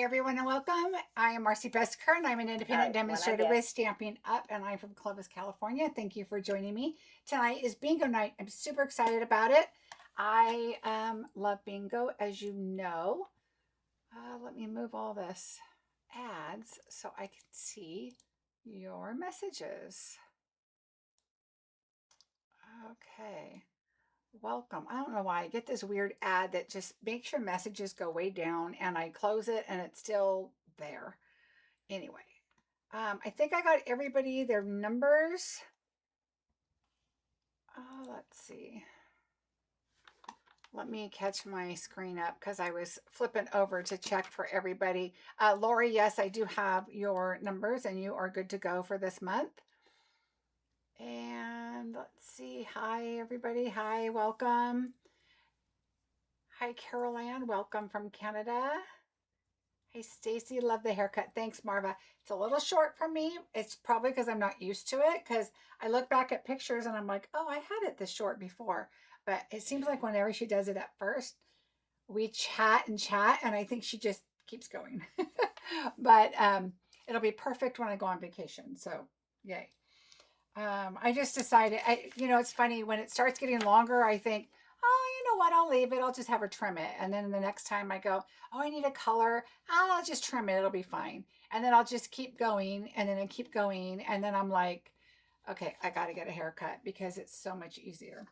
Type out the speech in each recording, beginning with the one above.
Hi everyone and welcome. I am Marcie Besecker and I'm an independent demonstrator with Stampin' Up and I'm from Columbus, California. Thank you for joining me. Tonight is bingo night. I'm super excited about it. I love bingo, as you know. Let me move all this ads so I can see your messages. Okay. Welcome. I don't know why I get this weird ad that just makes your messages go way down and I close it and it's still there. Anyway, I think I got everybody their numbers. Let's see. Let me catch my screen up because I was flipping over to check for everybody. Lori, yes, I do have your numbers and you are good to go for this month. And let's see. Hi, everybody. Hi, welcome. Hi, Carol Ann. Welcome from Canada. Hey, Stacy, love the haircut. Thanks, Marva. It's a little short for me. It's probably because I'm not used to it because I look back at pictures and I'm like, oh, I had it this short before. But it seems like whenever she does it at first, we chat and I think she just keeps going. But it'll be perfect when I go on vacation. So, yay. I just decided, it's funny when it starts getting longer, I think, oh, you know what, I'll leave it. I'll just have her trim it. And then the next time I go, oh, I need a color. I'll just trim it. It'll be fine. And then I'll just keep going. And then I keep going. And then I'm like, okay, I got to get a haircut because it's so much easier.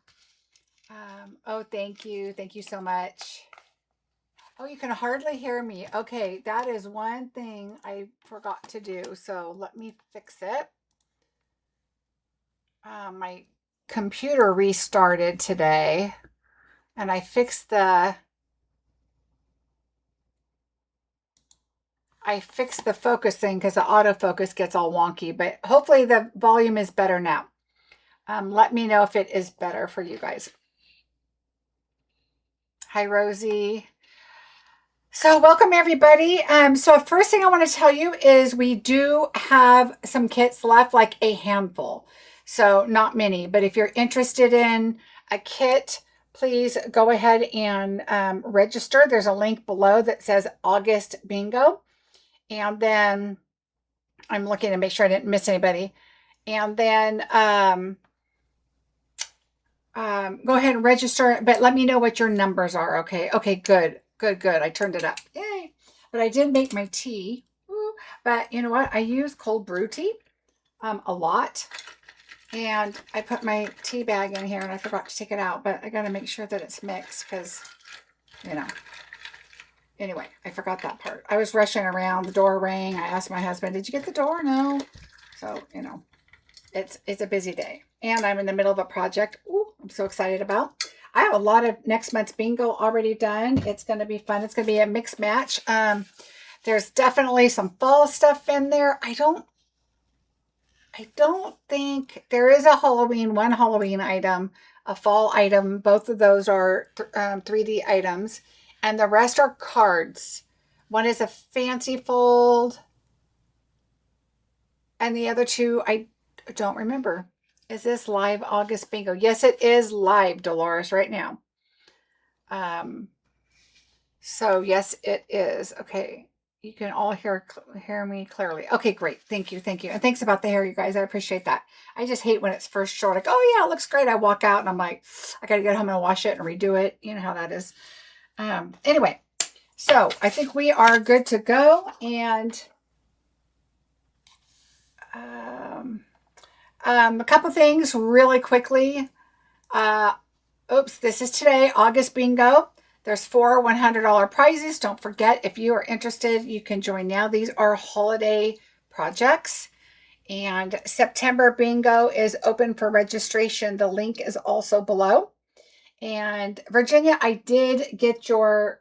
Oh, thank you. Thank you so much. Oh, you can hardly hear me. Okay, that is one thing I forgot to do. So let me fix it. My computer restarted today and I fixed the focus thing because the autofocus gets all wonky, but hopefully the volume is better now. Let me know if it is better for you guys. Hi, Rosie. So welcome everybody. So first thing I want to tell you is we do have some kits left, like a handful. So not many, but if you're interested in a kit, please go ahead and register. There's a link below that says August Bingo. And then I'm looking to make sure I didn't miss anybody. And then go ahead and register, but let me know what your numbers are. Okay. Okay, good. Good. I turned it up. Yay. But I did make my tea. Ooh. But you know what? I use cold brew tea a lot. And I put my tea bag in here and I forgot to take it out, but I got to make sure that it's mixed because, anyway, I forgot that part. I was rushing around. The door rang. I asked my husband, did you get the door? No. So, it's a busy day. And I'm in the middle of a project. Ooh, I'm so excited about. I have a lot of next month's bingo already done. It's going to be fun. It's going to be a mixed match. There's definitely some fall stuff in there. I don't think there is one Halloween item, a fall item. Both of those are 3D items. And the rest are cards. One is a fancy fold. And the other two, I don't remember. Is this live August bingo? Yes, it is live, Dolores, right now. So yes, it is. Okay. You can all hear me clearly. Okay, great. Thank you. And thanks about the hair, you guys. I appreciate that. I just hate when it's first short. Like, oh yeah, it looks great. I walk out and I'm like, I got to get home and wash it and redo it. You know how that is. Anyway, so I think we are good to go. And a couple things really quickly. This is today, August Bingo. There's 4 $100 prizes. Don't forget, if you are interested, you can join now. These are holiday projects. And September Bingo is open for registration. The link is also below. And Virginia, I did get your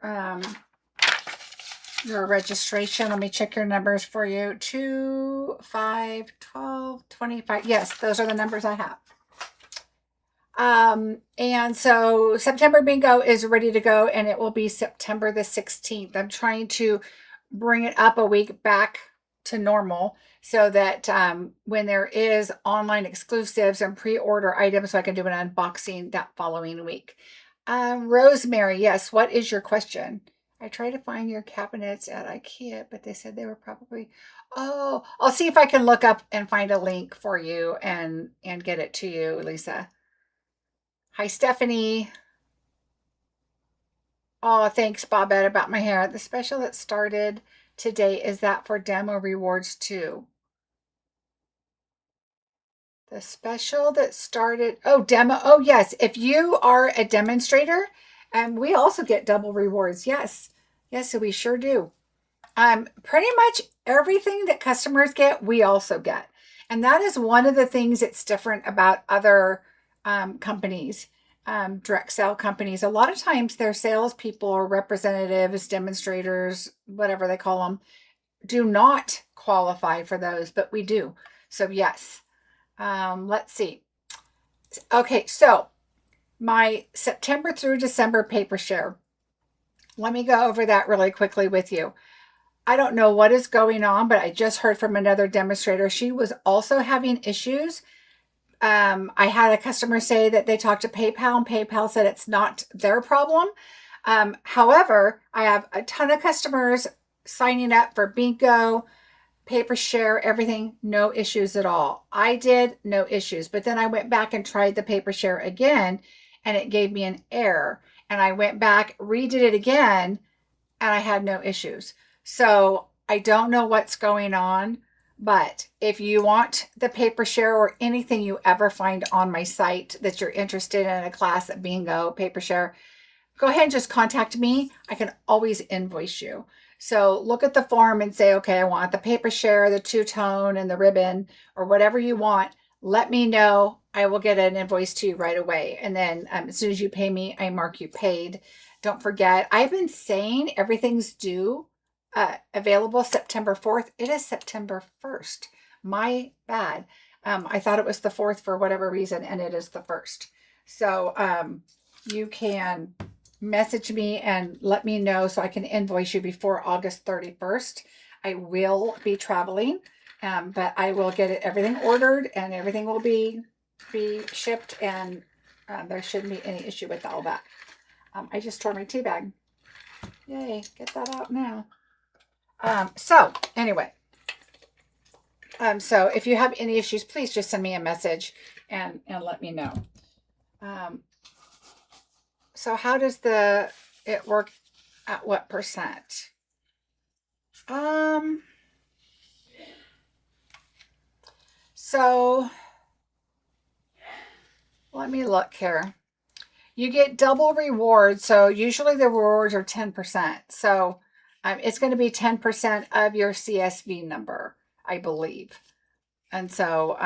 registration. Let me check your numbers for you. 2, 5, 12, 25. Yes, those are the numbers I have. And so September Bingo is ready to go and it will be September the 16th. I'm trying to bring it up a week back to normal so that when there is online exclusives and pre-order items, so I can do an unboxing that following week. Rosemary, yes, what is your question? I tried to find your cabinets at IKEA, but they said they were probably, oh, I'll see if I can look up and find a link for you and get it to you, Lisa. Hi, Stephanie. Oh, thanks, Bobette, about my hair. The special that started today, is that for demo rewards too? The special that started, oh, demo. Oh, yes. If you are a demonstrator, we also get double rewards. Yes. Yes, so we sure do. Pretty much everything that customers get, we also get. And that is one of the things that's different about other companies, direct sale companies. A lot of times their salespeople or representatives, demonstrators, whatever they call them, do not qualify for those, but we do. So yes. Let's see. Okay, so my September through December paper share. Let me go over that really quickly with you. I don't know what is going on, but I just heard from another demonstrator. She was also having issues. I had a customer say that they talked to PayPal and PayPal said it's not their problem. However, I have a ton of customers signing up for bingo, paper share, everything, no issues at all. I did, no issues. But then I went back and tried the paper share again and it gave me an error. And I went back, redid it again, and I had no issues. So I don't know what's going on, but if you want the paper share or anything you ever find on my site that you're interested in, a class at bingo, paper share, go ahead and just contact me. I can always invoice you. So look at the form and say, okay, I want the paper share, the two-tone, and the ribbon, or whatever you want. Let me know. I will get an invoice to you right away. And then as soon as you pay me, I mark you paid. Don't forget, I've been saying everything's due, available September 4th. It is September 1st. My bad. I thought it was the 4th for whatever reason, and it is the 1st. So you can message me and let me know so I can invoice you before August 31st. I will be traveling, but I will get everything ordered and everything will be shipped, and there shouldn't be any issue with all that. I just tore my tea bag. Yay, get that out now. So anyway, so if you have any issues, please just send me a message and let me know. So how does it work at what percent? So let me look here. You get double rewards. So usually the rewards are 10%. So it's going to be 10% of your CSV number, I believe. And so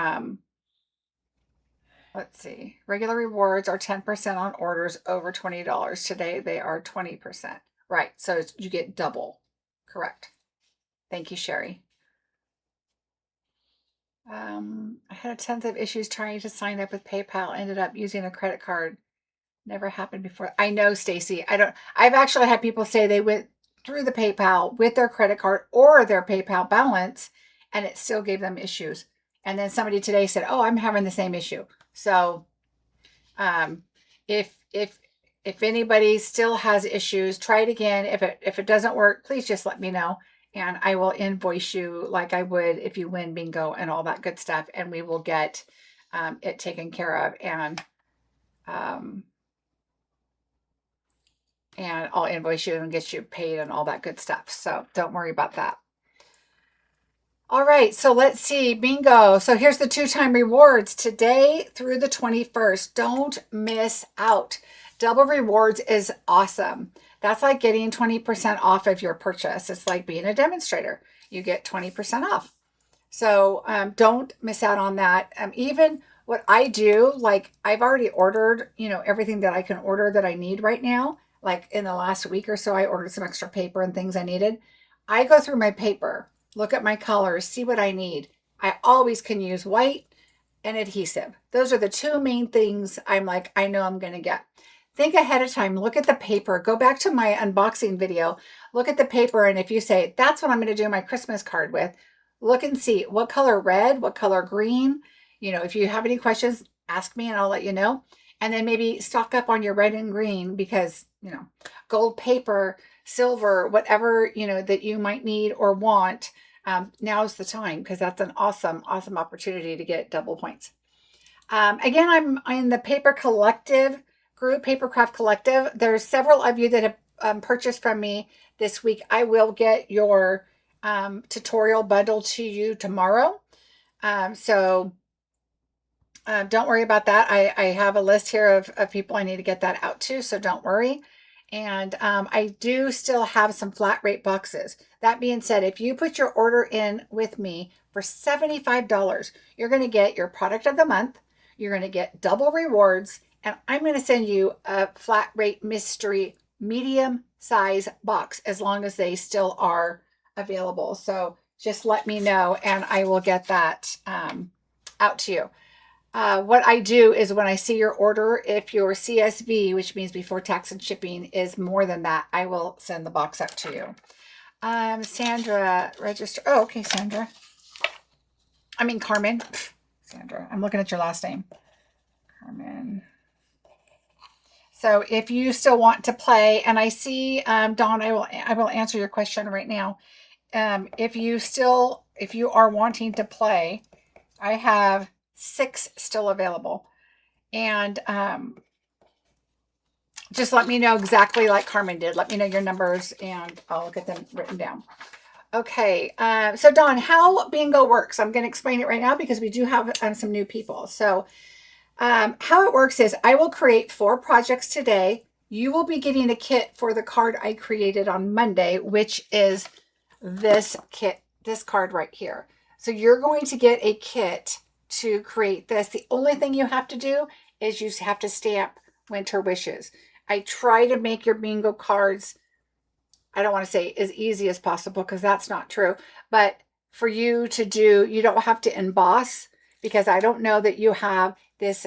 let's see. Regular rewards are 10% on orders over $20. Today they are 20%. Right. So you get double. Correct. Thank you, Sherry. I had tons of issues trying to sign up with PayPal. Ended up using a credit card. Never happened before. I know, Stacy. I've actually had people say they went through the PayPal with their credit card or their PayPal balance, and it still gave them issues. And then somebody today said, "Oh, I'm having the same issue." So, if anybody still has issues, try it again. If it doesn't work, please just let me know, and I will invoice you like I would if you win bingo and all that good stuff, and we will get it taken care of, and I'll invoice you and get you paid and all that good stuff. So don't worry about that. All right, so let's see, bingo. So here's the 2-time rewards today through the 21st. Don't miss out. Double rewards is awesome. That's like getting 20% off of your purchase. It's like being a demonstrator. You get 20% off. So don't miss out on that. Even what I do, like I've already ordered, everything that I can order that I need right now. Like in the last week or so, I ordered some extra paper and things I needed. I go through my paper, look at my colors, see what I need. I always can use white and adhesive. Those are the 2 main things I'm like, I know I'm going to get. Think ahead of time. Look at the paper. Go back to my unboxing video. Look at the paper. And if you say, that's what I'm going to do my Christmas card with, look and see what color red, what color green. If you have any questions, ask me and I'll let you know. And then maybe stock up on your red and green because, gold paper silver, whatever, that you might need or want. Now's the time, because that's an awesome, awesome opportunity to get double points. Again, I'm in the Paper Collective group, Papercraft Collective. There's several of you that have purchased from me this week. I will get your tutorial bundle to you tomorrow. So don't worry about that. I have a list here of people I need to get that out to, so don't worry. And I do still have some flat rate boxes. That being said, if you put your order in with me for $75, you're going to get your product of the month. You're going to get double rewards, and I'm going to send you a flat rate mystery medium size box as long as they still are available. So just let me know and I will get that out to you. What I do is when I see your order, if your CSV, which means before tax and shipping, is more than that, I will send the box up to you. Sandra, register. Oh, okay, Sandra. I mean, Carmen. Sandra, I'm looking at your last name. Carmen. So if you still want to play, and I see, Dawn, I will answer your question right now. If you are wanting to play, I have 6 still available. And just let me know exactly like Carmen did. Let me know your numbers and I'll get them written down. Okay, so Dawn, how bingo works. I'm going to explain it right now because we do have some new people. So how it works is I will create 4 projects today. You will be getting a kit for the card I created on Monday, which is this kit, this card right here. So you're going to get a kit to create this. The only thing you have to do is you have to stamp Winter Wishes. I try to make your bingo cards, I don't want to say as easy as possible because that's not true, but for you to do, you don't have to emboss, because I don't know that you have this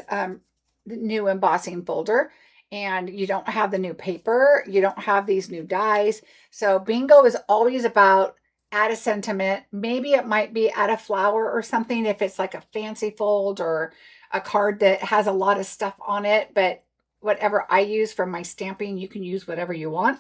new embossing folder, and you don't have the new paper, you don't have these new dies. So bingo is always about add a sentiment. Maybe it might be add a flower or something if it's like a fancy fold or a card that has a lot of stuff on it. But whatever I use for my stamping, you can use whatever you want.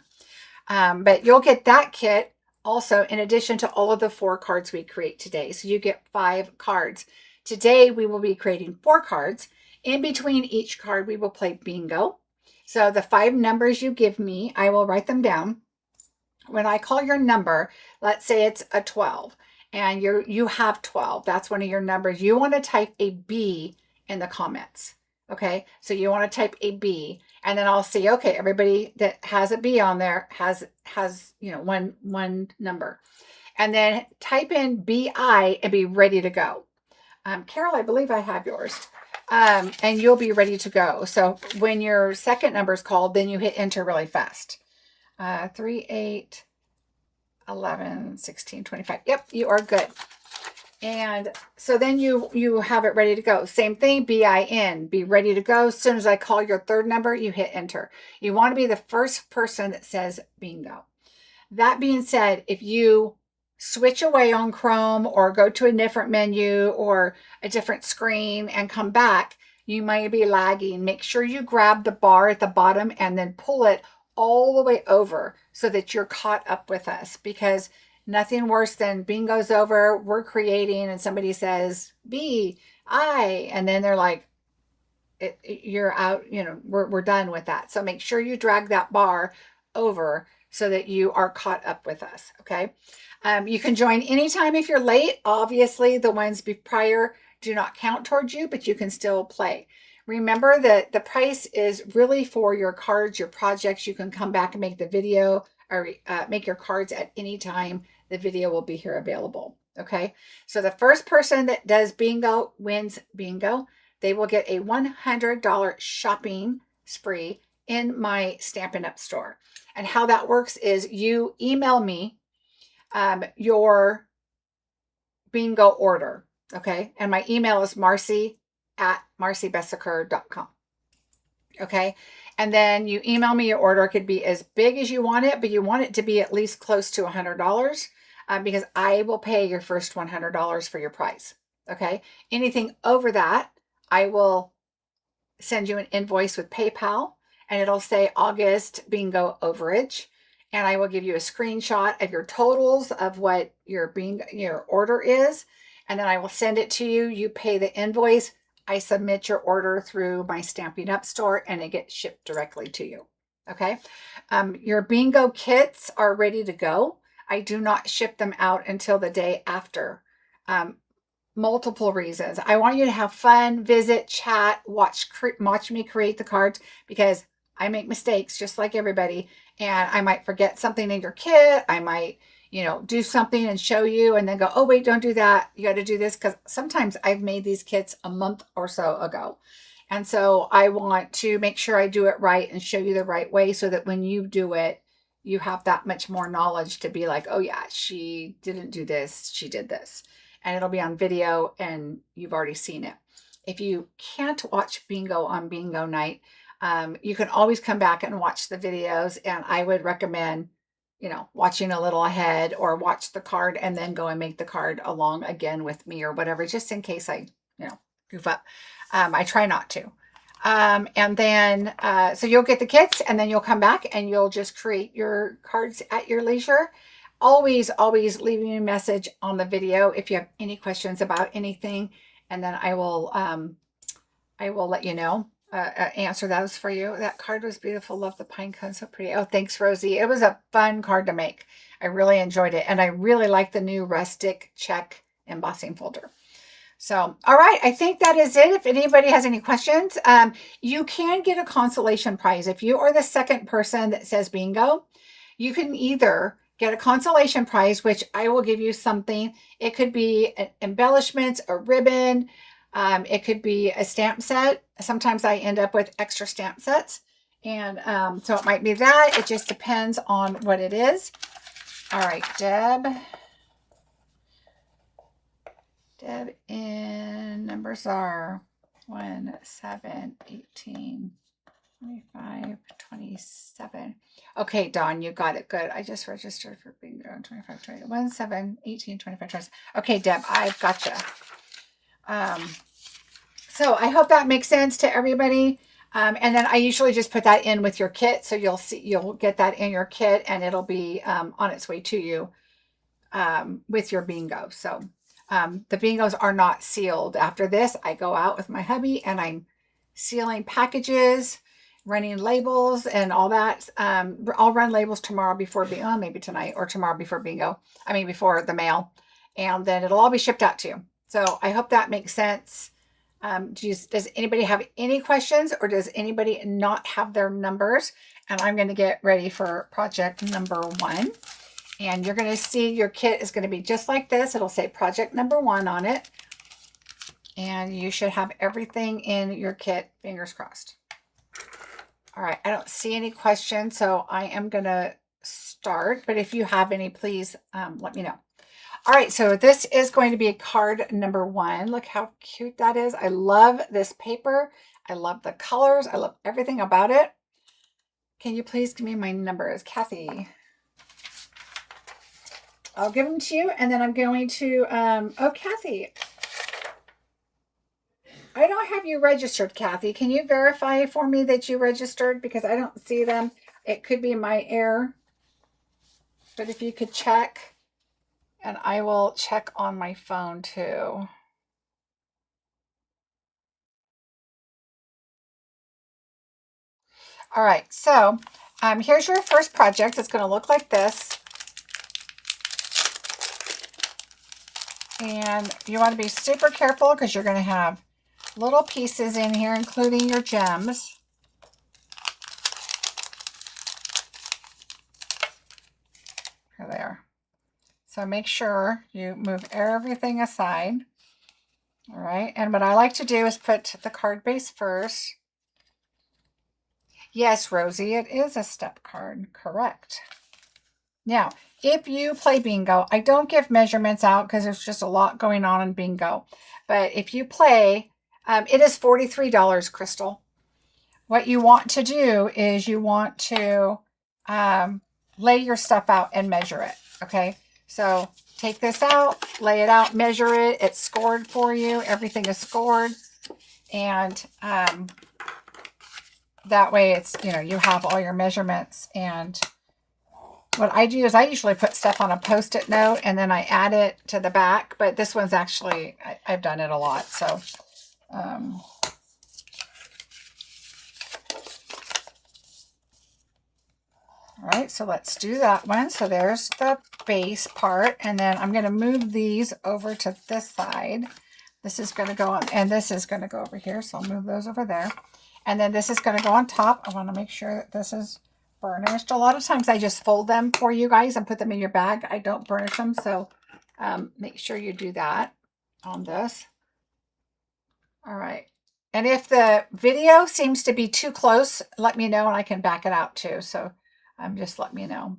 But you'll get that kit also in addition to all of the 4 cards we create today. So you get 5 cards. Today we will be creating 4 cards. In between each card, we will play bingo. So the 5 numbers you give me, I will write them down. When I call your number, let's say it's a 12 and you have 12. That's one of your numbers. You want to type a B in the comments. Okay, so you want to type a B, and then I'll see, okay, everybody that has a B on there has one number. And then type in BI and be ready to go. Carol, I believe I have yours. And you'll be ready to go. So when your second number is called, then you hit enter really fast. 3, 8, 11, 16, 25. Yep, you are good. And so then you have it ready to go. Same thing, BIN, be ready to go. As soon as I call your third number, you hit enter. You want to be the first person that says bingo. That being said, if you switch away on Chrome or go to a different menu or a different screen and come back, you might be lagging. Make sure you grab the bar at the bottom and then pull it all the way over so that you're caught up with us, because nothing worse than bingo's over, we're creating, and somebody says B, I, and then they're like, you're out, we're done with that. So make sure you drag that bar over so that you are caught up with us, okay? You can join anytime if you're late. Obviously, the ones prior do not count towards you, but you can still play. Remember that the price is really for your cards, your projects. You can come back and make the video or make your cards at any time. The video will be here available, okay? So the first person that does bingo wins bingo. They will get a $100 shopping spree in my Stampin' Up store. And how that works is you email me your bingo order, okay? And my email is marcie@marciebesecker.com, okay? And then you email me your order. It could be as big as you want it, but you want it to be at least close to $100 because I will pay your first $100 for your price, okay? Anything over that, I will send you an invoice with PayPal, and it'll say August bingo overage. and I will give you a screenshot of your totals of what your order is, and then I will send it to you. You pay the invoice. I submit your order through my Stampin' Up store, and it gets shipped directly to you. Okay. Your bingo kits are ready to go. I do not ship them out until the day after. Multiple reasons. I want you to have fun, visit, chat, watch me create the cards, because I make mistakes just like everybody, and I might forget something in your kit. I might, do something and show you and then go, oh, wait, don't do that. You got to do this, because sometimes I've made these kits a month or so ago. And so I want to make sure I do it right and show you the right way, so that when you do it, you have that much more knowledge to be like, oh yeah, she didn't do this, she did this. And it'll be on video and you've already seen it. If you can't watch bingo on bingo night, you can always come back and watch the videos. And I would recommend, watching a little ahead, or watch the card and then go and make the card along again with me or whatever, just in case I, goof up. I try not to. And then, so you'll get the kits, and then you'll come back and you'll just create your cards at your leisure. Always leave me a message on the video if you have any questions about anything, and then I will let you know, answer those for you. That card was beautiful. Love the pine cone, so pretty. Oh, thanks, Rosie. It was a fun card to make. I really enjoyed it, and I really like the new rustic check embossing folder. So, all right, I think that is it. If anybody has any questions, you can get a consolation prize. If you are the second person that says bingo, you can either get a consolation prize, which I will give you something. It could be an embellishments, a ribbon. It could be a stamp set. Sometimes I end up with extra stamp sets. And so it might be that. It just depends on what it is. All right, Deb in numbers are 1, 7, 18, 25, 27. Okay, Dawn, you got it. Good. I just registered for bingo on 25, 20, 1, 7, 18, 25, 27. Okay, Deb, I've got you. So I hope that makes sense to everybody. And then I usually just put that in with your kit. So you'll get that in your kit, and it'll be on its way to you with your bingo. So the bingos are not sealed. After this, I go out with my hubby and I'm sealing packages, running labels and all that. I'll run labels tomorrow before bingo, maybe tonight or tomorrow before bingo. I mean, before the mail, and then it'll all be shipped out to you. So I hope that makes sense. Does anybody have any questions, or does anybody not have their numbers? And I'm going to get ready for project number 1. And you're going to see your kit is going to be just like this. It'll say project number 1 on it. And you should have everything in your kit, fingers crossed. All right, I don't see any questions, so I am going to start. But if you have any, please let me know. All right, so this is going to be card number 1. Look how cute that is. I love this paper. I love the colors. I love everything about it. Can you please give me my numbers, Kathy? I'll give them to you, and then I'm going to, oh, Kathy, I don't have you registered, Kathy. Can you verify for me that you registered? Because I don't see them. It could be my error, but if you could check, and I will check on my phone too. All right, so here's your first project. It's going to look like this. And you want to be super careful because you're going to have little pieces in here, including your gems. Here they are. So make sure you move everything aside. All right. And what I like to do is put the card base first. Yes, Rosie, it is a step card. Correct. Now, if you play bingo, I don't give measurements out because there's just a lot going on in bingo. But if you play, it is $43, Crystal. What you want to do is you want to lay your stuff out and measure it. Okay, so take this out, lay it out, measure it. It's scored for you. Everything is scored. And that way it's, you have all your measurements, and what I do is I usually put stuff on a Post-it note and then I add it to the back, but this one's actually, I've done it a lot. So, all right, so let's do that one. So there's the base part, and then I'm going to move these over to this side. This is going to go on, and this is going to go over here. So I'll move those over there. And then this is going to go on top. I want to make sure that this is burnished. A lot of times I just fold them for you guys and put them in your bag. I don't burnish them, so make sure you do that on this. All right. And if the video seems to be too close, let me know and I can back it out too. So just let me know.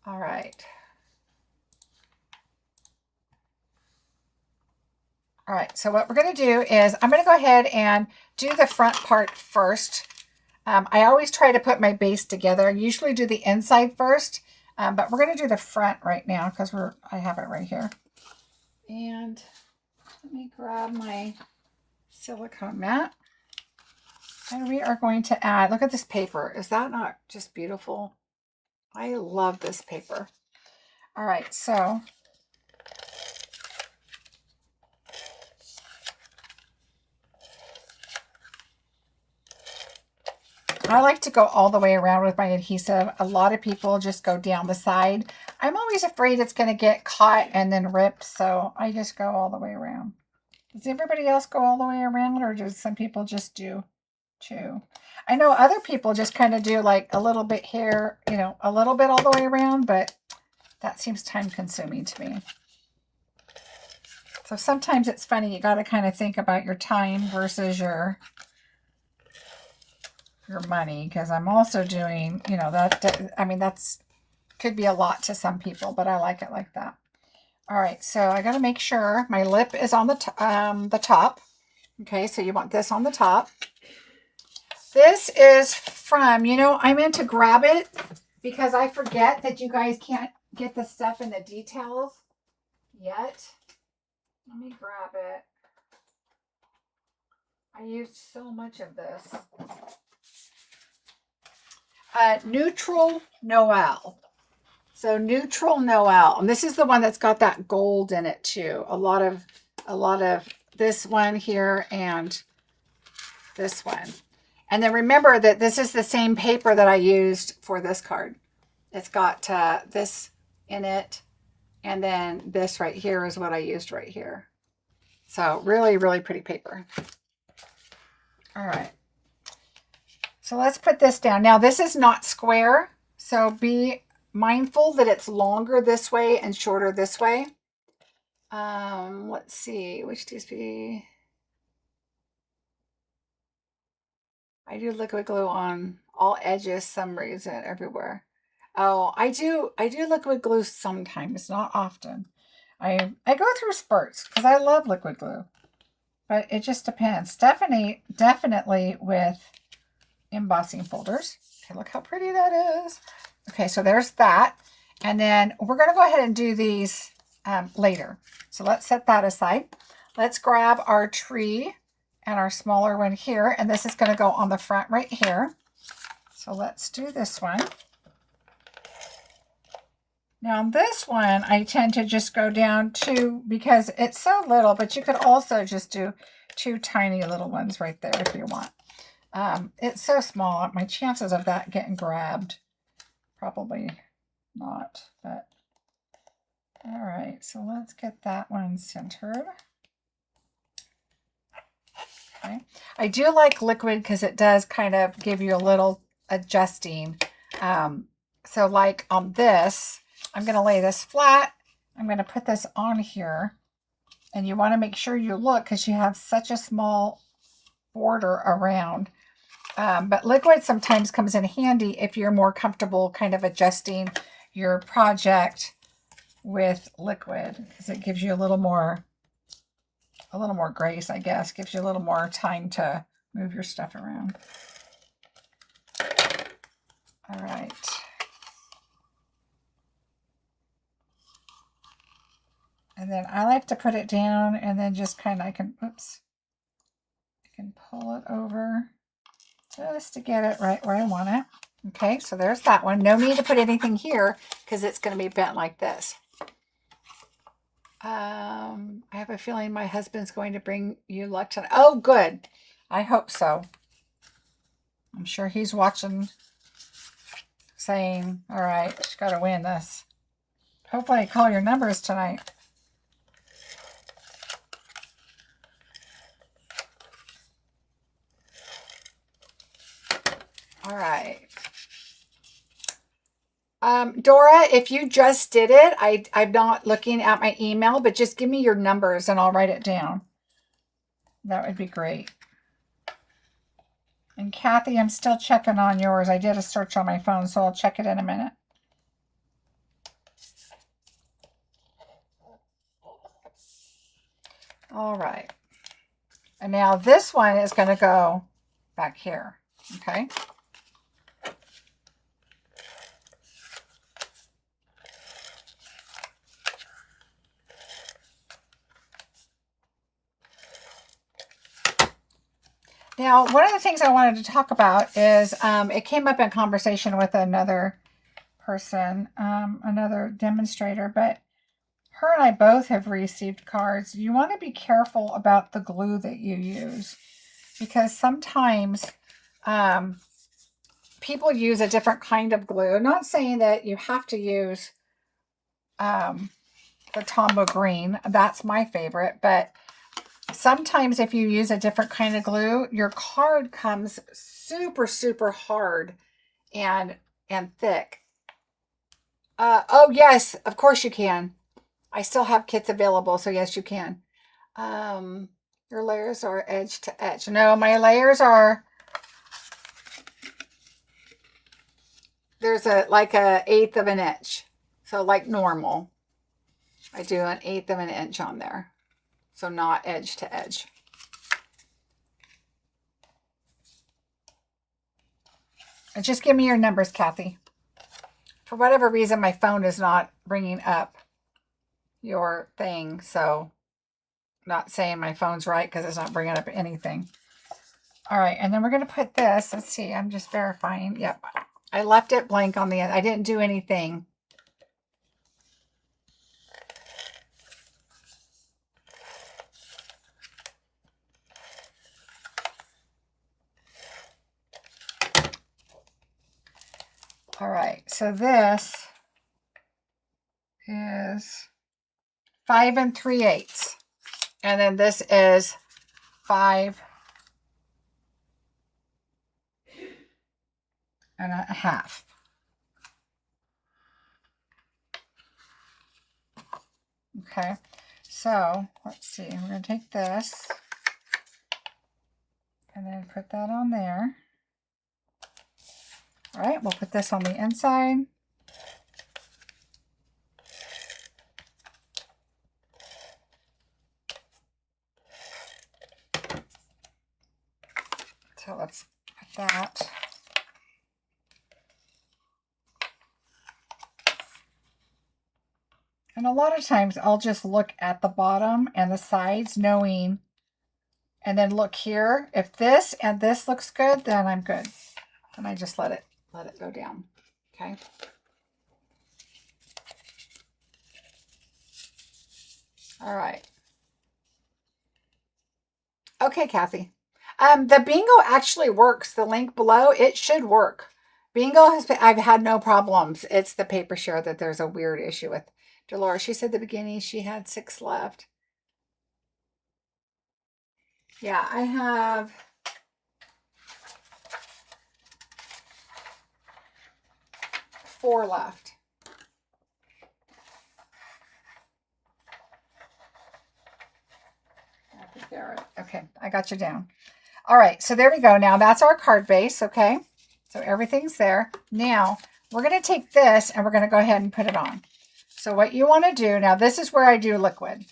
All right. All right, so what we're going to do is I'm going to go ahead and do the front part first. I always try to put my base together. I usually do the inside first, but we're going to do the front right now because I have it right here. And let me grab my silicone mat. And we are going to add, look at this paper. Is that not just beautiful? I love this paper. All right, so I like to go all the way around with my adhesive. A lot of people just go down the side. I'm always afraid it's going to get caught and then ripped, so I just go all the way around. Does everybody else go all the way around, or do some people just do two? I know other people just kind of do like a little bit here, you know, a little bit all the way around, but that seems time consuming to me. So sometimes it's funny, you got to kind of think about your time versus your money, because I'm also doing, you know, that, I mean, that's could be a lot to some people, but I like it like that. All right, so I got to make sure my lip is on the top. Okay, so you want this on the top. This is from, you know, I meant to grab it because I forget that you guys can't get the stuff in the details yet. Let me grab it. I used so much of this. Neutral Noel. So Neutral Noel. And this is the one that's got that gold in it too. A lot of this one here and this one. And then remember that this is the same paper that I used for this card. It's got this in it. And then this right here is what I used right here. So really, really pretty paper. All right. So let's put this down. Now this is not square. So be mindful that it's longer this way and shorter this way. Let's see, which TSP? I do liquid glue on all edges some reason everywhere. Oh, I do liquid glue sometimes, not often. I go through spurts because I love liquid glue, but it just depends. Definitely with embossing folders. Okay, look how pretty that is. Okay, so there's that. And then we're going to go ahead and do these later. So let's set that aside. Let's grab our tree and our smaller one here. And this is going to go on the front right here. So let's do this one. Now this one, I tend to just go down to, because it's so little, but you could also just do two tiny little ones right there if you want. It's so small. My chances of that getting grabbed, probably not, but all right. So let's get that one centered. Okay. I do like liquid because it does kind of give you a little adjusting. So like on this, I'm going to lay this flat. I'm going to put this on here, and you want to make sure you look because you have such a small border around. But liquid sometimes comes in handy if you're more comfortable kind of adjusting your project with liquid, because it gives you a little more grace, I guess. Gives you a little more time to move your stuff around. All right. And then I like to put it down and then just kind of, I can pull it over just to get it right where I want it. Okay, so there's that one. No need to put anything here because it's going to be bent like this. I have a feeling my husband's going to bring you luck tonight. Oh, good. I hope so. I'm sure he's watching, saying, all right, she's got to win this. Hopefully I call your numbers tonight. All right. Dora, if you just did it, I'm not looking at my email, but just give me your numbers and I'll write it down. That would be great. And Kathy, I'm still checking on yours. I did a search on my phone, so I'll check it in a minute. All right. And now this one is going to go back here. Okay. Now, one of the things I wanted to talk about is it came up in conversation with another person, another demonstrator, but her and I both have received cards. You want to be careful about the glue that you use because sometimes people use a different kind of glue. I'm not saying that you have to use the Tombow Green. That's my favorite, but sometimes if you use a different kind of glue, your card comes super, super hard and thick. Oh, yes, of course you can. I still have kits available, so yes, you can. Your layers are edge to edge. No, my layers are, there's like a 1/8 of an inch. So like normal, I do an 1/8 of an inch on there. So not edge to edge. And just give me your numbers, Kathy. For whatever reason, my phone is not bringing up your thing. So not saying my phone's right because it's not bringing up anything. All right. And then we're going to put this. Let's see. I'm just verifying. Yep. I left it blank on the end. I didn't do anything. All right, so this is 5 3/8, and then this is 5 1/2. Okay, so let's see. We're going to take this and then put that on there. All right, we'll put this on the inside. So let's put that. And a lot of times I'll just look at the bottom and the sides knowing, and then look here. If this and this looks good, then I'm good. And I just let it go down. Okay. All right. Okay, Kathy. The bingo actually works. The link below, it should work. Bingo has been, I've had no problems. It's the paper share that there's a weird issue with. Dolores, she said at the beginning she had 6 left. Yeah, I have 4 left. Okay, I got you down. All right, so there we go. Now that's our card base, okay? So everything's there. Now we're going to take this and we're going to go ahead and put it on. So what you want to do, now this is where I do liquid.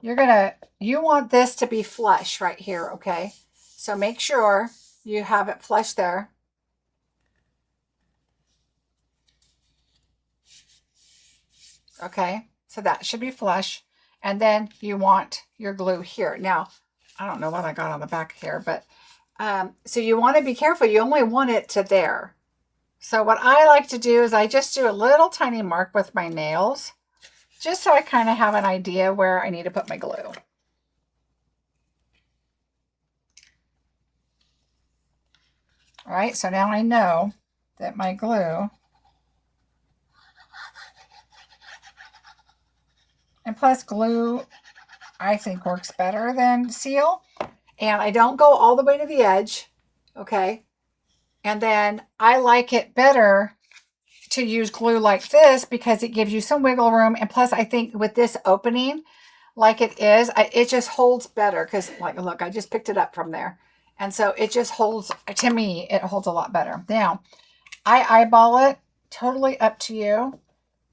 You want this to be flush right here, okay? So make sure you have it flush there. Okay, so that should be flush. And then you want your glue here. Now, I don't know what I got on the back here, but so you want to be careful. You only want it to there. So what I like to do is I just do a little tiny mark with my nails, just so I kind of have an idea where I need to put my glue. All right, so now I know that my glue, and plus glue I think works better than seal, and I don't go all the way to the edge, okay? And then I like it better to use glue like this because it gives you some wiggle room, and plus I think with this opening like it is, it just holds better because, like, look, I just picked it up from there. And so it just holds, to me, it holds a lot better. Now, I eyeball it, totally up to you.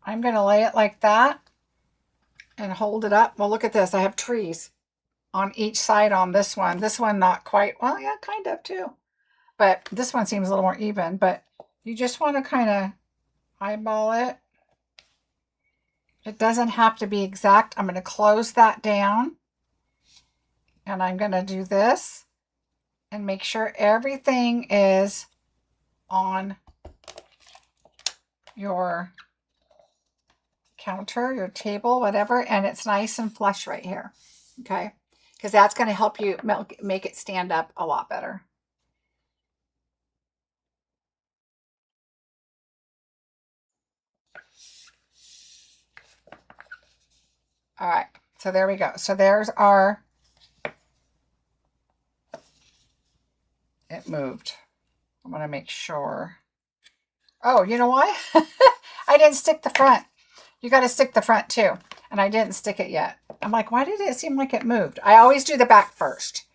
I'm going to lay it like that and hold it up. Well, look at this. I have trees on each side on this one. This one, not quite. Well, yeah, kind of too. But this one seems a little more even. But you just want to kind of eyeball it. It doesn't have to be exact. I'm going to close that down. And I'm going to do this and make sure everything is on your counter, your table, whatever, and it's nice and flush right here, okay? Because that's going to help you make it stand up a lot better. All right, so there we go. So there's our, it moved. I want to make sure. Oh, you know why? I didn't stick the front. You got to stick the front too. And I didn't stick it yet. I'm like, why did it seem like it moved? I always do the back first.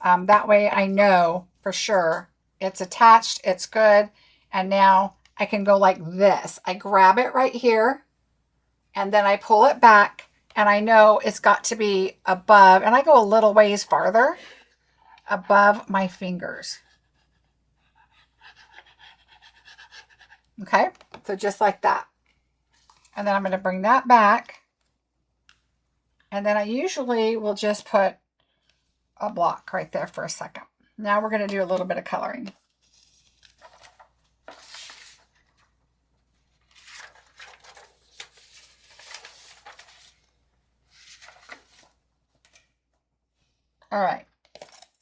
That way I know for sure it's attached, it's good. And now I can go like this. I grab it right here and then I pull it back and I know it's got to be above, and I go a little ways farther above my fingers. Okay, so just like that. And then I'm going to bring that back. And then I usually will just put a block right there for a second. Now we're going to do a little bit of coloring. All right.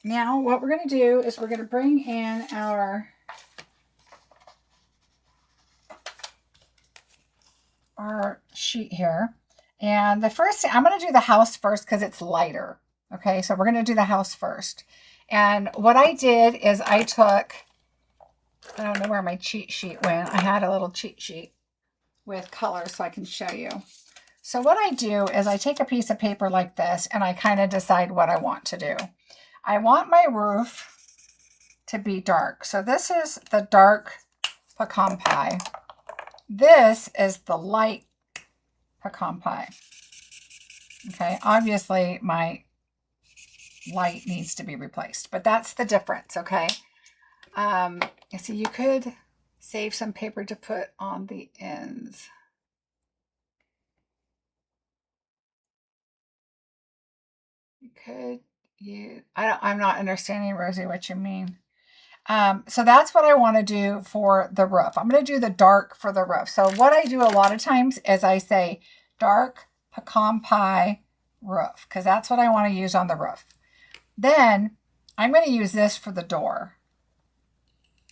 Now what we're going to do is we're going to bring in our sheet here. And the first thing, I'm going to do the house first because it's lighter. Okay, so we're going to do the house first. And what I did is I took, I don't know where my cheat sheet went. I had a little cheat sheet with colors so I can show you. So what I do is I take a piece of paper like this and I kind of decide what I want to do. I want my roof to be dark. So this is the dark pecan pie. This is the light pecan pie. Okay, obviously my light needs to be replaced, but that's the difference, okay? So you could save some paper to put on the ends. You could use, I'm not understanding, Rosie, what you mean. So that's what I want to do for the roof. I'm going to do the dark for the roof. So what I do a lot of times is I say dark pecan pie roof, because that's what I want to use on the roof. Then I'm going to use this for the door.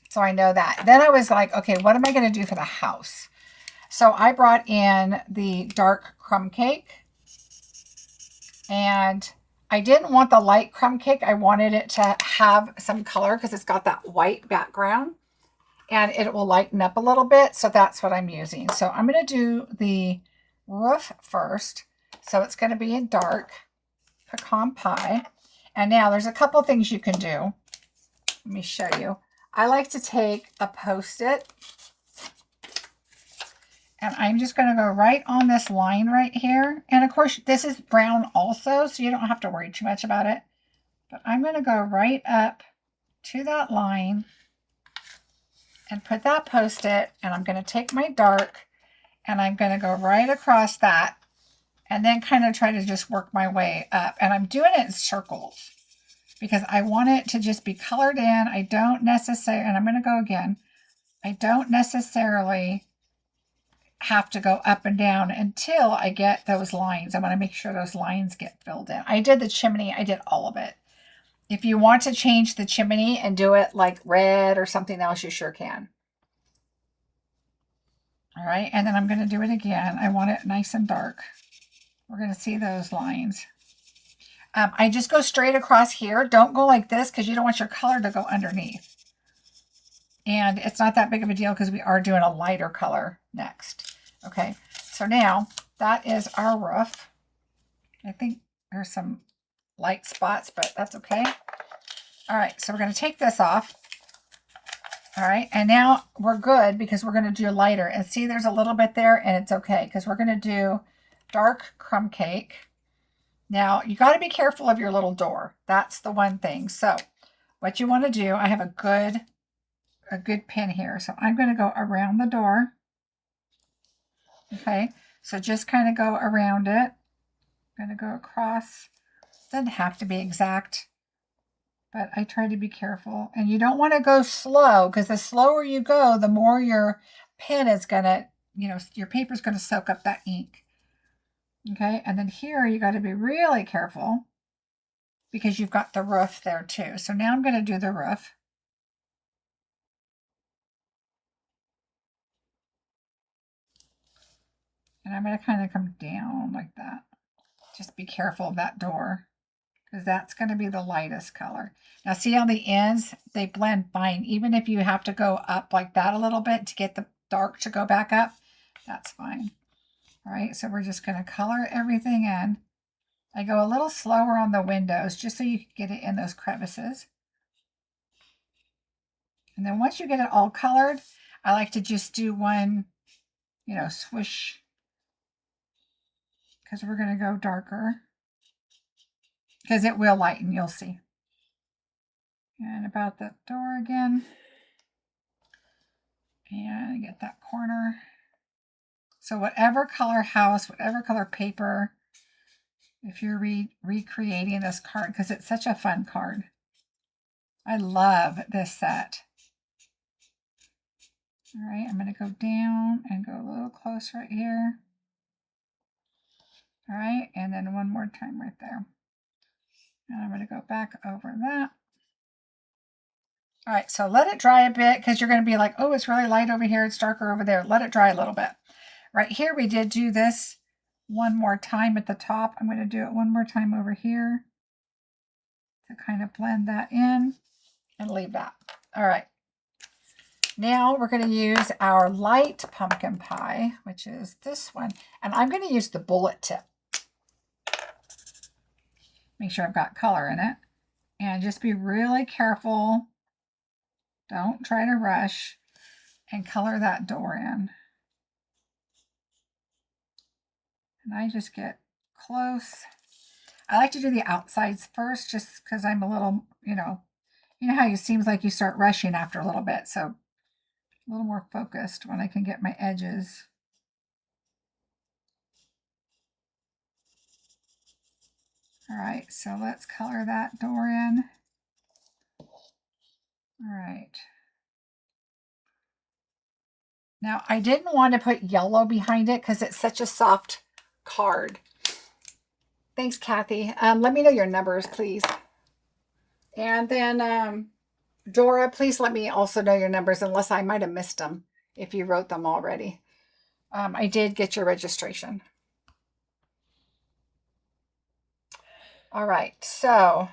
So I know that. Then I was like, okay, what am I going to do for the house? So I brought in the dark crumb cake. And I didn't want the light crumb cake. I wanted it to have some color because it's got that white background. And it will lighten up a little bit. So that's what I'm using. So I'm going to do the roof first. So it's going to be in dark pecan pie. And now there's a couple things you can do. Let me show you. I like to take a Post-it. And I'm just going to go right on this line right here. And of course, this is brown also, so you don't have to worry too much about it. But I'm going to go right up to that line and put that Post-it. And I'm going to take my dark and I'm going to go right across that. And then kind of try to just work my way up. And I'm doing it in circles because I want it to just be colored in. I don't necessarily, and I'm going to go again. I don't necessarily have to go up and down until I get those lines. I want to make sure those lines get filled in. I did the chimney. I did all of it. If you want to change the chimney and do it like red or something else, you sure can. All right, and then I'm going to do it again. I want it nice and dark. We're going to see those lines. I just go straight across here. Don't go like this because you don't want your color to go underneath. And it's not that big of a deal because we are doing a lighter color next. Okay, so now that is our roof. I think there's some light spots, but that's okay. All right, so we're going to take this off. All right, and now we're good because we're going to do lighter. And see, there's a little bit there, and it's okay because we're going to do dark crumb cake. Now, you got to be careful of your little door. That's the one thing. So what you want to do, I have a good pin here. So I'm going to go around the door. Okay, so just kind of go around it. I'm going to go across. Doesn't have to be exact, but I try to be careful. And you don't want to go slow because the slower you go, the more your pen is going to, your paper is going to soak up that ink. Okay, and then here you got to be really careful because you've got the roof there too. So now I'm going to do the roof. And I'm going to kind of come down like that. Just be careful of that door because that's going to be the lightest color. Now see on the ends, they blend fine. Even if you have to go up like that a little bit to get the dark to go back up, that's fine. All right, so we're just going to color everything in. I go a little slower on the windows just so you can get it in those crevices. And then once you get it all colored, I like to just do one, swoosh, because we're going to go darker. Because it will lighten, you'll see. And about that door again. And get that corner. So whatever color house, whatever color paper, if you're recreating this card, because it's such a fun card. I love this set. All right, I'm going to go down and go a little close right here. All right, and then one more time right there. And I'm going to go back over that. All right, so let it dry a bit because you're going to be like, oh, it's really light over here. It's darker over there. Let it dry a little bit. Right here, we did do this one more time at the top. I'm going to do it one more time over here to kind of blend that in and leave that. All right. Now we're going to use our light pumpkin pie, which is this one. And I'm going to use the bullet tip. Make sure I've got color in it. And just be really careful. Don't try to rush and color that door in. And I just get close. I like to do the outsides first just because I'm a little, you know how it seems like you start rushing after a little bit. So a little more focused when I can get my edges. All right, so let's color that door in. All right. Now, I didn't want to put yellow behind it because it's such a soft card. Thanks, Kathy. Let me know your numbers, please. And then, Dora, please let me also know your numbers, unless I might have missed them if you wrote them already. I did get your registration. All right, so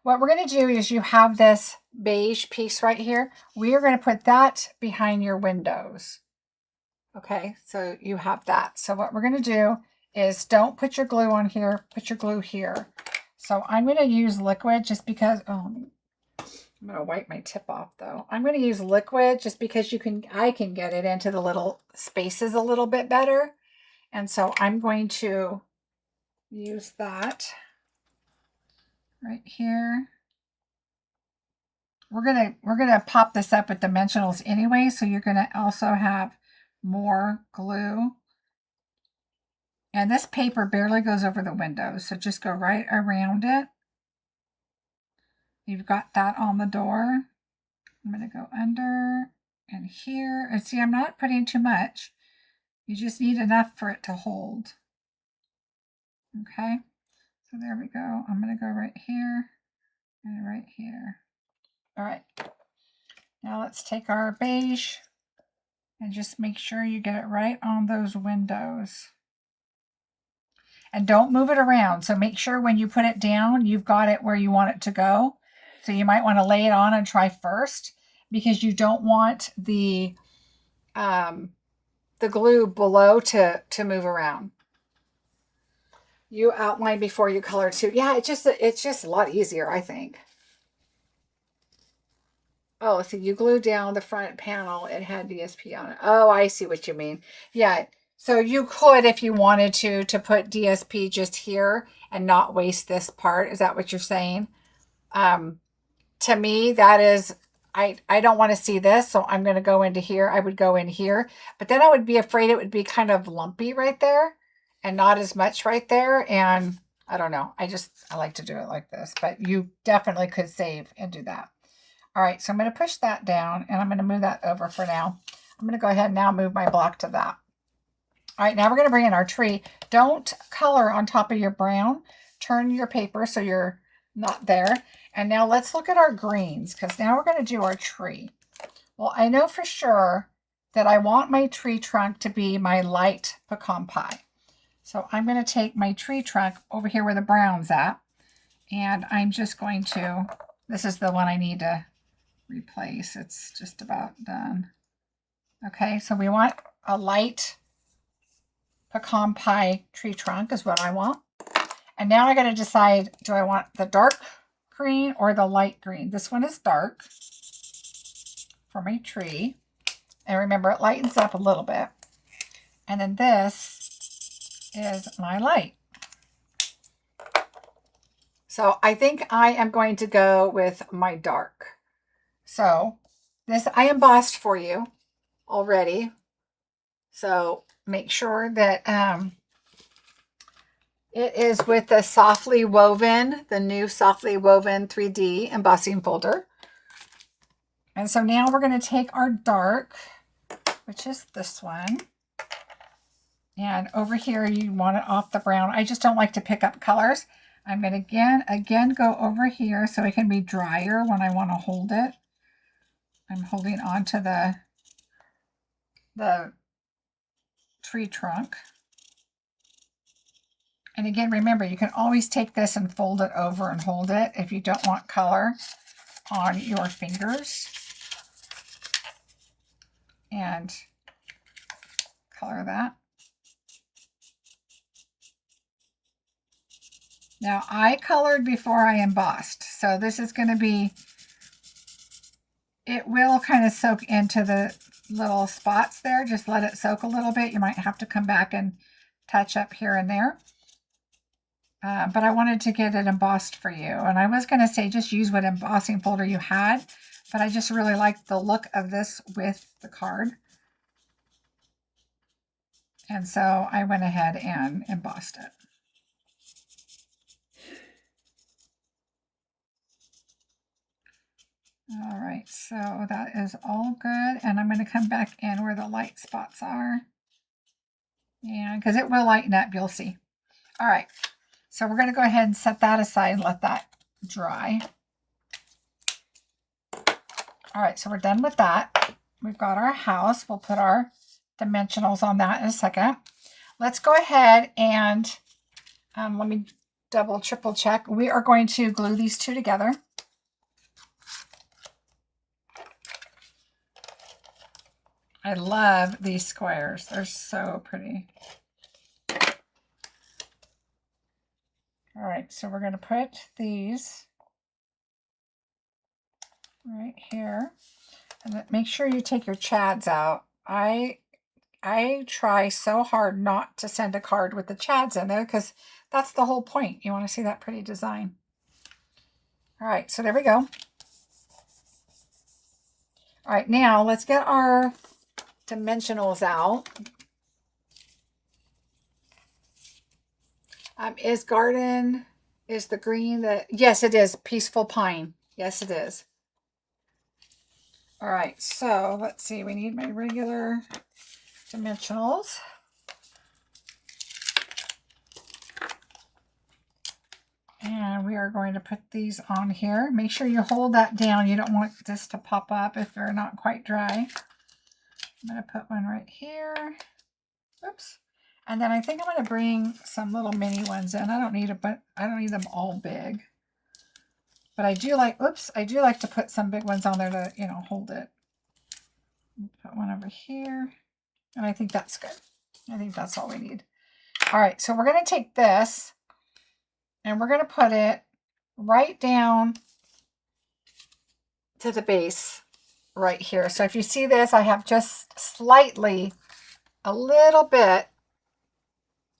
what we're going to do is you have this beige piece right here. We are going to put that behind your windows. Okay, so you have that. So what we're going to do is don't put your glue on here, put your glue here. So I'm going to use liquid just because, I'm going to wipe my tip off though. I'm going to use liquid just because I can get it into the little spaces a little bit better. And so I'm going to use that right here. We're gonna pop this up with dimensionals anyway, so you're gonna also have more glue. And this paper barely goes over the windows, so just go right around it. You've got that on the door. I'm going to go under and here. And see, I'm not putting too much. You just need enough for it to hold. Okay, so there we go. I'm going to go right here and right here. All right, now let's take our beige and just make sure you get it right on those windows. And don't move it around. So make sure when you put it down, you've got it where you want it to go. So you might want to lay it on and try first, because you don't want the glue below to move around. You outline before you color too. Yeah, it's just a lot easier, I think. Oh, so you glue down the front panel. It had DSP on it. Oh, I see what you mean. Yeah. So you could, if you wanted to put DSP just here and not waste this part. Is that what you're saying? To me, that is, I don't want to see this, so I'm going to go into here. I would go in here, but then I would be afraid it would be kind of lumpy right there and not as much right there. And I don't know. I like to do it like this, but you definitely could save and do that. All right, so I'm going to push that down, and I'm going to move that over for now. I'm going to go ahead and now move my block to that. All right, now we're going to bring in our tree. Don't color on top of your brown. Turn your paper so you're not there. And now let's look at our greens, because now we're going to do our tree. Well, I know for sure that I want my tree trunk to be my light pecan pie. So I'm going to take my tree trunk over here where the brown's at, and I'm just going to, this is the one I need to replace. It's just about done. Okay, so we want a light pecan pie tree trunk is what I want. And now I got to decide, do I want the dark green or the light green? This one is dark for my tree. And remember, it lightens up a little bit. And then this is my light. So I think I am going to go with my dark. So this I embossed for you already. So make sure that it is with the Softly Woven, the new Softly Woven 3D embossing folder. And so now we're going to take our dark, which is this one. And over here, you want it off the brown. I just don't like to pick up colors. I'm going to again go over here so it can be drier when I want to hold it. I'm holding on to the tree trunk. And again, remember, you can always take this and fold it over and hold it if you don't want color on your fingers. And color that. Now, I colored before I embossed, so this is going to be, it will kind of soak into the little spots there. Just let it soak a little bit. You might have to come back and touch up here and there. But I wanted to get it embossed for you. And I was going to say just use what embossing folder you had, but I just really liked the look of this with the card. And so I went ahead and embossed it. All right, so that is all good. And I'm going to come back in where the light spots are. And because it will lighten up, you'll see. All right, so we're going to go ahead and set that aside and let that dry. All right, so we're done with that. We've got our house. We'll put our dimensionals on that in a second. Let's go ahead and let me double, triple check. We are going to glue these two together. I love these squares. They're so pretty. All right, so we're going to put these right here. And make sure you take your chads out. I try so hard not to send a card with the chads in there because that's the whole point. You want to see that pretty design. All right, so there we go. All right, now let's get our dimensionals out. Is the green yes, it is Peaceful Pine. Yes, it is. All right, so let's see, we need my regular dimensionals. And we are going to put these on here. Make sure you hold that down. You don't want this to pop up if they're not quite dry. I'm going to put one right here. Oops. And then I think I'm going to bring some little mini ones in. I don't need them all big. But I do like, I do like to put some big ones on there to, hold it. Put one over here. And I think that's good. I think that's all we need. All right, so we're going to take this and we're going to put it right down to the base right here. So if you see this, I have just slightly, a little bit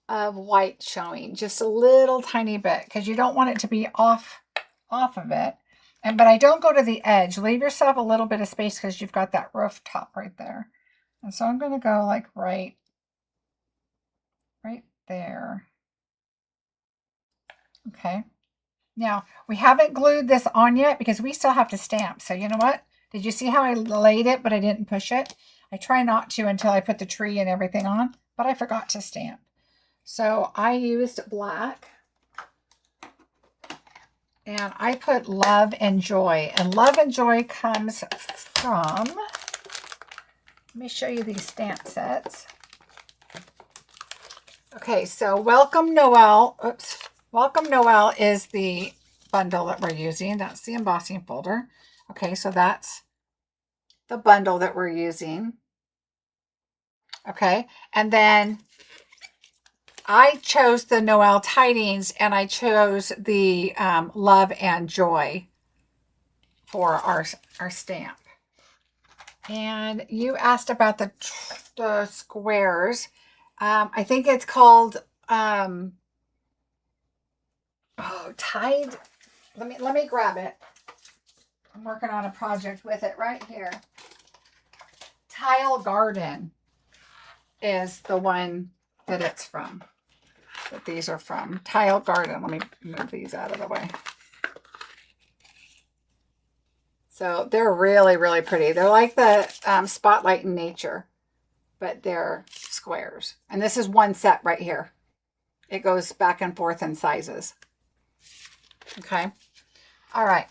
of white showing, just a little tiny bit, because you don't want it to be off of it. But I don't go to the edge. Leave yourself a little bit of space because you've got that roof top right there. And so I'm going to go like right there. Okay. Now, we haven't glued this on yet because we still have to stamp. So you know what? Did you see how I laid it, but I didn't push it? I try not to until I put the tree and everything on, but I forgot to stamp. So I used black. And I put Love and Joy. And Love and Joy comes from, let me show you these stamp sets. Okay, so Welcome Noel. Welcome Noel is the bundle that we're using. That's the embossing folder. Okay, so that's the bundle that we're using. Okay, and then I chose the Noel Tidings and I chose the Love and Joy for our stamp. And you asked about the squares. I think it's called Tide. Let me grab it. I'm working on a project with it right here. Tile Garden is the one that it's from. That these are from. Tile Garden. Let me move these out of the way. So they're really, really pretty. They're like the Spotlight in Nature, but they're squares. And this is one set right here. It goes back and forth in sizes. Okay. All right.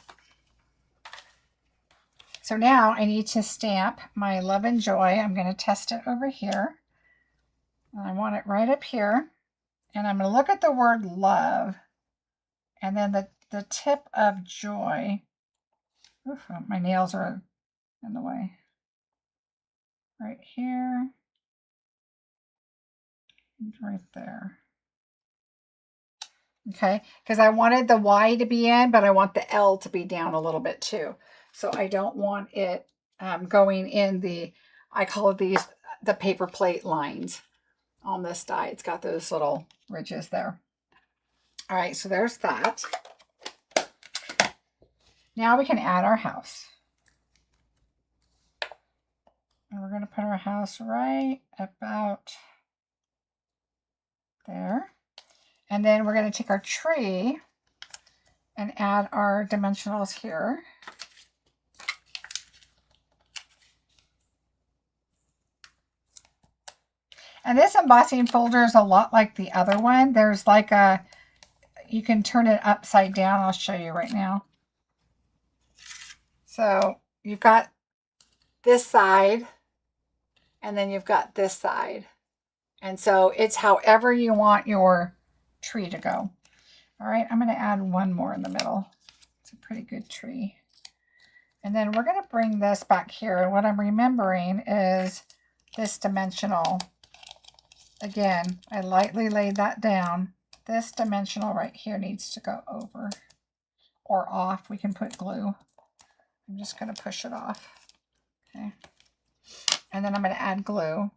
So now I need to stamp my Love and Joy. I'm going to test it over here. I want it right up here. And I'm going to look at the word love. And then the tip of joy. Oof, my nails are in the way. Right here. And right there. Okay, because I wanted the Y to be in, but I want the L to be down a little bit too. So I don't want it going in the, I call these the paper plate lines on this die. It's got those little ridges there. All right, so there's that. Now we can add our house. And we're going to put our house right about there. And then we're going to take our tree and add our dimensionals here. And this embossing folder is a lot like the other one. There's like you can turn it upside down. I'll show you right now. So you've got this side and then you've got this side. And so it's however you want your tree to go. All right, I'm going to add one more in the middle. It's a pretty good tree. And then we're going to bring this back here. And what I'm remembering is this dimensional. Again, I lightly laid that down. This dimensional right here needs to go over or off. We can put glue. I'm just going to push it off. Okay. And then I'm going to add glue.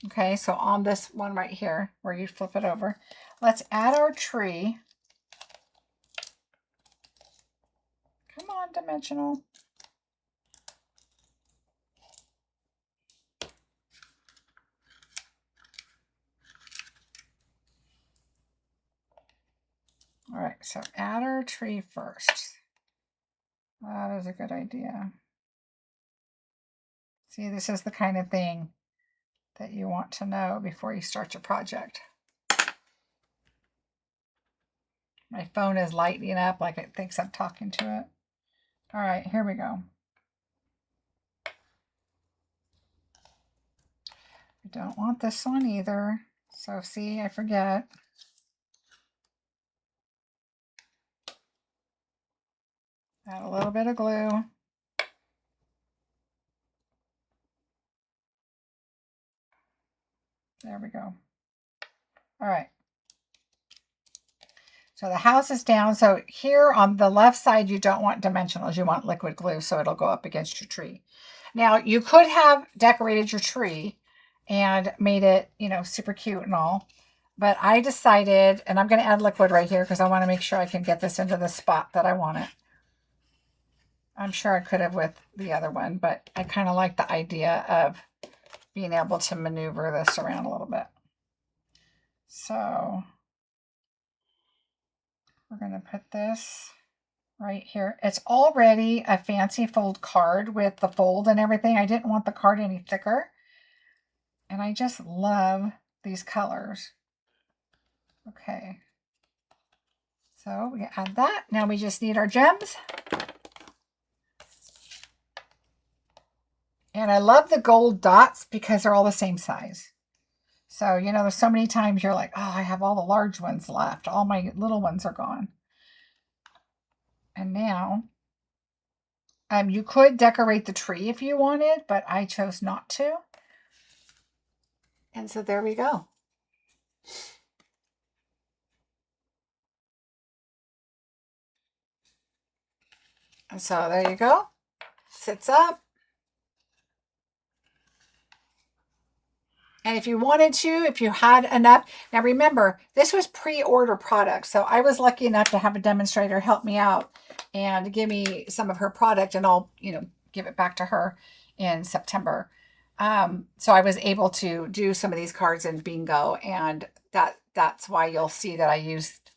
Okay, so on this one right here, where you flip it over, let's add our tree. Come on, dimensional. All right, so add our tree first. That is a good idea. See, this is the kind of thing that you want to know before you start your project. My phone is lighting up like it thinks I'm talking to it. All right, here we go. I don't want this one either. So see, I forget. Add a little bit of glue. There we go. All right. So the house is down. So here on the left side, you don't want dimensionals. You want liquid glue so it'll go up against your tree. Now, you could have decorated your tree and made it, you know, super cute and all. But I decided, and I'm going to add liquid right here because I want to make sure I can get this into the spot that I want it. I'm sure I could have with the other one, but I kind of like the idea of being able to maneuver this around a little bit. So we're going to put this right here. It's already a fancy fold card with the fold and everything. I didn't want the card any thicker. And I just love these colors. Okay. So we add that. Now we just need our gems. And I love the gold dots because they're all the same size. So, you know, there's so many times you're like, oh, I have all the large ones left. All my little ones are gone. And now, you could decorate the tree if you wanted, but I chose not to. And so there we go. And so there you go. Sits up. And if you wanted to, if you had enough, now remember, this was pre-order product. So I was lucky enough to have a demonstrator help me out and give me some of her product, and I'll, you know, give it back to her in September. So I was able to do some of these cards in bingo, and that's why you'll see that I used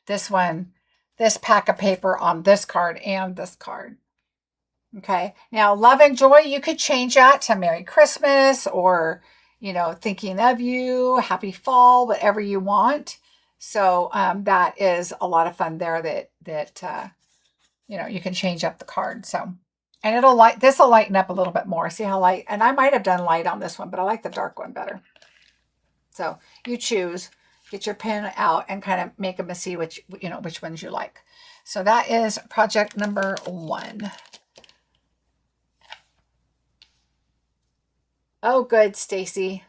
this one, this pack of paper on this card and this card. Okay. Now, love and joy, you could change that to Merry Christmas or, you know, thinking of you, happy fall, whatever you want. So that is a lot of fun there that you know, you can change up the card. So, and this will lighten up a little bit more. See how light, and I might have done light on this one, but I like the dark one better. So you choose, get your pen out and kind of make them see which, you know, which ones you like. So that is project number 1. Oh, good, Stacy.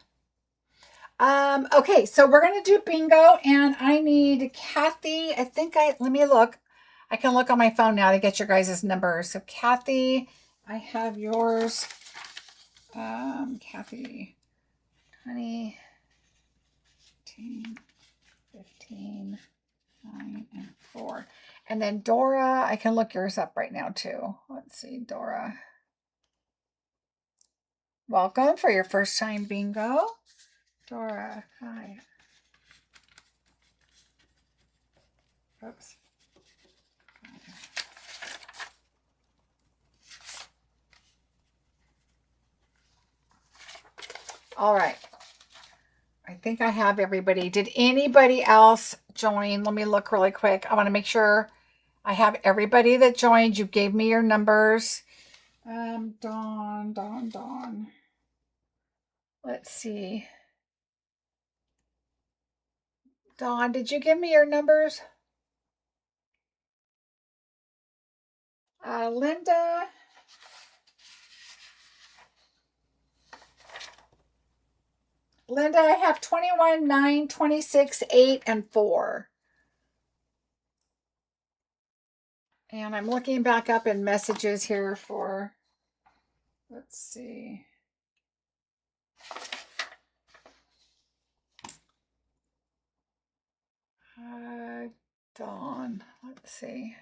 Okay, so we're going to do bingo, and I need Kathy. Let me look. I can look on my phone now to get your guys' numbers. So Kathy, I have yours. Kathy, 20, 15, 15, 9, and 4. And then Dora, I can look yours up right now too. Let's see, Dora. Welcome for your first time bingo. Dora, hi. Oops. All right. I think I have everybody. Did anybody else join? Let me look really quick. I want to make sure I have everybody that joined. You gave me your numbers. Dawn. Let's see. Dawn, did you give me your numbers? Linda. Linda, I have 21, 9, 26, 8, and 4. And I'm looking back up in messages here for, let's see. Dawn, let's see.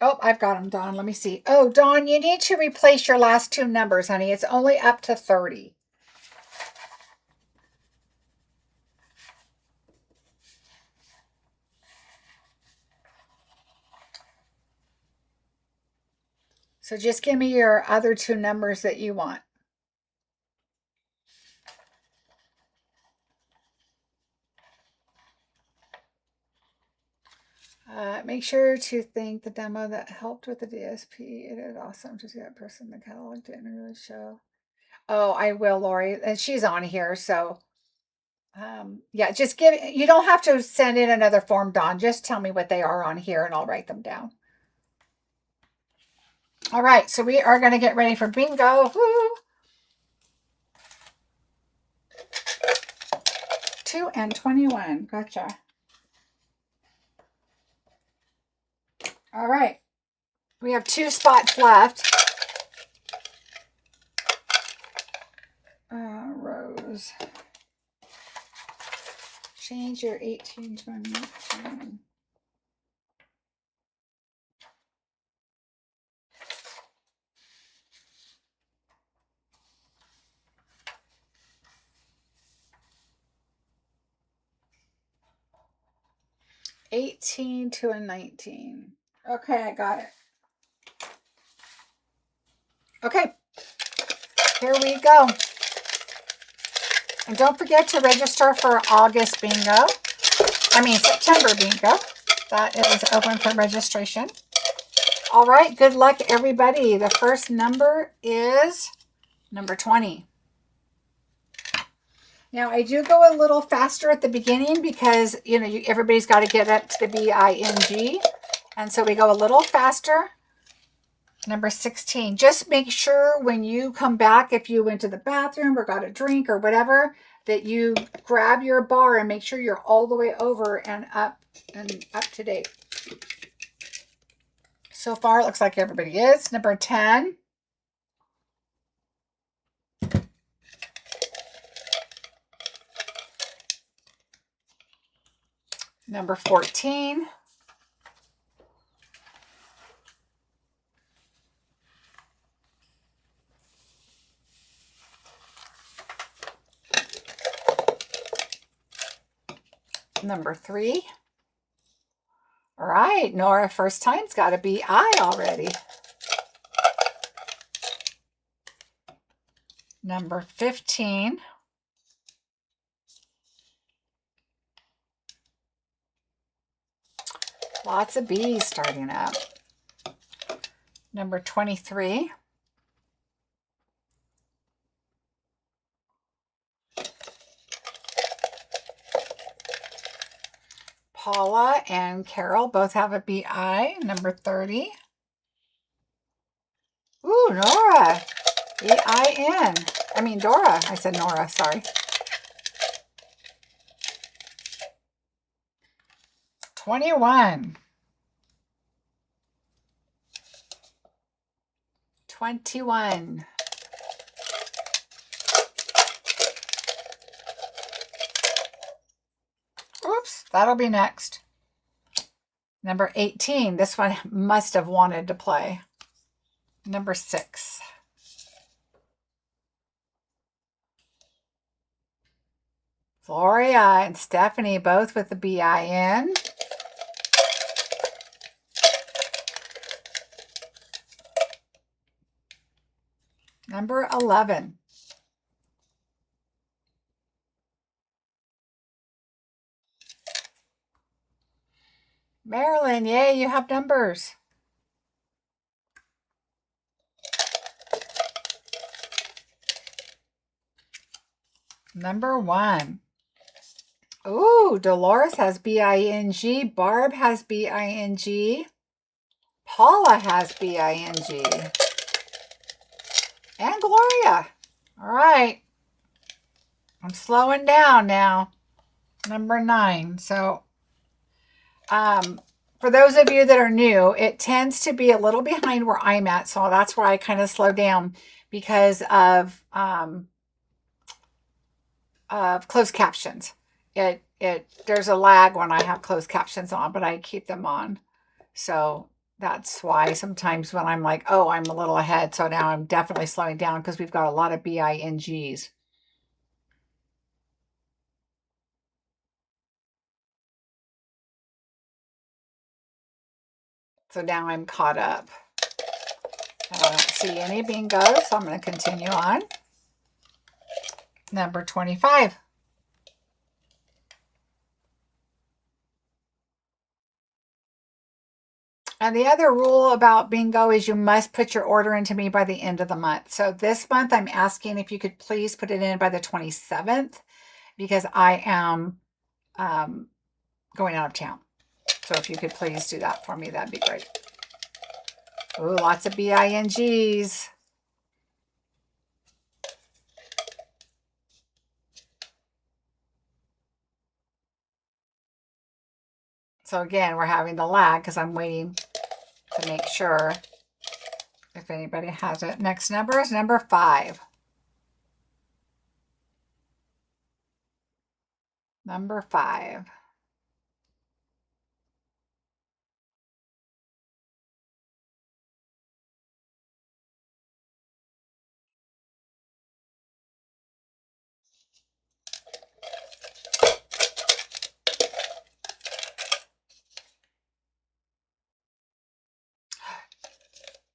Oh, I've got them, Dawn. Let me see. Oh, Dawn, you need to replace your last 2 numbers, honey. It's only up to 30. So just give me your other two numbers that you want. Make sure to thank the demo that helped with the DSP. It is awesome to see that person. The catalog didn't really show. Oh, I will, Lori. And she's on here, so yeah, just give. You don't have to send in another form, Dawn. Just tell me what they are on here, and I'll write them down. All right, so we are going to get ready for bingo. Woo! 2 and 21. Gotcha. All right. We have 2 spots left. Rose. Change your 18 to a 19. $18 to a $19. Okay, I got it. Okay, here we go. And don't forget to register for August bingo. September bingo. That is open for registration. All right, good luck, everybody. The first number is number 20. Now, I do go a little faster at the beginning because, everybody's got to get up to the BING. And so we go a little faster. Number 16. Just make sure when you come back, if you went to the bathroom or got a drink or whatever, that you grab your bar and make sure you're all the way over and up to date. So far, it looks like everybody is. Number 10. Number 14. Number 3. All right, Nora, first time's got to be I already. Number 15. Lots of B's starting up. Number 23. Paula and Carol both have a BI. Number 30. Ooh, Nora. B-I-N. Dora. I said Nora, sorry. 21. 21. Oops, that'll be next. Number 18. This one must have wanted to play. Number 6. Gloria and Stephanie both with the BIN. Number 11. Marilyn, yay, you have numbers. Number 1. Ooh, Dolores has BING. Barb has BING. Paula has BING. And Gloria. All right. I'm slowing down now. Number 9. So, for those of you that are new, it tends to be a little behind where I'm at. So that's why I kind of slow down because of closed captions. There's a lag when I have closed captions on, but I keep them on. So that's why sometimes when I'm like, oh, I'm a little ahead. So now I'm definitely slowing down because we've got a lot of BINGs. So now I'm caught up. I don't see any bingos, so I'm going to continue on. Number 25. And the other rule about bingo is you must put your order into me by the end of the month. So this month I'm asking if you could please put it in by the 27th because I am going out of town. So if you could please do that for me, that'd be great. Ooh, lots of BINGs. So again, we're having the lag because I'm waiting to make sure if anybody has it. Next number is number 5. Number 5.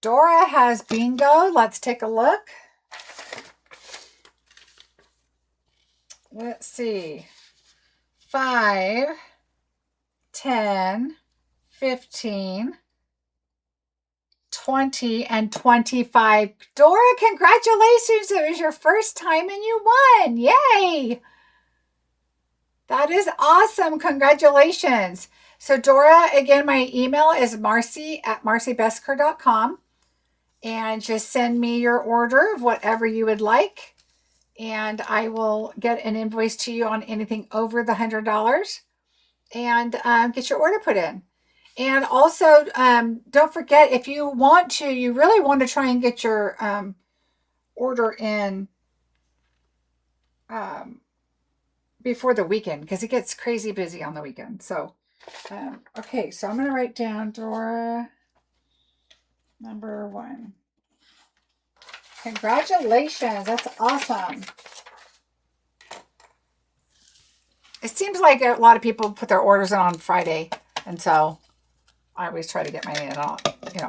Dora has bingo. Let's take a look. Let's see. 5, 10, 15, 20, and 25. Dora, congratulations. It was your first time and you won. Yay. That is awesome. Congratulations. So Dora, again, my email is marcie@marciebesecker.com. And just send me your order of whatever you would like. And I will get an invoice to you on anything over the $100 and get your order put in. And also, don't forget, if you want to, you really want to try and get your order in before the weekend because it gets crazy busy on the weekend. So, okay, so I'm going to write down Dora number 1. Congratulations. That's awesome. It seems like a lot of people put their orders in on Friday. And so I always try to get mine in on,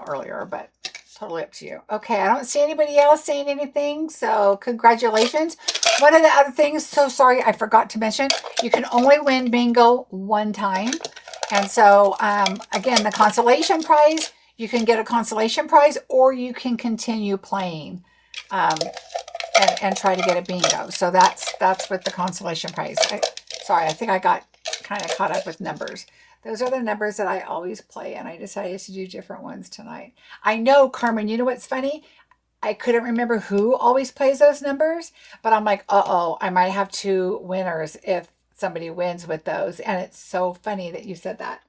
earlier, but totally up to you. Okay. I don't see anybody else saying anything. So congratulations. One of the other things, so sorry, I forgot to mention, you can only win bingo one time. And so, again, the consolation prize, you can get a consolation prize or you can continue playing. And try to get a bingo. So that's with the consolation prize. Sorry, I think I got kind of caught up with numbers. Those are the numbers that I always play, and I decided to do different ones tonight. I know, Carmen, you know what's funny? I couldn't remember who always plays those numbers, but I'm like, uh-oh, I might have 2 winners if somebody wins with those. And it's so funny that you said that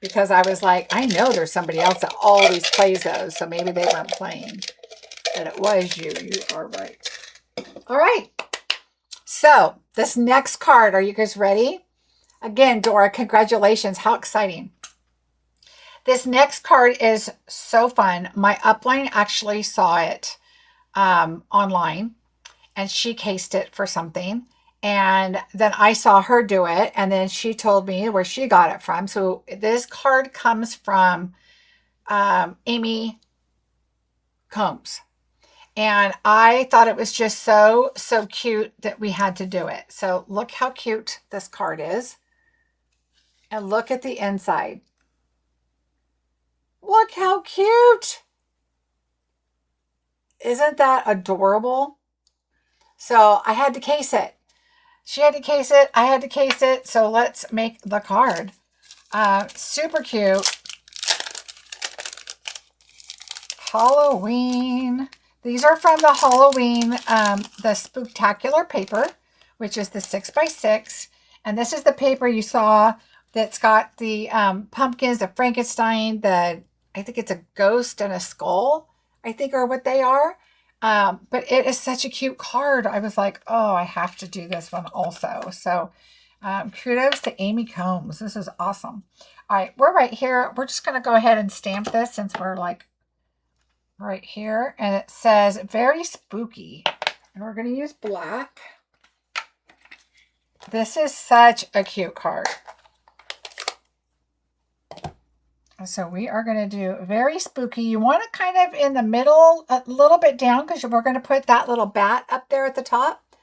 because I was like, I know there's somebody else that always plays those, so maybe they weren't playing. But it was you. You are right. All right. So this next card, are you guys ready? Again, Dora, congratulations. How exciting. This next card is so fun. My upline actually saw it online and she cased it for something. And then I saw her do it. And then she told me where she got it from. So this card comes from Amy Combs. And I thought it was just so cute that we had to do it. So look how cute this card is. And look at the inside. Look how cute. Isn't that adorable? So I had to case it. She had to case it. I had to case it. So let's make the card. Super cute. Halloween. These are from the Halloween, the Spooktacular paper, which is the 6x6. And this is the paper you saw that's got the pumpkins, the Frankenstein, I think it's a ghost and a skull, I think are what they are. But it is such a cute card. I was like, oh, I have to do this one also. So kudos to Amy Combs. This is awesome. All right, we're right here. We're just going to go ahead and stamp this since we're like right here, and it says very spooky, and we're going to use black. This is such a cute card. So we are going to do very spooky. You want it kind of in the middle, a little bit down, because we're going to put that little bat up there at the top.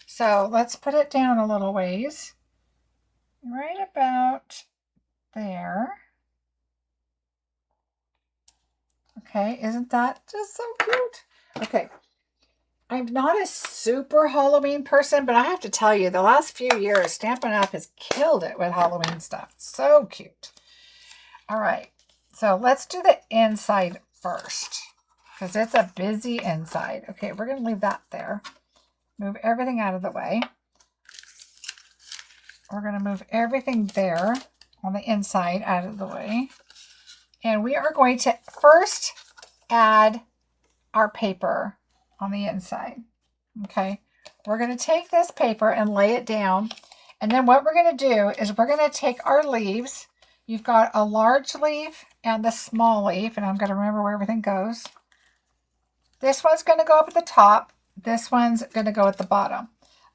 So let's put it down a little ways. Right about there. Okay, isn't that just so cute? Okay. I'm not a super Halloween person, but I have to tell you, the last few years, Stampin' Up! Has killed it with Halloween stuff. So cute. All right, so let's do the inside first, because it's a busy inside. Okay, we're going to leave that there. Move everything out of the way. We're going to move everything there on the inside out of the way. And we are going to first add our paper on the inside. Okay, we're going to take this paper and lay it down. And then what we're going to do is we're going to take our leaves. You've got a large leaf and the small leaf, and I'm going to remember where everything goes. This one's going to go up at the top. This one's going to go at the bottom.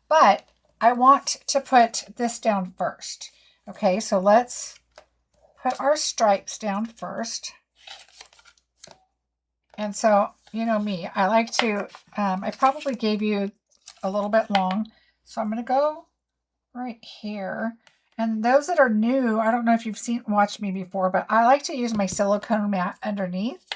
But I want to put this down first. Okay, so let's put our stripes down first. And so, you know me, I like to, I probably gave you a little bit long. So I'm going to go right here. And those that are new, I don't know if you've watched me before, but I like to use my silicone mat underneath.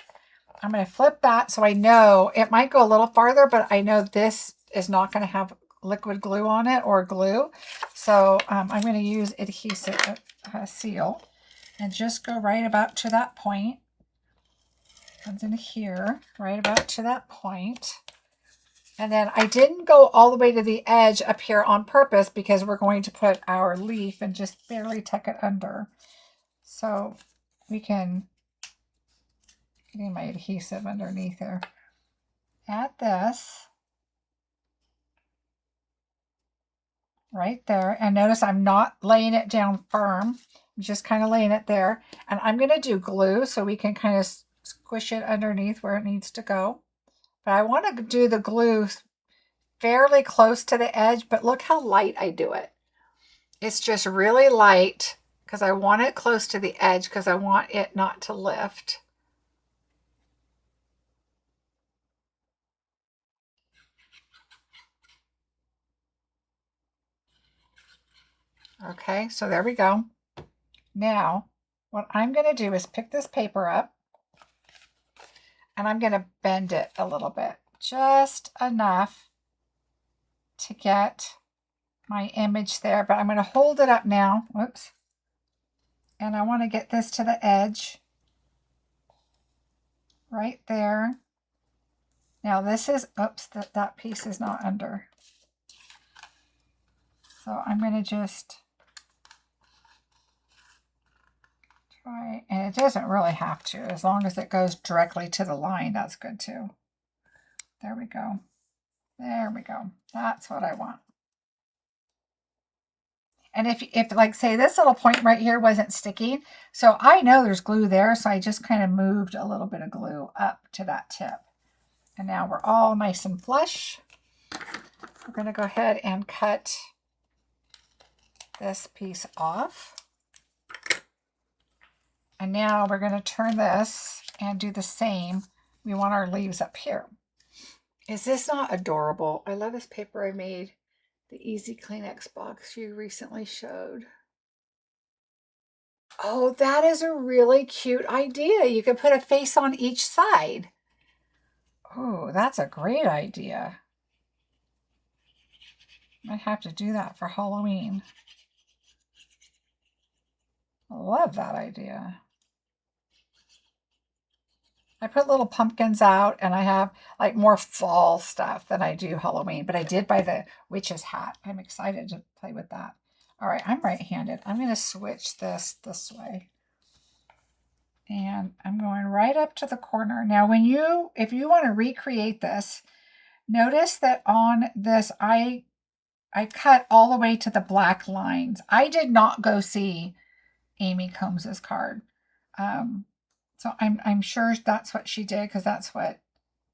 I'm going to flip that so I know it might go a little farther, but I know this is not going to have liquid glue on it or glue. So I'm going to use adhesive seal and just go right about to that point. Comes into here, right about to that point. And then I didn't go all the way to the edge up here on purpose because we're going to put our leaf and just barely tuck it under. So we can, getting my adhesive underneath there. Add this right there. And notice I'm not laying it down firm. I'm just kind of laying it there. And I'm going to do glue so we can kind of squish it underneath where it needs to go. But I want to do the glue fairly close to the edge, but look how light I do it. It's just really light because I want it close to the edge because I want it not to lift. Okay, so there we go. Now, what I'm going to do is pick this paper up and I'm going to bend it a little bit, just enough to get my image there, but I'm going to hold it up now. Whoops. And I want to get this to the edge right there. Now this is, oops, that piece is not under. So I'm going to just try, and it doesn't really have to, as long as it goes directly to the line, that's good too. There we go. There we go. That's what I want. And if like say this little point right here wasn't sticking, so I know there's glue there, so I just kind of moved a little bit of glue up to that tip. And now we're all nice and flush. We're going to go ahead and cut this piece off. And now we're going to turn this and do the same. We want our leaves up here. Is this not adorable? I love this paper I made. The Easy Kleenex box you recently showed. Oh, that is a really cute idea. You could put a face on each side. Oh, that's a great idea. Might have to do that for Halloween. I love that idea. I put little pumpkins out and I have like more fall stuff than I do Halloween, but I did buy the witch's hat. I'm excited to play with that. All right, I'm right-handed. I'm going to switch this way. And I'm going right up to the corner. Now, if you want to recreate this, notice that on this, I cut all the way to the black lines. I did not go see Amy Combs's card. So I'm sure that's what she did because that's what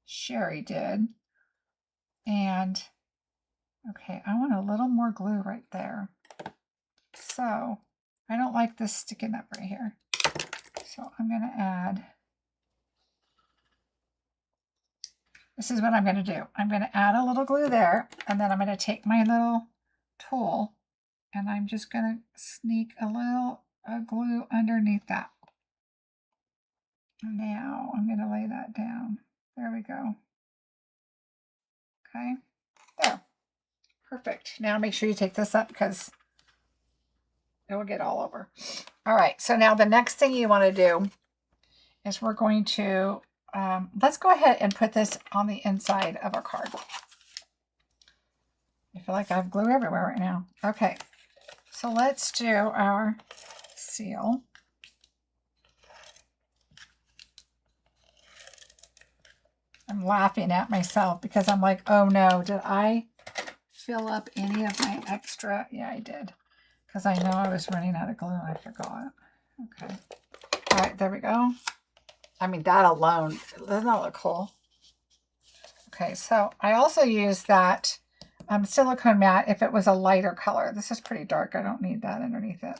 Sherry did. And okay, I want a little more glue right there. So I don't like this sticking up right here. So I'm going to add, this is what I'm going to do. I'm going to add a little glue there, and then I'm going to take my little tool and I'm just going to sneak a little glue underneath that. Now I'm going to lay that down. There we go. Okay, there. Perfect. Now make sure you take this up because it will get all over. All right, so now the next thing you want to do is we're going to, let's go ahead and put this on the inside of our card. I feel like I have glue everywhere right now. Okay, so let's do our seal. I'm laughing at myself because I'm like, oh no, did I fill up any of my extra? Yeah, I did. Because I know I was running out of glue and I forgot. Okay. All right, there we go. I mean, that alone, doesn't that look cool? Okay, so I also use that silicone mat if it was a lighter color. This is pretty dark. I don't need that underneath it.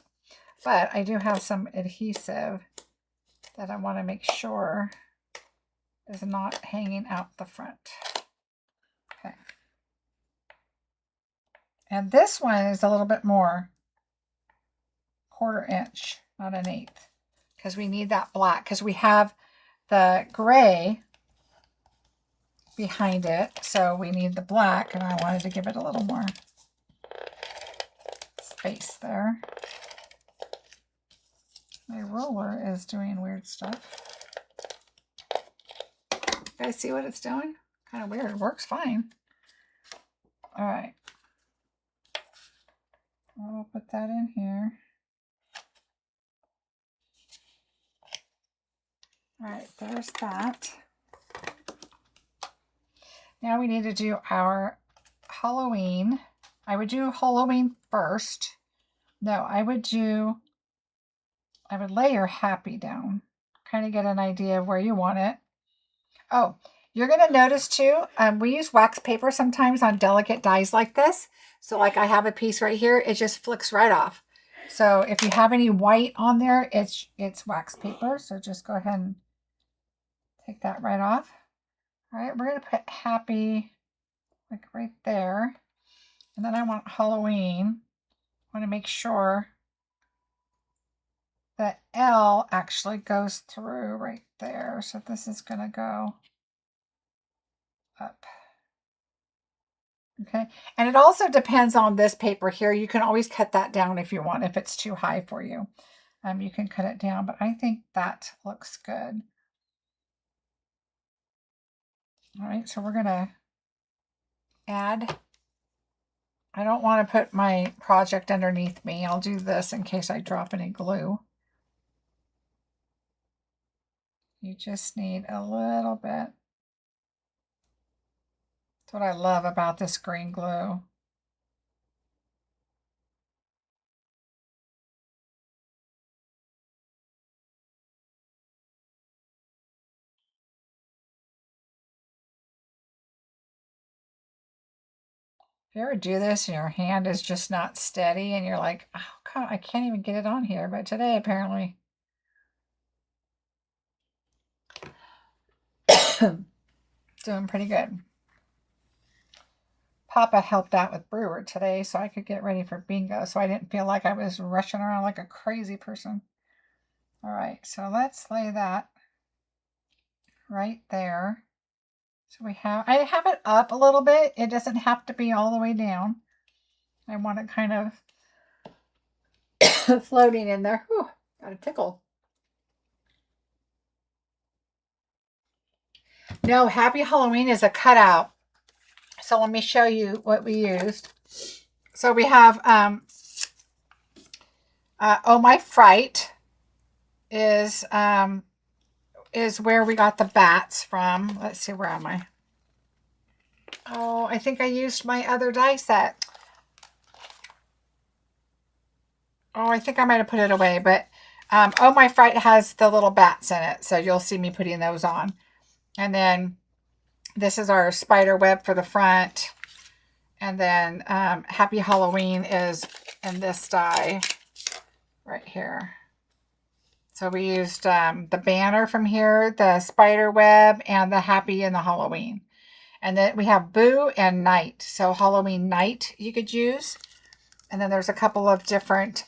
But I do have some adhesive that I want to make sure is not hanging out the front. Okay. And this one is a little bit more, 1/4 inch, not an 1/8, because we need that black, because we have the gray behind it, so we need the black, and I wanted to give it a little more space there. My roller is doing weird stuff. You guys see what it's doing? Kind of weird. It works fine. All right. I'll put that in here. All right, there's that. Now we need to do our Halloween. I would do Halloween first. No, I would lay your happy down. Kind of get an idea of where you want it. Oh, you're going to notice too, we use wax paper sometimes on delicate dies like this. So like I have a piece right here, it just flicks right off. So if you have any white on there, it's wax paper. So just go ahead and take that right off. All right, we're going to put happy like right there. And then I want Halloween. I want to make sure that L actually goes through right there. So this is going to go up. Okay, and it also depends on this paper here. You can always cut that down if you want, if it's too high for you. You can cut it down, but I think that looks good. All right, so we're going to add. I don't want to put my project underneath me. I'll do this in case I drop any glue. You just need a little bit. That's what I love about this green glue. If you ever do this and your hand is just not steady and you're like, oh God, I can't even get it on here. But today, apparently, doing pretty good. Papa helped out with Brewer today so I could get ready for bingo, so I didn't feel like I was rushing around like a crazy person. All right, so let's lay that right there. So I have it up a little bit. It doesn't have to be all the way down. I want it kind of floating in there. Whew, got a tickle. No, Happy Halloween is a cutout. So let me show you what we used. So we have, Oh My Fright is where we got the bats from. Let's see, where am I? Oh, I think I used my other die set. Oh, I think I might have put it away, but Oh My Fright has the little bats in it, so you'll see me putting those on. And then this is our spider web for the front. And then Happy Halloween is in this die right here. So we used the banner from here, the spider web, and the happy and the Halloween. And then we have Boo and Night. So Halloween Night you could use. And then there's a couple of different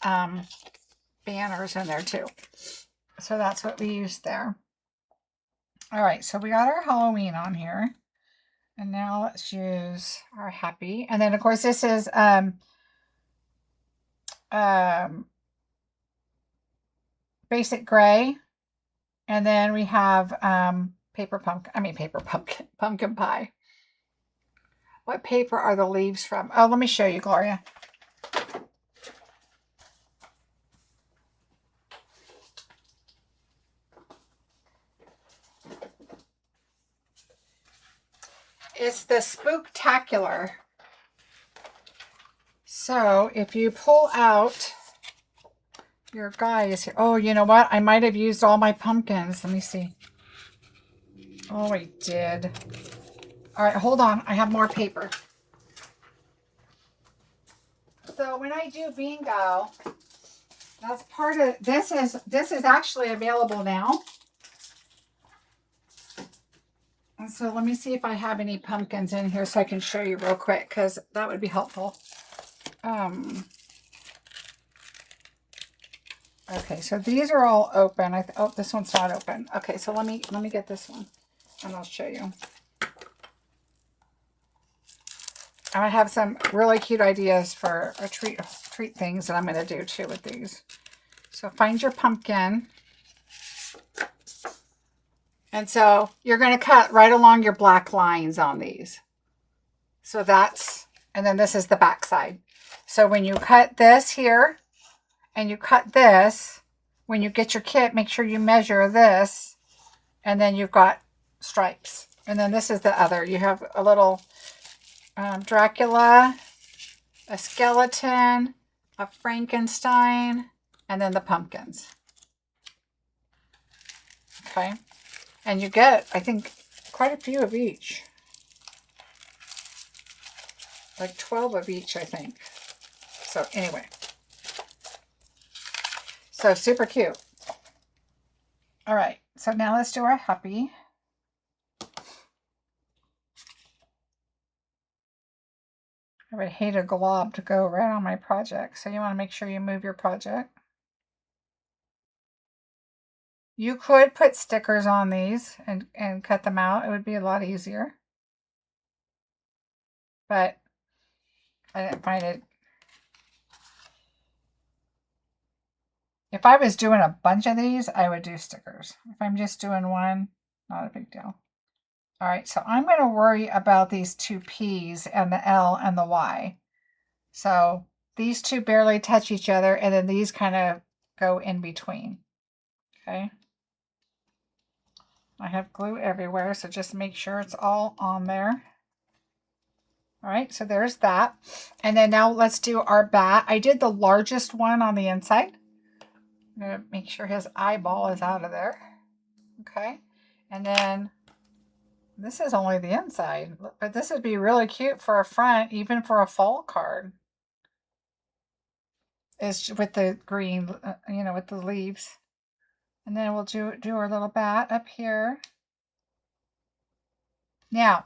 banners in there too. So that's what we used there. All right, so we got our Halloween on here. And now let's use our happy. And then of course this is basic gray. And then we have pumpkin pie. What paper are the leaves from? Oh, let me show you, Gloria. It's the Spooktacular. So if you pull out your guys here. Oh, you know what? I might have used all my pumpkins. Let me see. Oh, I did. All right, hold on. I have more paper. So when I do bingo, that's part of this is actually available now. And so let me see if I have any pumpkins in here so I can show you real quick, because that would be helpful. Okay, so these are all open. Oh, this one's not open. Okay, so let me get this one and I'll show you. I have some really cute ideas for a treat things that I'm going to do too with these. So find your pumpkin. And so you're going to cut right along your black lines on these. So that's, and then this is the back side. So when you cut this here and you cut this, when you get your kit, make sure you measure this, and then you've got stripes. And then this is the other. You have a little Dracula, a skeleton, a Frankenstein, and then the pumpkins. Okay. And you get, I think, quite a few of each. Like 12 of each, I think. So anyway. So super cute. All right. So now let's do our happy. I would hate a glob to go right on my project. So you want to make sure you move your project. You could put stickers on these and cut them out. It would be a lot easier. But I didn't find it. If I was doing a bunch of these, I would do stickers. If I'm just doing one, not a big deal. All right, so I'm going to worry about these two P's and the L and the Y. So these two barely touch each other, and then these kind of go in between. Okay. I have glue everywhere, so just make sure it's all on there. All right, so there's that. And then now let's do our bat. I did the largest one on the inside. I'm going to make sure his eyeball is out of there. Okay. And then this is only the inside, but this would be really cute for a front, even for a fall card. Is with the green, with the leaves. And then we'll do our little bat up here. Now,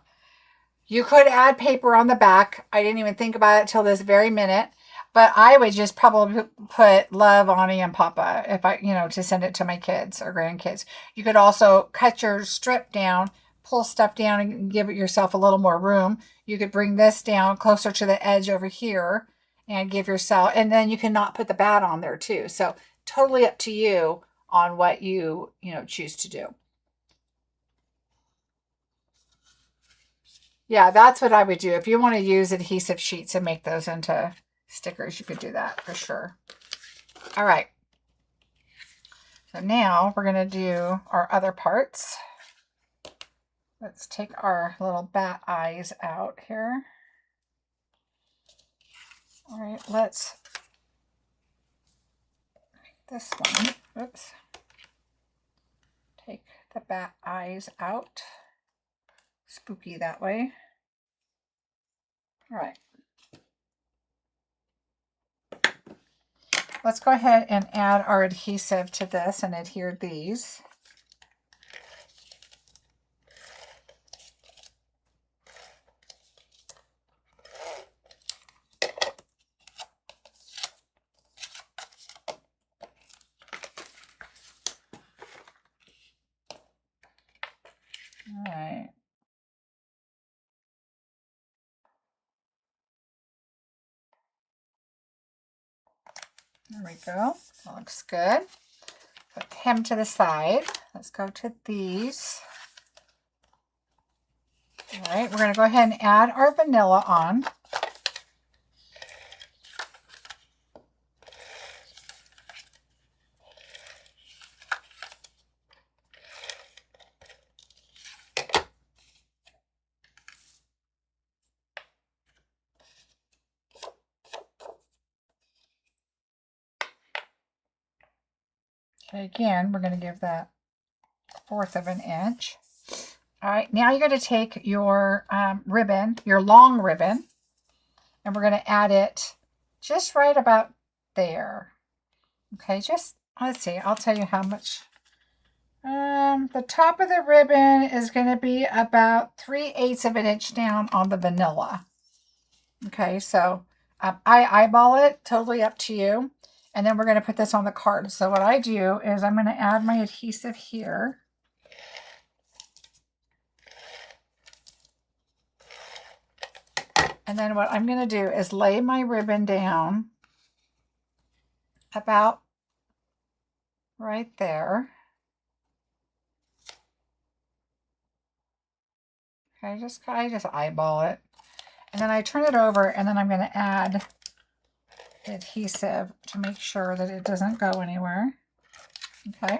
you could add paper on the back. I didn't even think about it till this very minute. But I would just probably put love, Ani, and Papa if I, to send it to my kids or grandkids. You could also cut your strip down, pull stuff down, and give it yourself a little more room. You could bring this down closer to the edge over here and give yourself, and then you can not put the bat on there too. So totally up to you on what you choose to do. Yeah, that's what I would do. If you want to use adhesive sheets and make those into stickers, you could do that for sure. All right. So now we're going to do our other parts. Let's take our little bat eyes out here. All right, let's make this one. Oops. Take the bat eyes out. Spooky that way. All right. let's go ahead and add our adhesive to this and adhere these. All right. There we go. That looks good. Put him to the side. Let's go to these. All right, we're going to go ahead and add our vanilla on. Okay, again, we're going to give that 1/4 of an inch. All right, now you're going to take your ribbon, your long ribbon, and we're going to add it just right about there. Okay, just, let's see, I'll tell you how much. The top of the ribbon is going to be about 3/8 of an inch down on the vanilla. Okay, so I eyeball it, totally up to you. And then we're going to put this on the card. So what I do is I'm going to add my adhesive here. And then what I'm going to do is lay my ribbon down about right there. Okay, I just eyeball it. And then I turn it over, and then I'm going to add the adhesive to make sure that it doesn't go anywhere. Okay.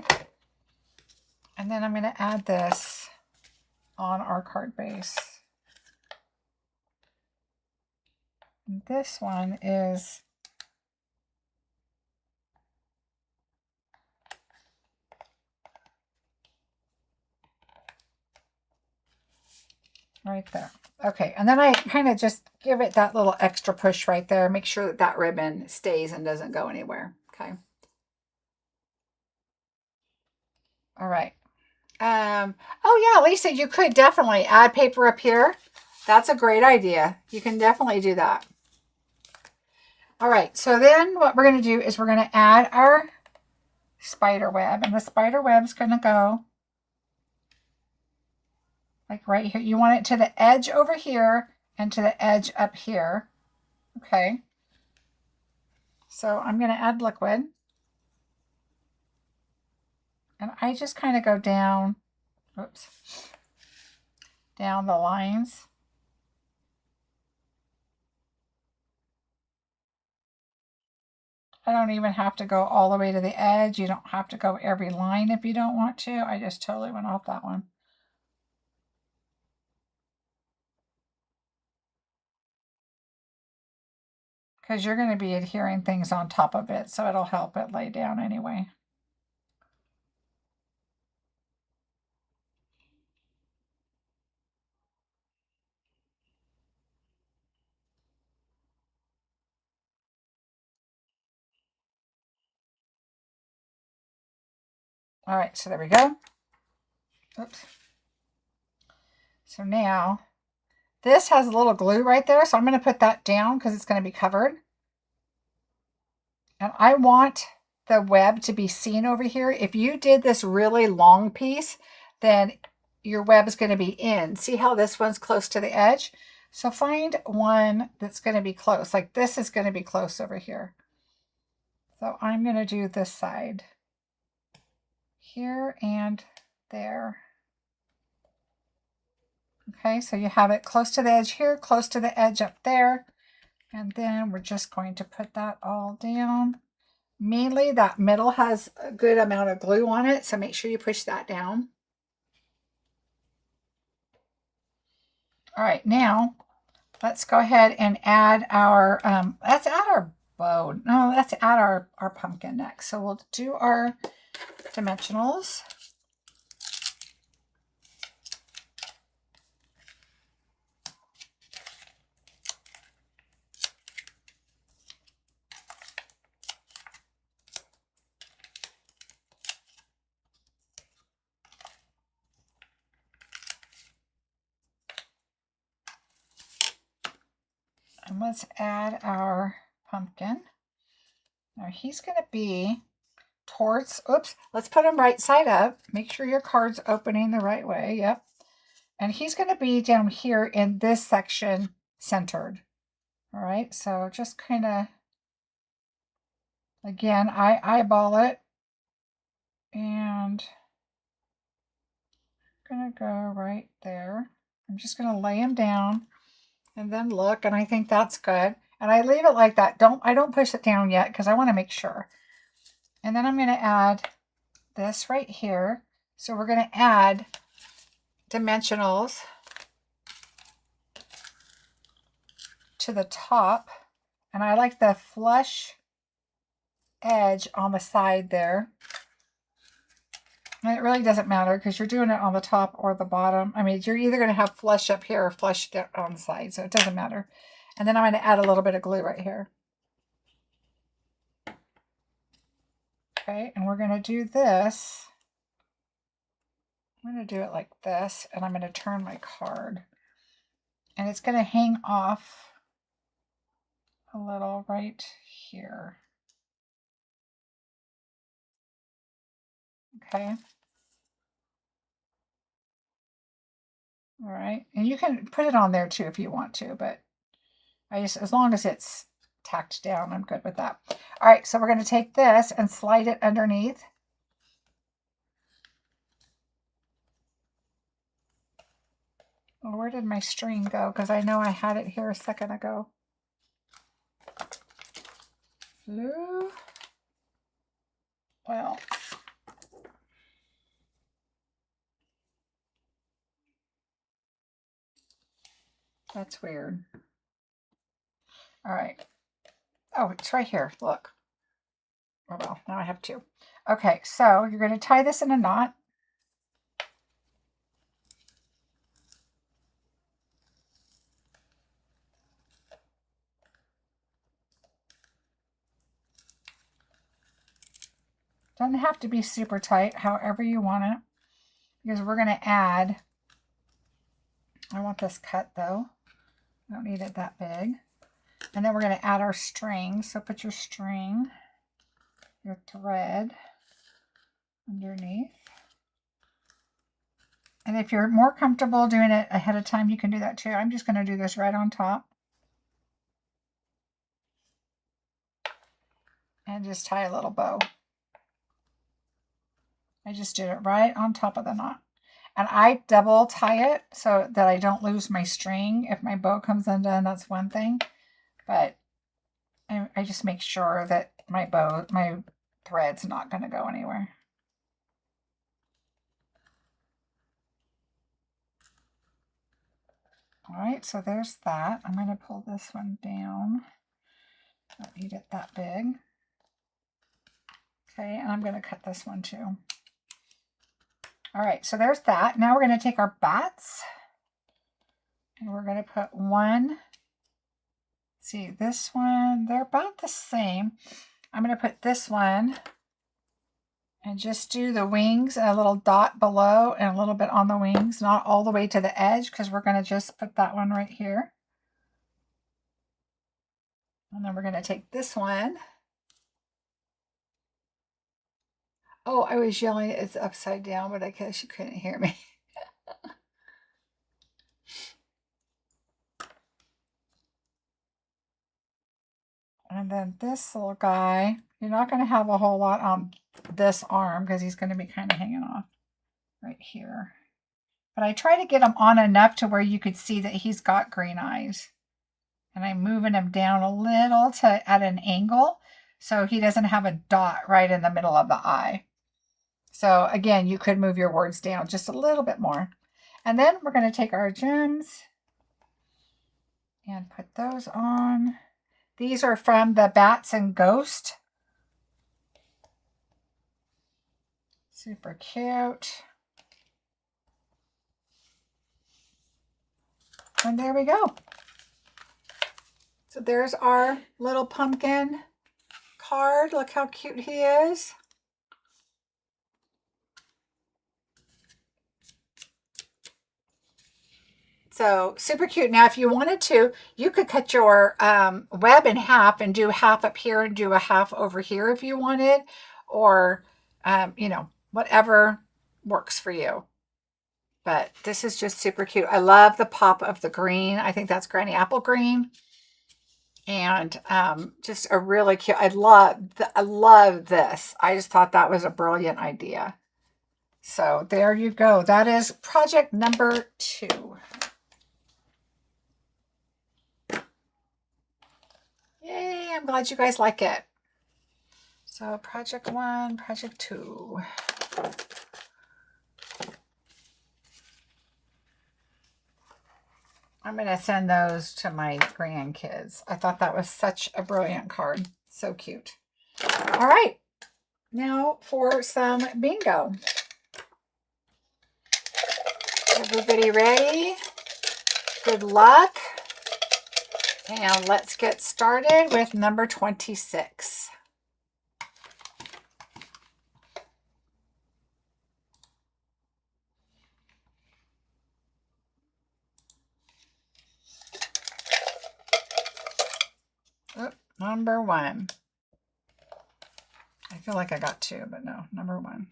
And then I'm going to add this on our card base. And this one is right there. Okay, and then I kind of just give it that little extra push right there. Make sure that that ribbon stays and doesn't go anywhere. Okay. All right. Oh yeah, Lisa, you could definitely add paper up here. That's a great idea. You can definitely do that. All right, so then what we're going to do is we're going to add our spider web, and the spider web's going to go like right here. You want it to the edge over here and to the edge up here. Okay. So I'm going to add liquid. And I just kind of go down, oops, down the lines. I don't even have to go all the way to the edge. You don't have to go every line if you don't want to. I just totally went off that one. Because you're going to be adhering things on top of it, so it'll help it lay down anyway. All right, so there we go. Oops. So now, this has a little glue right there, so I'm going to put that down because it's going to be covered. And I want the web to be seen over here. If you did this really long piece, then your web is going to be in. See how this one's close to the edge? So find one that's going to be close. Like this is going to be close over here. So I'm going to do this side here and there. Okay, so you have it close to the edge here, close to the edge up there. And then we're just going to put that all down. Mainly that middle has a good amount of glue on it, so make sure you push that down. All right, now let's go ahead and add our, let's add our bow. No, let's add our pumpkin next. So we'll do our dimensionals. And let's add our pumpkin. Now he's going to be towards, oops, let's put him right side up. Make sure your card's opening the right way. Yep. And he's going to be down here in this section centered. All right, so just kind of, again, I eyeball it. And I'm going to go right there. I'm just going to lay him down and then look, and I think that's good. And I leave it like that. I don't push it down yet because I want to make sure. And then I'm going to add this right here. So we're going to add dimensionals to the top. And I like the flush edge on the side there. And it really doesn't matter because you're doing it on the top or the bottom. I mean, you're either going to have flush up here or flush down on the side, so it doesn't matter. And then I'm going to add a little bit of glue right here. Okay, and we're going to do this. I'm going to do it like this, and I'm going to turn my card. And it's going to hang off a little right here. Okay. All right, and you can put it on there too if you want to, but as long as it's tacked down, I'm good with that. All right, so we're going to take this and slide it underneath. Well, where did my string go? Because I know I had it here a second ago. Blue. Well, that's weird. All right. Oh, it's right here. Look. Oh, well, now I have two. Okay, so you're going to tie this in a knot. Doesn't have to be super tight, however you want it, because we're going to add, I want this cut though. I don't need it that big. And then we're going to add our string. So put your string, your thread underneath. And if you're more comfortable doing it ahead of time, you can do that too. I'm just going to do this right on top. And just tie a little bow. I just did it right on top of the knot. And I double tie it so that I don't lose my string. If my bow comes undone, that's one thing. But I just make sure that my thread's not going to go anywhere. All right, so there's that. I'm going to pull this one down. Don't need it that big. Okay, and I'm going to cut this one too. All right, so there's that. Now we're going to take our bats and we're going to put one. See, this one, they're about the same. I'm going to put this one and just do the wings and a little dot below and a little bit on the wings, not all the way to the edge because we're going to just put that one right here. And then we're going to take this one. Oh, I was yelling it's upside down, but I guess you couldn't hear me. And then this little guy, you're not going to have a whole lot on this arm because he's going to be kind of hanging off right here. But I try to get him on enough to where you could see that he's got green eyes. And I'm moving him down a little at an angle so he doesn't have a dot right in the middle of the eye. So again, you could move your words down just a little bit more. And then we're going to take our gems and put those on. These are from the Bats and Ghost. Super cute. And there we go. So there's our little pumpkin card. Look how cute he is. So super cute. Now, if you wanted to, you could cut your web in half and do half up here and do a half over here if you wanted, or, you know, whatever works for you. But this is just super cute. I love the pop of the green. I think that's Granny Apple green. And just a really cute, I love this. I just thought that was a brilliant idea. So there you go. That is project number 2. Yay, I'm glad you guys like it. So project 1, project 2. I'm going to send those to my grandkids. I thought that was such a brilliant card. So cute. All right. Now for some bingo. Everybody ready? Good luck. And let's get started with number 26. Oh, number 1. I feel like I got 2, but no, number 1.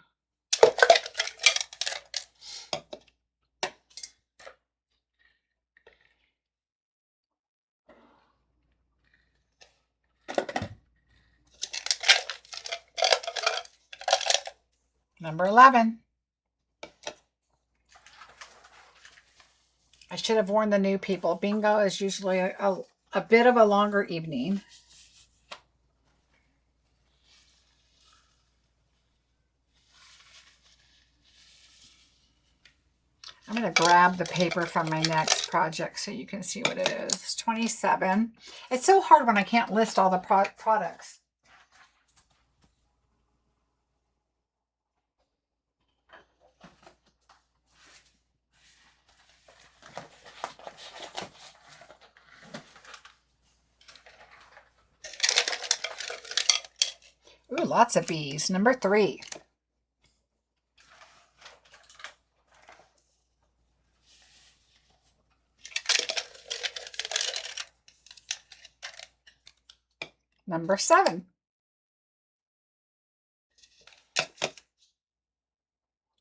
Number 11. I should have warned the new people. Bingo is usually a bit of a longer evening. I'm going to grab the paper from my next project so you can see what it is. It's 27. It's so hard when I can't list all the products. Ooh, lots of bees. Number 3. Number 7.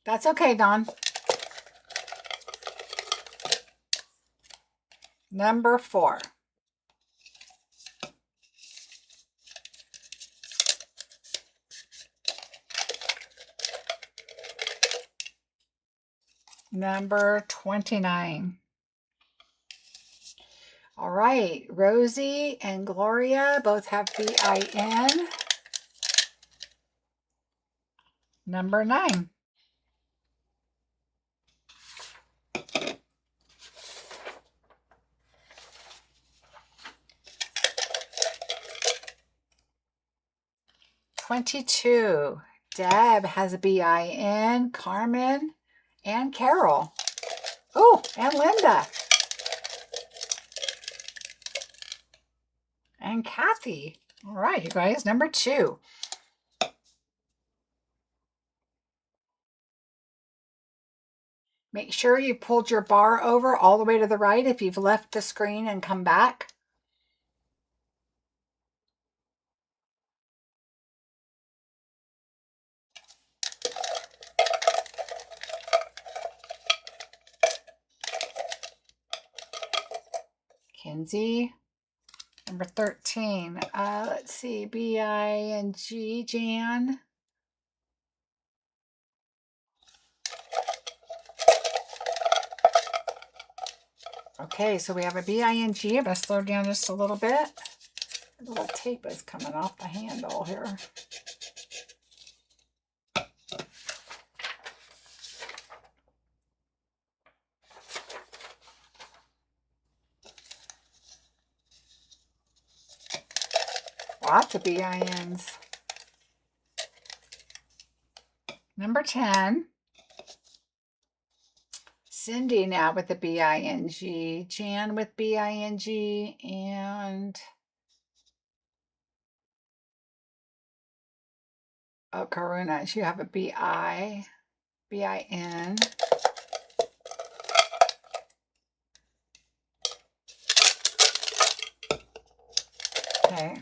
That's okay, Dawn. Number 4. Number 29. All right, Rosie and Gloria both have BIN. Number 9. $22. Deb has a BIN. Carmen and Carol. Oh, and Linda. And Kathy. All right, you guys, number 2. Make sure you pulled your bar over all the way to the right if you've left the screen and come back. Kinsey. Number 13. Let's see, BING, Jan. Okay, so we have a BING. I'm going to slow down just a little bit. The little tape is coming off the handle here. Lots of BINs. Number 10. Cindy now with the BING. Jan with BING. And oh, Karuna, you have a BIN. Okay.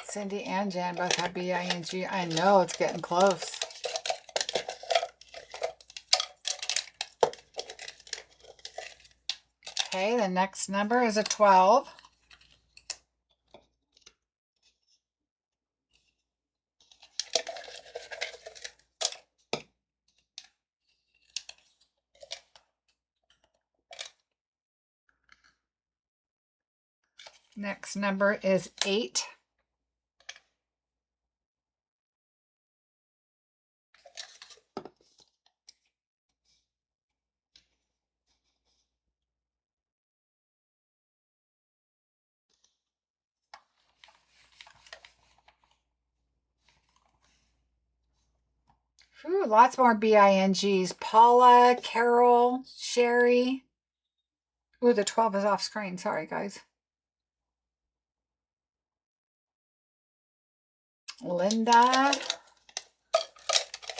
Cindy and Jan both have B-I-N-G. I know, it's getting close. Okay, the next number is a 12. Next number is 8. Ooh, lots more B-I-N-Gs. Paula, Carol, Sherry. Ooh, the 12 is off screen. Sorry, guys. Linda.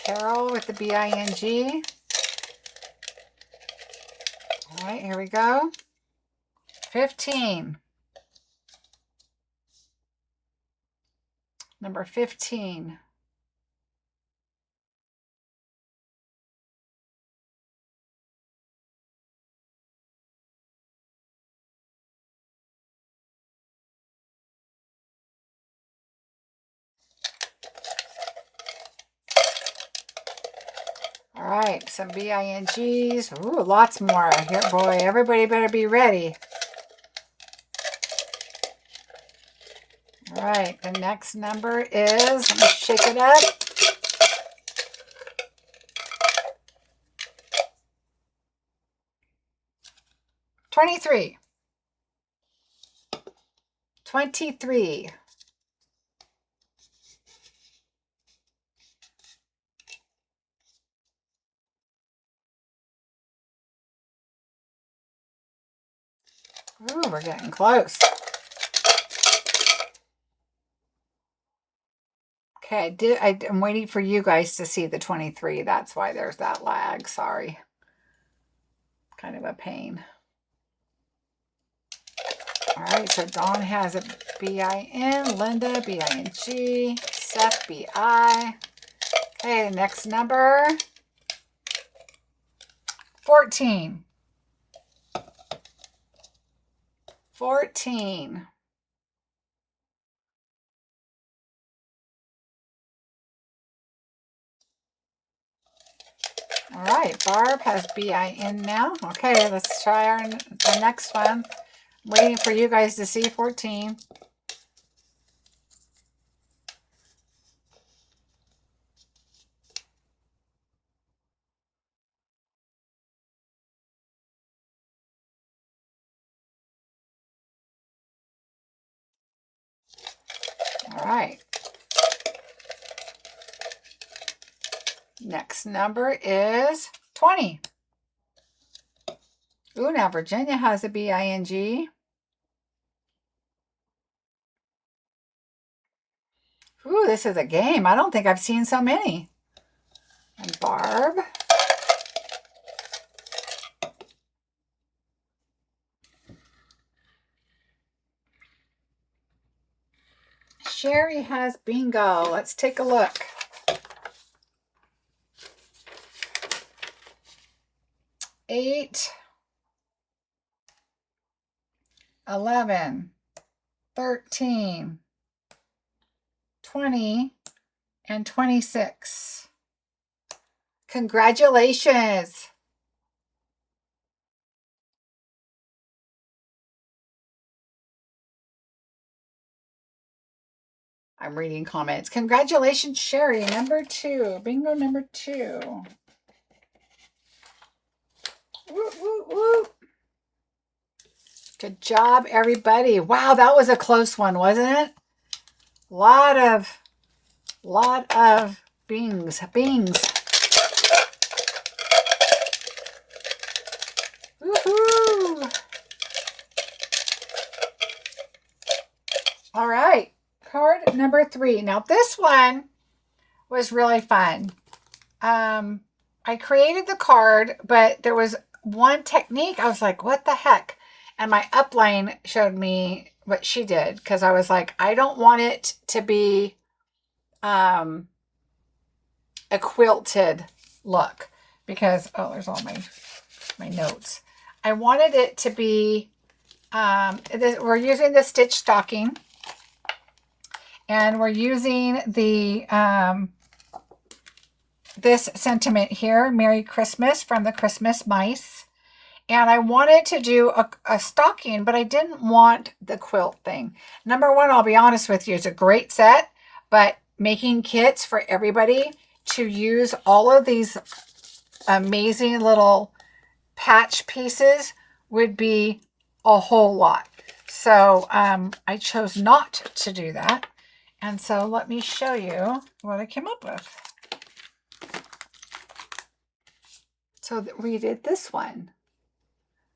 Carol with the B-I-N-G. All right, here we go. 15. Number 15. All right, some B-I-N-Gs. Ooh, lots more. Here, boy, everybody better be ready. All right, the next number is, let me shake it up. 23. 23. Ooh, we're getting close. Okay, I'm waiting for you guys to see the 23. That's why there's that lag. Sorry. Kind of a pain. All right, so Dawn has a B-I-N, Linda, B-I-N-G, Sept, B-I. Okay, the next number, 14. 14. All right, Barb has B-I-N now. Okay, let's try our next one. Waiting for you guys to see 14. All right. Next number is 20. Ooh, now Virginia has a B-I-N-G. Ooh, this is a game. I don't think I've seen so many. And Barb. Sherry has bingo. Let's take a look. 8, 11, 13, 20, and 26. Congratulations. I'm reading comments. Congratulations, Sherry. Number 2. Bingo number 2. Woo, woo, woo. Good job, everybody. Wow, that was a close one, wasn't it? Lot of bings. Woohoo! All right, card number 3. Now this one was really fun. I created the card, but there was one technique. I was like, what the heck? And my upline showed me what she did because I was like, I don't want it to be a quilted look because, oh, there's all my notes. I wanted it to be, we're using the stitch stocking, and we're using the, this sentiment here, Merry Christmas, from the Christmas Mice. And I wanted to do a stocking, but I didn't want the quilt thing. Number one, I'll be honest with you, it's a great set, but making kits for everybody to use all of these amazing little patch pieces would be a whole lot. So I chose not to do that. And so let me show you what I came up with. So we did this one.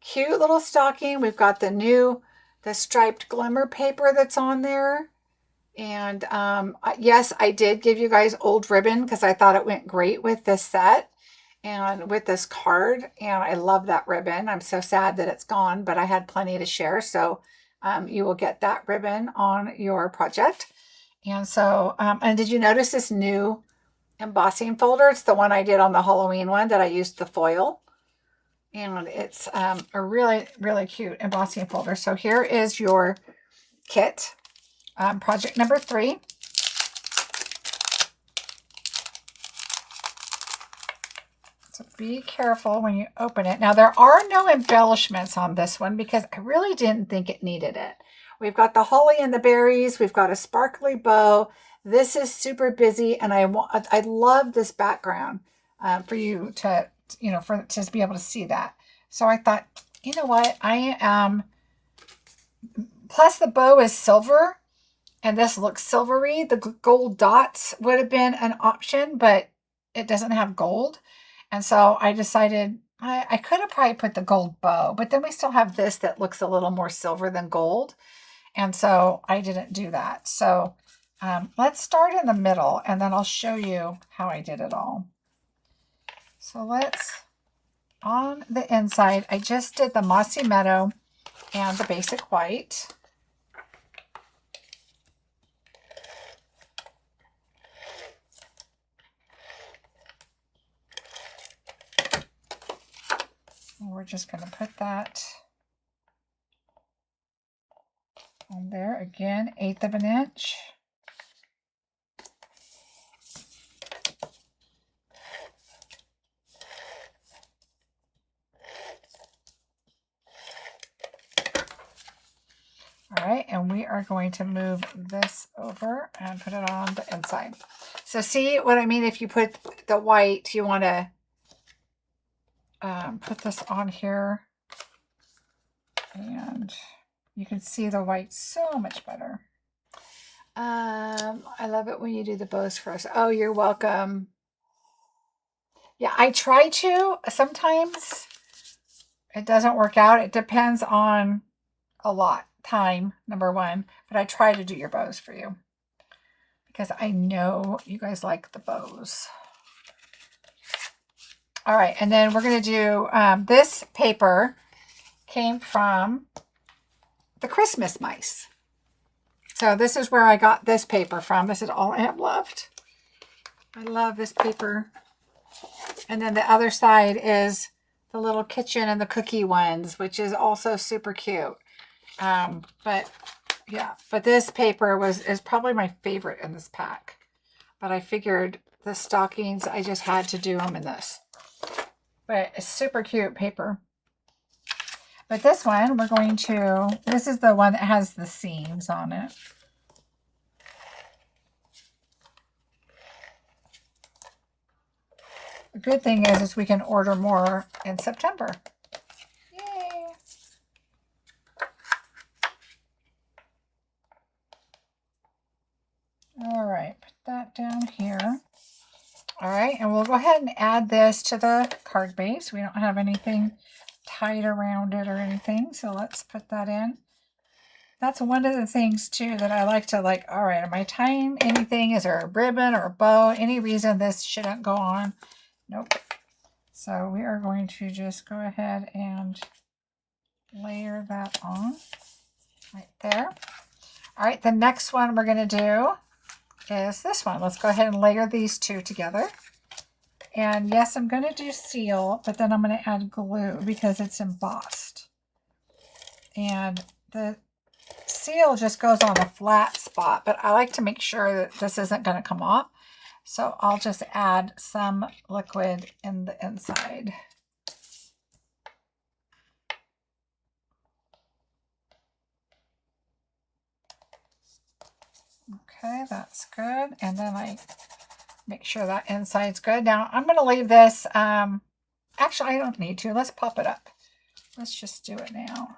Cute little stocking. We've got the striped glimmer paper that's on there. And yes, I did give you guys old ribbon because I thought it went great with this set and with this card. And I love that ribbon. I'm so sad that it's gone, but I had plenty to share. So you will get that ribbon on your project. And so, and did you notice this new embossing folder? It's the one I did on the Halloween one that I used the foil. And it's a really, really cute embossing folder. So here is your kit, project number 3. So be careful when you open it. Now, there are no embellishments on this one because I really didn't think it needed it. We've got the holly and the berries. We've got a sparkly bow. This is super busy, and I love this background for you to, to be able to see that. So I thought, you know what, plus the bow is silver, and this looks silvery. The gold dots would have been an option, but it doesn't have gold. And so I decided I could have probably put the gold bow, but then we still have this that looks a little more silver than gold. And so I didn't do that. So let's start in the middle, and then I'll show you how I did it all. So on the inside, I just did the Mossy Meadow and the basic white. And we're just going to put that on there. Again, 1/8 of an inch. All right, and we are going to move this over and put it on the inside. So see what I mean? If you put the white, you want to put this on here, and you can see the white so much better. I love it when you do the bows for us. Oh, you're welcome. Yeah, I try to. Sometimes it doesn't work out. It depends on a lot. Time, number one, but I try to do your bows for you because I know you guys like the bows. All right, and then we're going to do this paper came from the Christmas Mice. So this is where I got this paper from. This is all I have left. I love this paper. And then the other side is the little kitchen and the cookie ones, which is also super cute. But this paper is probably my favorite in this pack. But I figured the stockings, I just had to do them in this. But it's super cute paper. But this one, this is the one that has the seams on it. The good thing is we can order more in September. Yay! All right, put that down here. All right, and we'll go ahead and add this to the card base. We don't have anything tied around it or anything, so let's put that in. That's one of the things too that I like to all right, am I tying anything? Is there a ribbon or a bow? Any reason this shouldn't go on? Nope. So we are going to just go ahead and layer that on right there. All right, the next one we're going to do is this one. Let's go ahead and layer these two together. And yes, I'm going to do seal, but then I'm going to add glue because it's embossed. And the seal just goes on a flat spot, but I like to make sure that this isn't going to come off. So I'll just add some liquid in the inside. Okay, that's good. And then I make sure that inside's good. Now I'm going to leave this, actually I don't need to. Let's pop it up. Let's just do it now.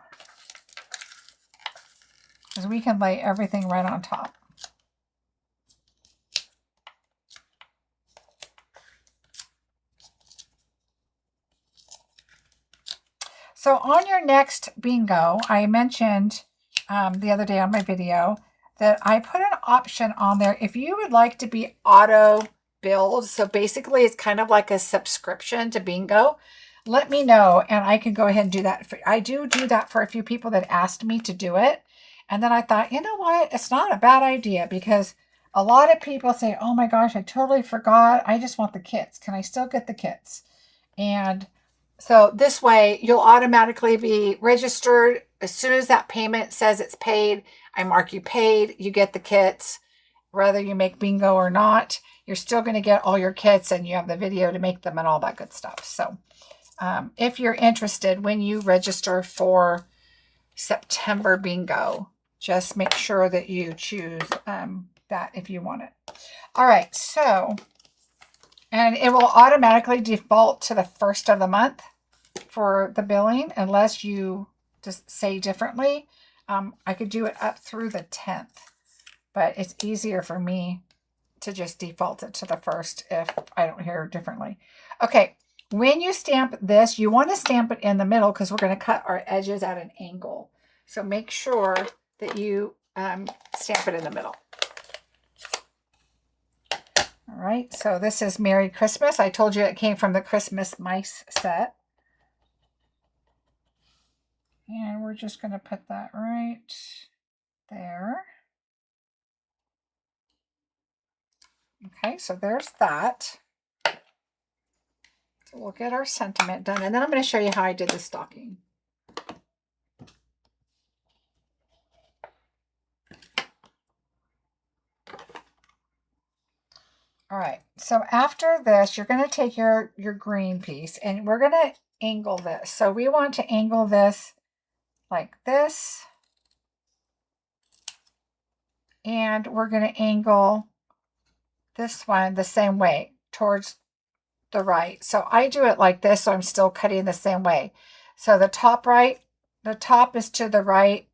Because we can lay everything right on top. So on your next bingo, I mentioned the other day on my video that I put an option on there if you would like to be auto billed. So basically it's kind of like a subscription to bingo. Let me know and I can go ahead and do that. I do that for a few people that asked me to do it. And then I thought, you know what? It's not a bad idea because a lot of people say, oh my gosh, I totally forgot. I just want the kits. Can I still get the kits? And so this way you'll automatically be registered. As soon as that payment says it's paid, I mark you paid, you get the kits. Whether you make bingo or not, you're still going to get all your kits and you have the video to make them and all that good stuff. So if you're interested, when you register for September bingo, just make sure that you choose that if you want it. All right, so, and it will automatically default to the first of the month for the billing, unless you just say differently. I could do it up through the 10th, but it's easier for me to just default it to the first if I don't hear differently. Okay, when you stamp this, you want to stamp it in the middle because we're going to cut our edges at an angle. So make sure that you stamp it in the middle. All right, so this is Merry Christmas. I told you it came from the Christmas mice set. And we're just going to put that right there. Okay, so there's that. So we'll get our sentiment done. And then I'm going to show you how I did the stocking. All right, so after this, you're going to take your green piece and we're going to angle this. So we want to angle this like this. And we're going to angle this one the same way towards the right. So I do it like this, so I'm still cutting the same way. So the top is to the right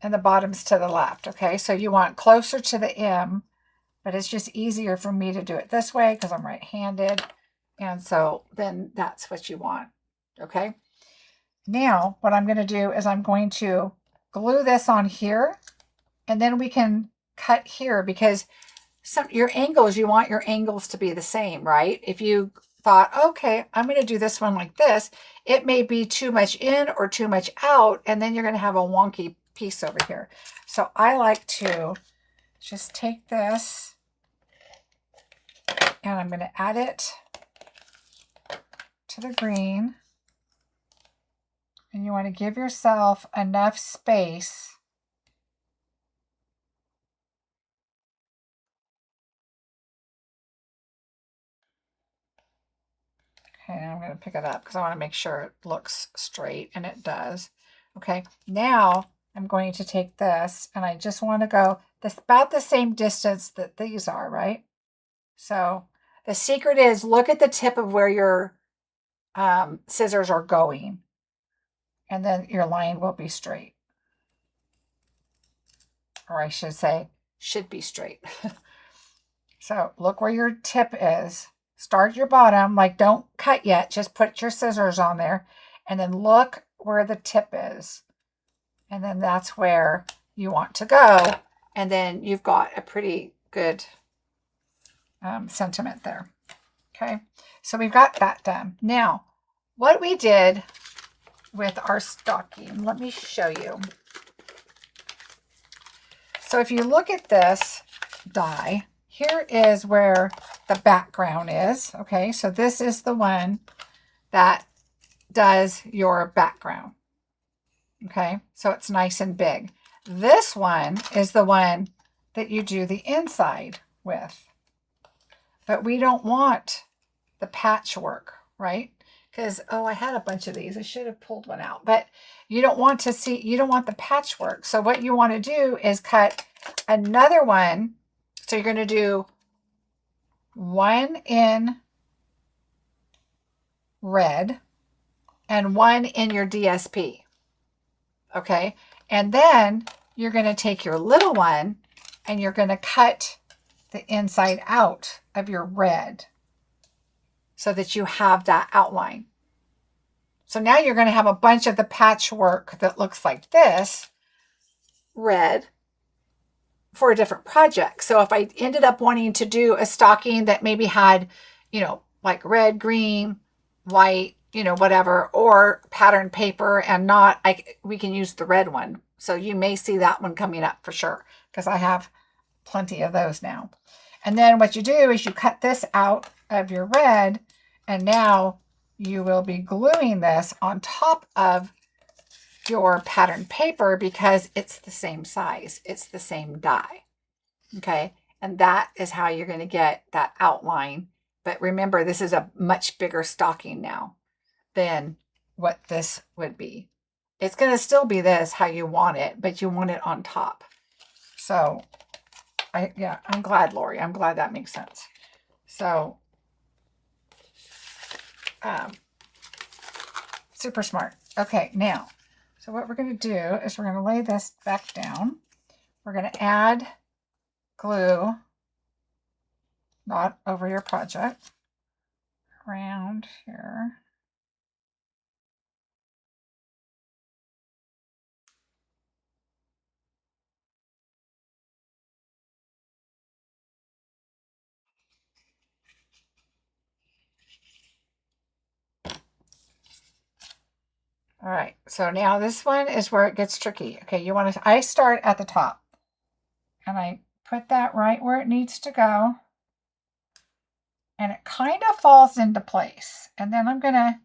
and the bottom's to the left. Okay, so you want closer to the M, but it's just easier for me to do it this way because I'm right-handed. And so then that's what you want. Okay, now what I'm going to do is I'm going to glue this on here, and then we can cut here because your angles, you want your angles to be the same, right? If you thought, okay, I'm going to do this one like this, it may be too much in or too much out, and then you're going to have a wonky piece over here. So I like to just take this and I'm going to add it to the green. And you want to give yourself enough space Okay, I'm going to pick it up because I want to make sure it looks straight, and it does. Okay, now I'm going to take this, and I just want to go about the same distance that these are, right? So the secret is look at the tip of where your scissors are going, and then your line will be straight. Or I should say, should be straight. So look where your tip is. Start your bottom, like don't cut yet, just put your scissors on there, and then look where the tip is. And then that's where you want to go. And then you've got a pretty good sentiment there. Okay, so we've got that done. Now, what we did with our stocking. Let me show you. So if you look at this die, here is where the background is. Okay, so this is the one that does your background. Okay, so it's nice and big. This one is the one that you do the inside with. But we don't want the patchwork, right? Because, oh, I had a bunch of these. I should have pulled one out. But you don't want to see, you don't want the patchwork. So what you want to do is cut another one. So you're going to do one in red and one in your DSP. Okay. And then you're going to take your little one and you're going to cut the inside out of your red so that you have that outline. So now you're going to have a bunch of the patchwork that looks like this, red, for a different project. So if I ended up wanting to do a stocking that maybe had, you know, like red, green, white, you know, whatever, or patterned paper and not, we can use the red one. So you may see that one coming up for sure, because I have plenty of those now. And then what you do is you cut this out of your red, and now you will be gluing this on top of your patterned paper because it's the same size. It's the same die. Okay. And that is how you're going to get that outline. But remember, this is a much bigger stocking now than what this would be. It's going to still be this, how you want it, but you want it on top. So I'm glad, Lori. I'm glad that makes sense. So, super smart. Okay, now, so what we're going to do is we're going to lay this back down. We're going to add glue, not over your project, around here. All right, so now this one is where it gets tricky. Okay, you want to, I start at the top and I put that right where it needs to go. And it kind of falls into place. And then I'm going to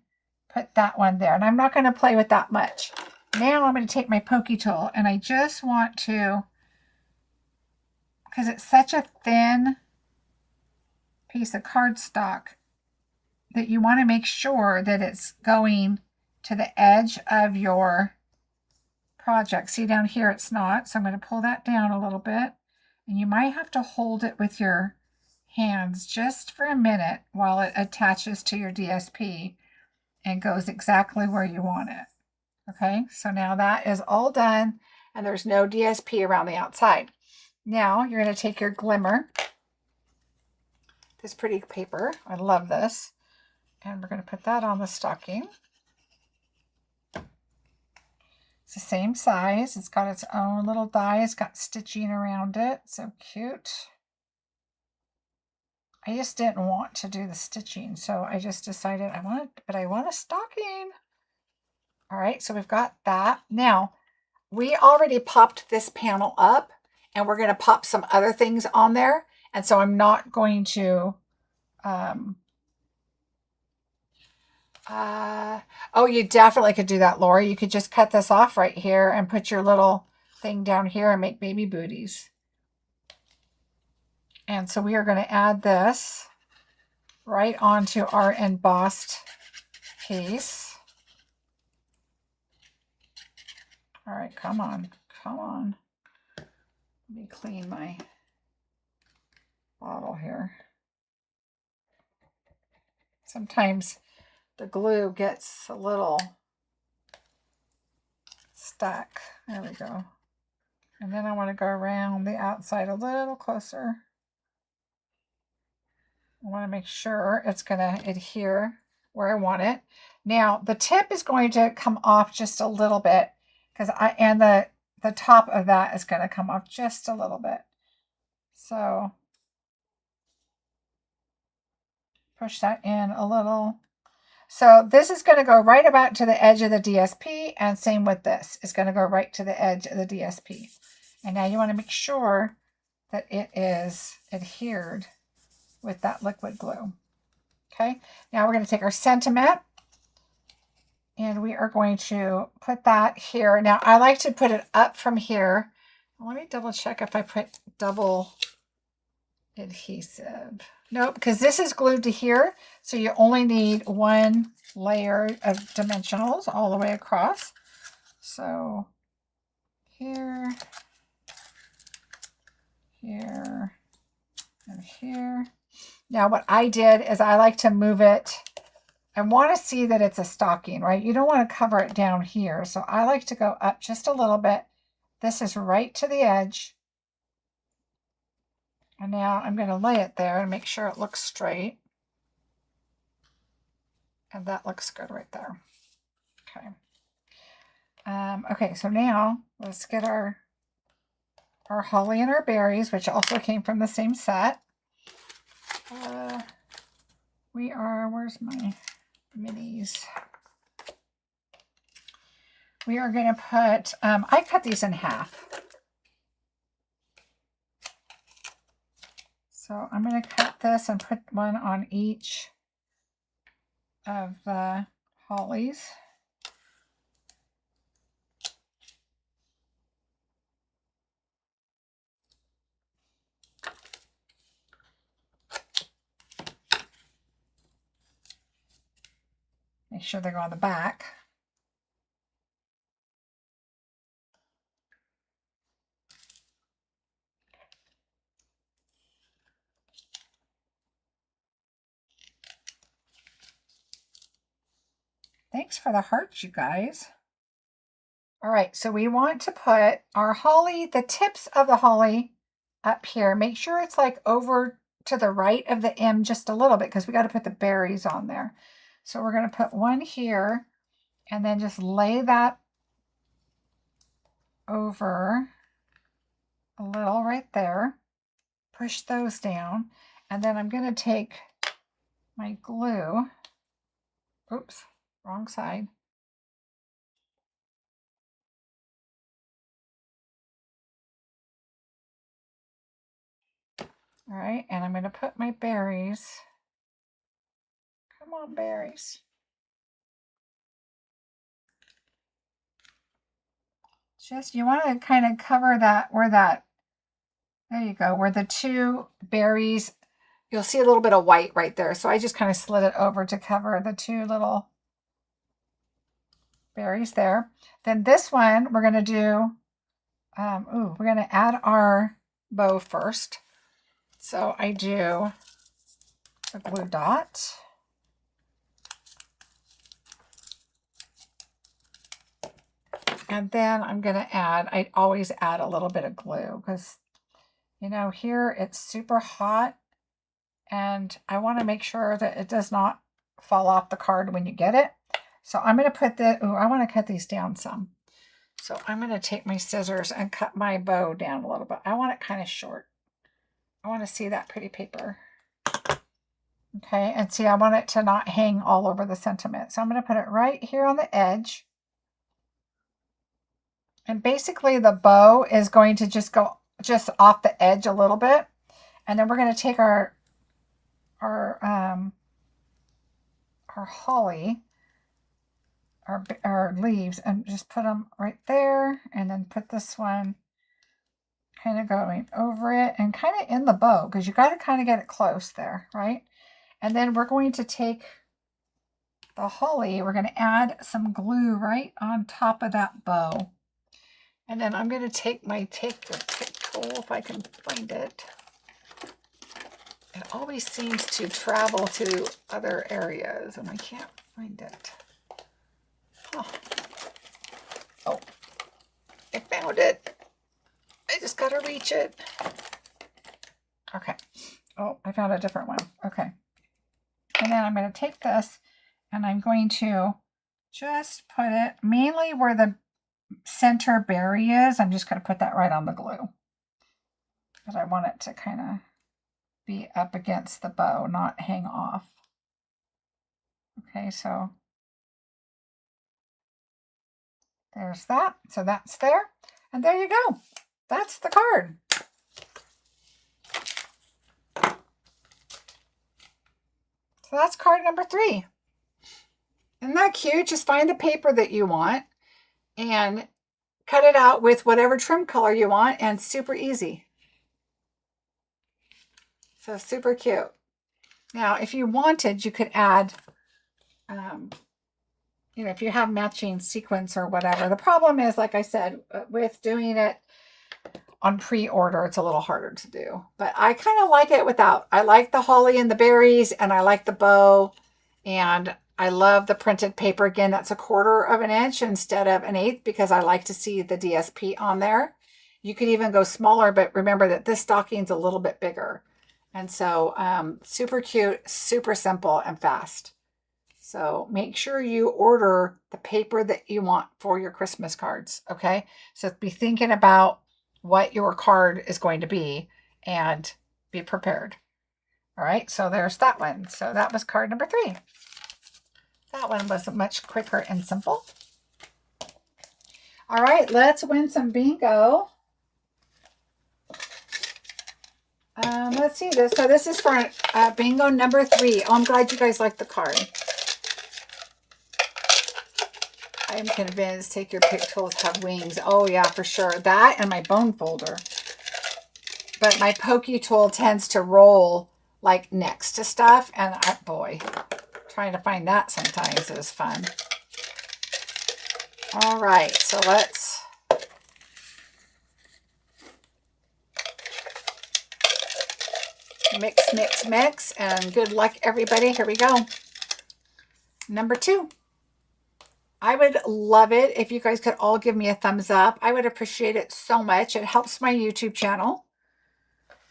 put that one there. And I'm not going to play with that much. Now I'm going to take my pokey tool and I just want to, because it's such a thin piece of cardstock, that you want to make sure that it's going to the edge of your project. See down here it's not, so I'm going to pull that down a little bit. And you might have to hold it with your hands just for a minute while it attaches to your DSP and goes exactly where you want it. Okay, so now that is all done and there's no DSP around the outside. Now you're going to take your glimmer, this pretty paper, I love this, and we're going to put that on the stocking. It's the same size. It's got its own little die. It's got stitching around it. So cute. I just didn't want to do the stitching, so I just decided I want a stocking. All right, so we've got that. Now, we already popped this panel up, and we're going to pop some other things on there. And so I'm not going to oh, you definitely could do that, Lori. You could just cut this off right here and put your little thing down here and make baby booties. And so we are going to add this right onto our embossed piece. All right, come on, come on. Let me clean my bottle here. Sometimes the glue gets a little stuck. There we go. And then I want to go around the outside a little closer. I want to make sure it's going to adhere where I want it. Now the tip is going to come off just a little bit because the top of that is going to come off just a little bit. So push that in a little. So this is going to go right about to the edge of the DSP, and same with this. It's going to go right to the edge of the DSP. And now you want to make sure that it is adhered with that liquid glue. Okay, now we're going to take our sentiment and we are going to put that here. Now I like to put it up from here. Let me double check if I put double adhesive. Nope, because this is glued to here, so you only need one layer of dimensionals all the way across. So here, here, and here. Now what I did is I like to move it. I want to see that it's a stocking, right? You don't want to cover it down here. So I like to go up just a little bit. This is right to the edge. And now I'm going to lay it there and make sure it looks straight. And that looks good right there. Okay. Okay, so now let's get our holly and our berries, which also came from the same set. Where's my minis? We are going to put, I cut these in half. So I'm going to cut this and put one on each of the hollies. Make sure they go on the back. Thanks for the hearts, you guys. All right, so we want to put our holly, the tips of the holly up here. Make sure it's like over to the right of the M just a little bit, because we got to put the berries on there. So we're going to put one here and then just lay that over a little right there. Push those down. And then I'm going to take my glue. Oops, wrong side. All right, and I'm going to put my berries. Come on, berries. Just, you want to kind of cover that, there you go, where the two berries, you'll see a little bit of white right there. So I just kind of slid it over to cover the two little berries there. Then this one, we're going to do, we're going to add our bow first. So I do a glue dot. And then I'm going to add, I always add a little bit of glue because, you know, here it's super hot and I want to make sure that it does not fall off the card when you get it. So I'm going to put the, I want to cut these down some. So I'm going to take my scissors and cut my bow down a little bit. I want it kind of short. I want to see that pretty paper. Okay, and see, I want it to not hang all over the sentiment. So I'm going to put it right here on the edge. And basically the bow is going to just go just off the edge a little bit. And then we're going to take our holly, our leaves, and just put them right there. And then put this one kind of going over it and kind of in the bow, because you got to kind of get it close there, right? And then we're going to take the holly, we're going to add some glue right on top of that bow. And then I'm going to take the pick tool, if I can find it. It always seems to travel to other areas, and I can't find it. Oh, I found it. I just got to reach it. Okay. Oh, I found a different one. Okay. And then I'm going to take this, and I'm going to just put it mainly where the center berry is. I'm just going to put that right on the glue because I want it to kind of be up against the bow, not hang off. Okay, so there's that. So that's there. And there you go. That's the card. So that's card number 3. Isn't that cute? Just find the paper that you want and cut it out with whatever trim color you want, and super easy. So super cute. Now, if you wanted, you could add, if you have matching sequins or whatever. The problem is, like I said, with doing it on pre-order, it's a little harder to do. But I kind of like it without. I like the holly and the berries, and I like the bow, and I love the printed paper. Again, that's 1/4 of an inch instead of 1/8 because I like to see the DSP on there. You could even go smaller, but remember that this stocking's a little bit bigger. And so super cute, super simple, and fast. So make sure you order the paper that you want for your Christmas cards, okay? So be thinking about what your card is going to be and be prepared. All right, so there's that one. So that was card number 3. That one was much quicker and simple. All right, let's win some bingo. Let's see this. So this is for bingo number 3. Oh, I'm glad you guys like the card. I am convinced Take Your Pick tools have wings. Oh yeah, for sure. That and my bone folder. But my pokey tool tends to roll like next to stuff. And boy, trying to find that sometimes is fun. All right, so let's mix, mix, mix. And good luck, everybody. Here we go. Number 2. I would love it if you guys could all give me a thumbs up. I would appreciate it so much. It helps my YouTube channel.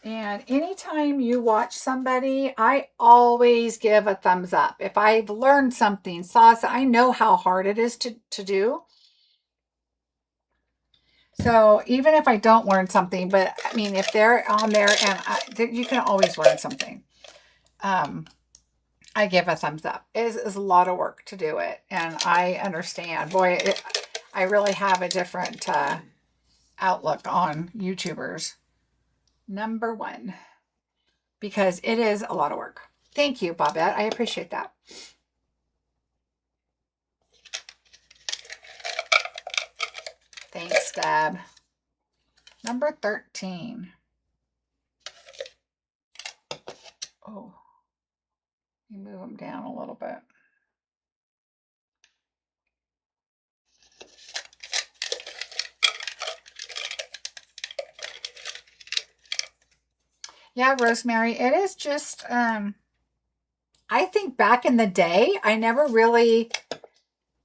And anytime you watch somebody, I always give a thumbs up. If I've learned something, I know how hard it is to do. So even if I don't learn something, but I mean, if they're on there and you can always learn something. I give a thumbs up. It is a lot of work to do it. And I understand. Boy, I really have a different outlook on YouTubers. Number 1. Because it is a lot of work. Thank you, Bobette. I appreciate that. Thanks, Deb. Number 13. Oh. You move them down a little bit. Yeah, Rosemary, it is just, I think back in the day, I never really,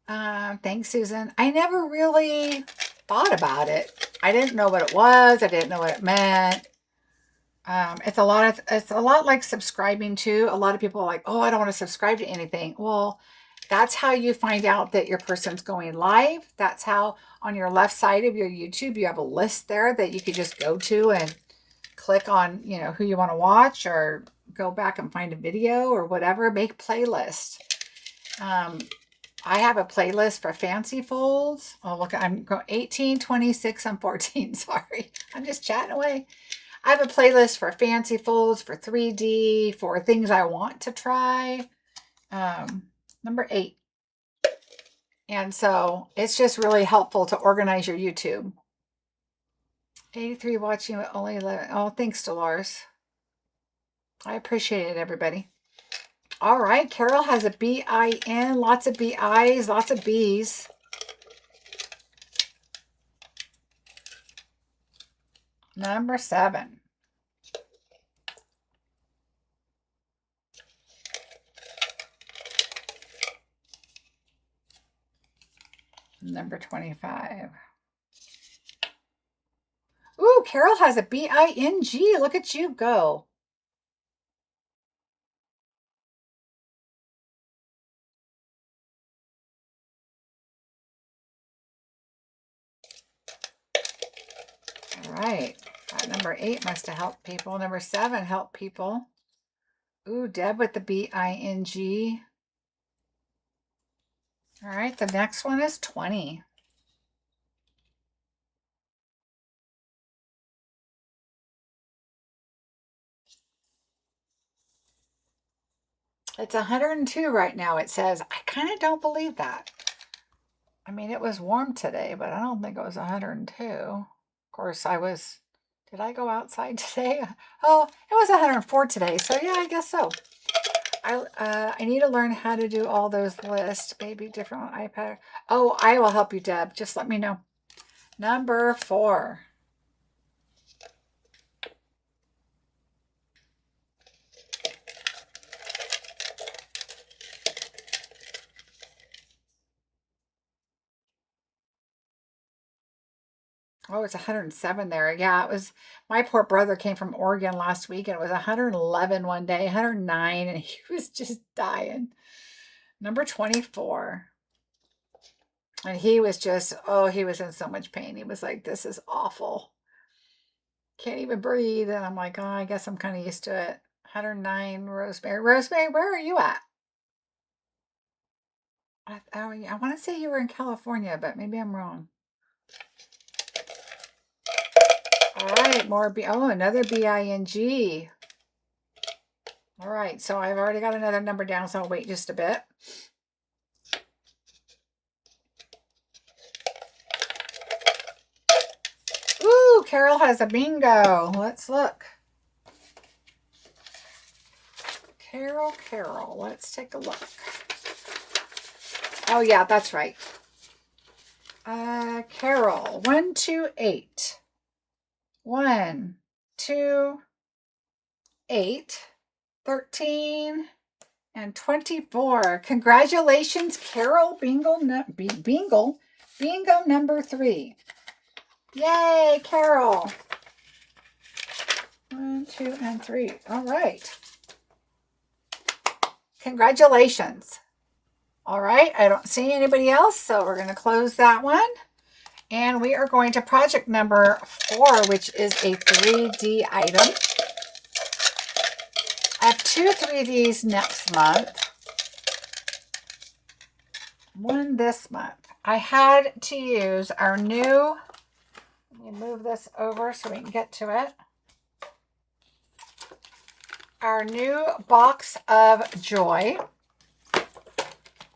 thanks, Susan. I never really thought about it. I didn't know what it was. I didn't know what it meant. It's a lot like subscribing to. A lot of people are like, oh, I don't want to subscribe to anything. Well, that's how you find out that your person's going live. That's how on your left side of your YouTube, you have a list there that you could just go to and click on, who you want to watch, or go back and find a video or whatever. Make playlist. I have a playlist for fancy folds. Oh, look, I'm going 18, 26, and 14. Sorry. I'm just chatting away. I have a playlist for fancy folds, for 3D, for things I want to try. Number 8. And so it's just really helpful to organize your YouTube. 83 watching with only 11. Oh, thanks, Dolores. I appreciate it, everybody. All right, Carol has a BIN. Lots of BIs, lots of Bs. Number 7. Number 25. Ooh, Carol has a BING. Look at you go. All right. Number 8 must have helped people. Number 7 helped people. Ooh, Deb with the BING. All right, the next one is 20. It's 102 right now, it says. I kind of don't believe that. I mean, it was warm today, but I don't think it was 102. Of course, did I go outside today? Oh, it was 104 today, so yeah, I guess so. I need to learn how to do all those lists. Maybe different on iPad. Oh, I will help you, Deb. Just let me know. Number 4. Oh, it's 107 there. Yeah, it was. My poor brother came from Oregon last week and it was 111 one day, 109, and he was just dying. Number 24. And he was just, oh, he was in so much pain. He was like, this is awful. Can't even breathe. And I'm like, oh, I guess I'm kind of used to it. 109, Rosemary. Rosemary, where are you at? I want to say you were in California, but maybe I'm wrong. All right, more another B-I-N-G. All right, so I've already got another number down, so I'll wait just a bit. Ooh, Carol has a bingo. Let's look. Carol, let's take a look. Oh yeah, that's right. Carol, 128. 1, 2, 8, 13, and 24. Congratulations, Carol. Bingo number 3. Yay, Carol. 1, 2, and 3. All right. Congratulations. All right, I don't see anybody else, so we're going to close that one. And we are going to project number 4, which is a 3D item. I have 2 3Ds next month. One this month. I had to use our new, let me move this over so we can get to it. Our new box of joy.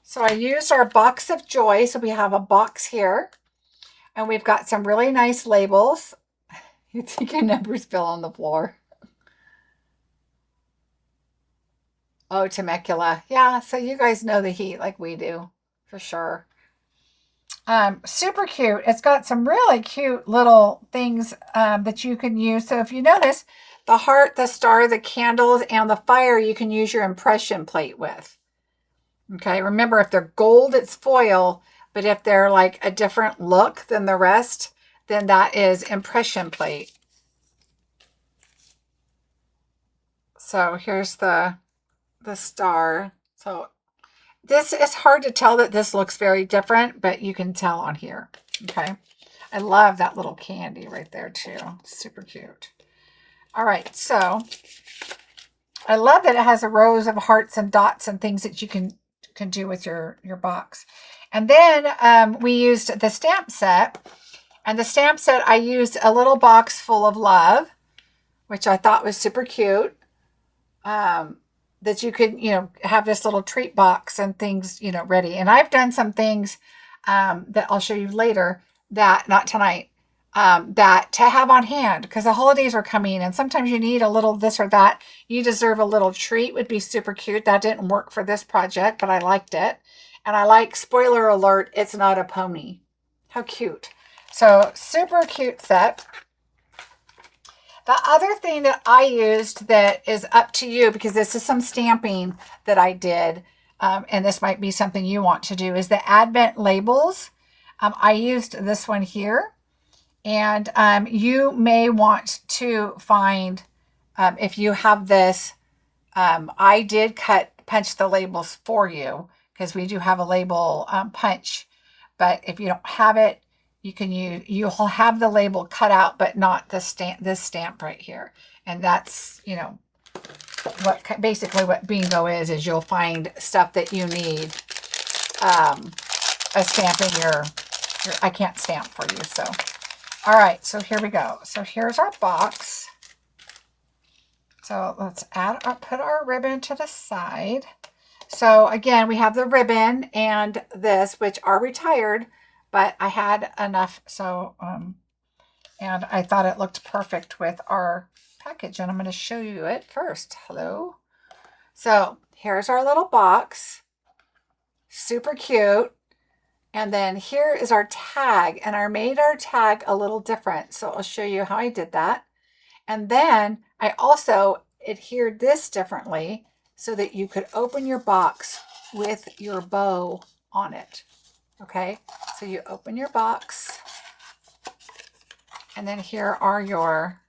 So I used our box of joy. So we have a box here. And we've got some really nice labels. You think your numbers fell on the floor. Oh, Temecula. Yeah, so you guys know the heat like we do, for sure. Super cute. It's got some really cute little things that you can use. So if you notice, the heart, the star, the candles, and the fire, you can use your impression plate with. Okay, remember, if they're gold, it's foil. But if they're like a different look than the rest, then that is impression plate. So here's the star. So this is hard to tell that this looks very different, but you can tell on here. Okay. I love that little candy right there too. Super cute. All right. So I love that it has a rows of hearts and dots and things that you can do with your box. And then we used the stamp set. And the stamp set, I used a little box full of love, which I thought was super cute. That you could, have this little treat box and things, ready. And I've done some things that I'll show you later, that, not tonight, that to have on hand, because the holidays are coming and sometimes you need a little this or that. You deserve a little treat would be super cute. That didn't work for this project, but I liked it. And I like, spoiler alert, it's not a pony. How cute. So super cute set. The other thing that I used that is up to you, because this is some stamping that I did, and this might be something you want to do, is the Advent labels. I used this one here. And you may want to find, if you have this, I did punch the labels for you, because we do have a label punch. But if you don't have it, you'll have the label cut out, but not this stamp right here. And that's, basically what bingo is you'll find stuff that you need stamping your, I can't stamp for you, so. All right, so here we go. So here's our box. So let's put our ribbon to the side. So again, we have the ribbon and this, which are retired, but I had enough, so, and I thought it looked perfect with our package, and I'm going to show you it first. Hello. So here's our little box. Super cute. And then here is our tag, and I made our tag a little different. So I'll show you how I did that. And then I also adhered this differently so that you could open your box with your bow on it. Okay, so you open your box, and then here are your,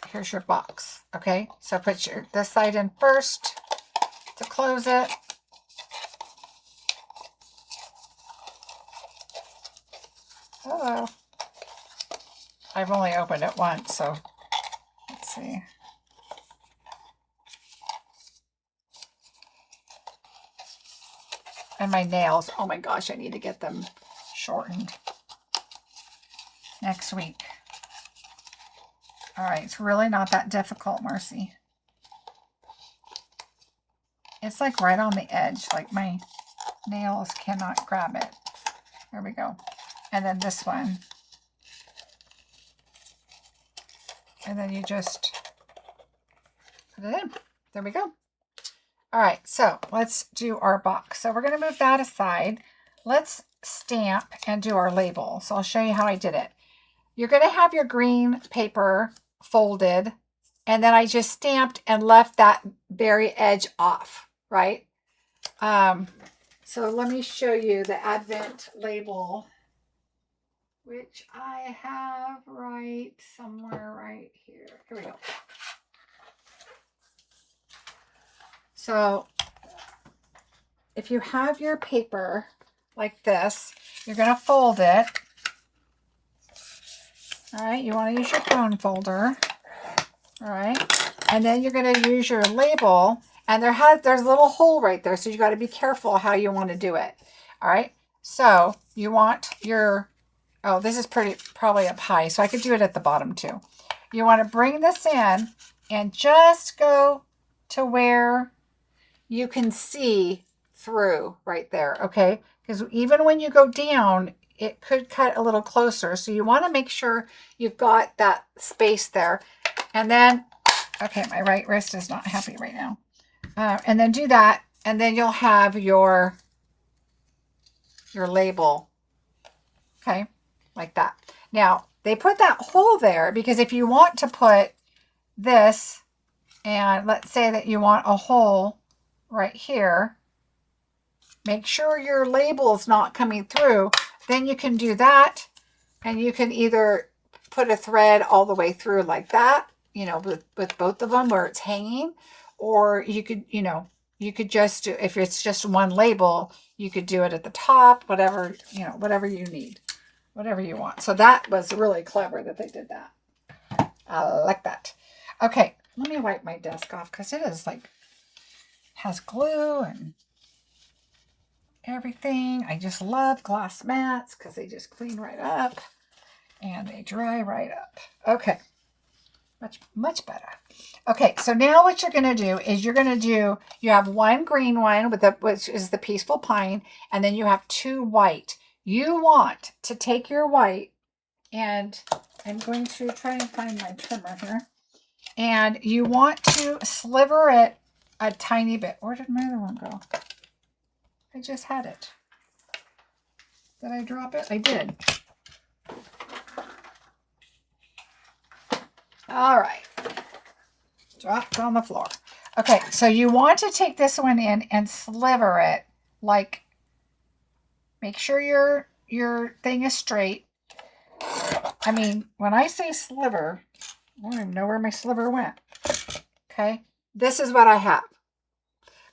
here's your box. Okay, so put this side in first to close it. Hello. I've only opened it once, so let's see. And my nails, oh my gosh, I need to get them shortened next week. All right, it's really not that difficult, Marcie. It's like right on the edge, like my nails cannot grab it. There we go. And then this one. And then you just put it in. There we go. All right, so let's do our box. So we're going to move that aside. Let's stamp and do our label. So I'll show you how I did it. You're going to have your green paper folded, and then I just stamped and left that very edge off, right? So let me show you the Advent label, which I have right somewhere right here. Here we go. So if you have your paper like this, you're going to fold it. All right, you want to use your cone folder. All right, and then you're going to use your label, and there's a little hole right there, so you got to be careful how you want to do it. All right, so you want your, oh, this is probably up high, so I could do it at the bottom too. You want to bring this in and just go to where you can see through right there, okay? Because even when you go down, it could cut a little closer. So you want to make sure you've got that space there. And then, okay, my right wrist is not happy right now. And then do that, and then you'll have your label, okay, like that. Now, they put that hole there because if you want to put this, and let's say that you want a hole right here, make sure your label is not coming through, then you can do that, and you can either put a thread all the way through like that, you know, with both of them where it's hanging, or you could, you know, you could just do, if it's just one label, you could do it at the top, whatever, you know, whatever you need, whatever you want. So that was really clever that they did that. I like that. Okay, let me wipe my desk off because it is like, has glue and everything. I just love gloss mats because they just clean right up and they dry right up. Okay, much better. Okay, so now what you're going to do is you have one green one which is the Peaceful Pine, and then you have two white. You want to take your white, and I'm going to try and find my trimmer here, and you want to sliver it a tiny bit. Where did my other one go? I just had it. Did I drop it? I did. All right. Dropped on the floor. Okay, so you want to take this one in and sliver it, like, make sure your thing is straight. I mean, when I say sliver, I don't even know where my sliver went. Okay, this is what I have.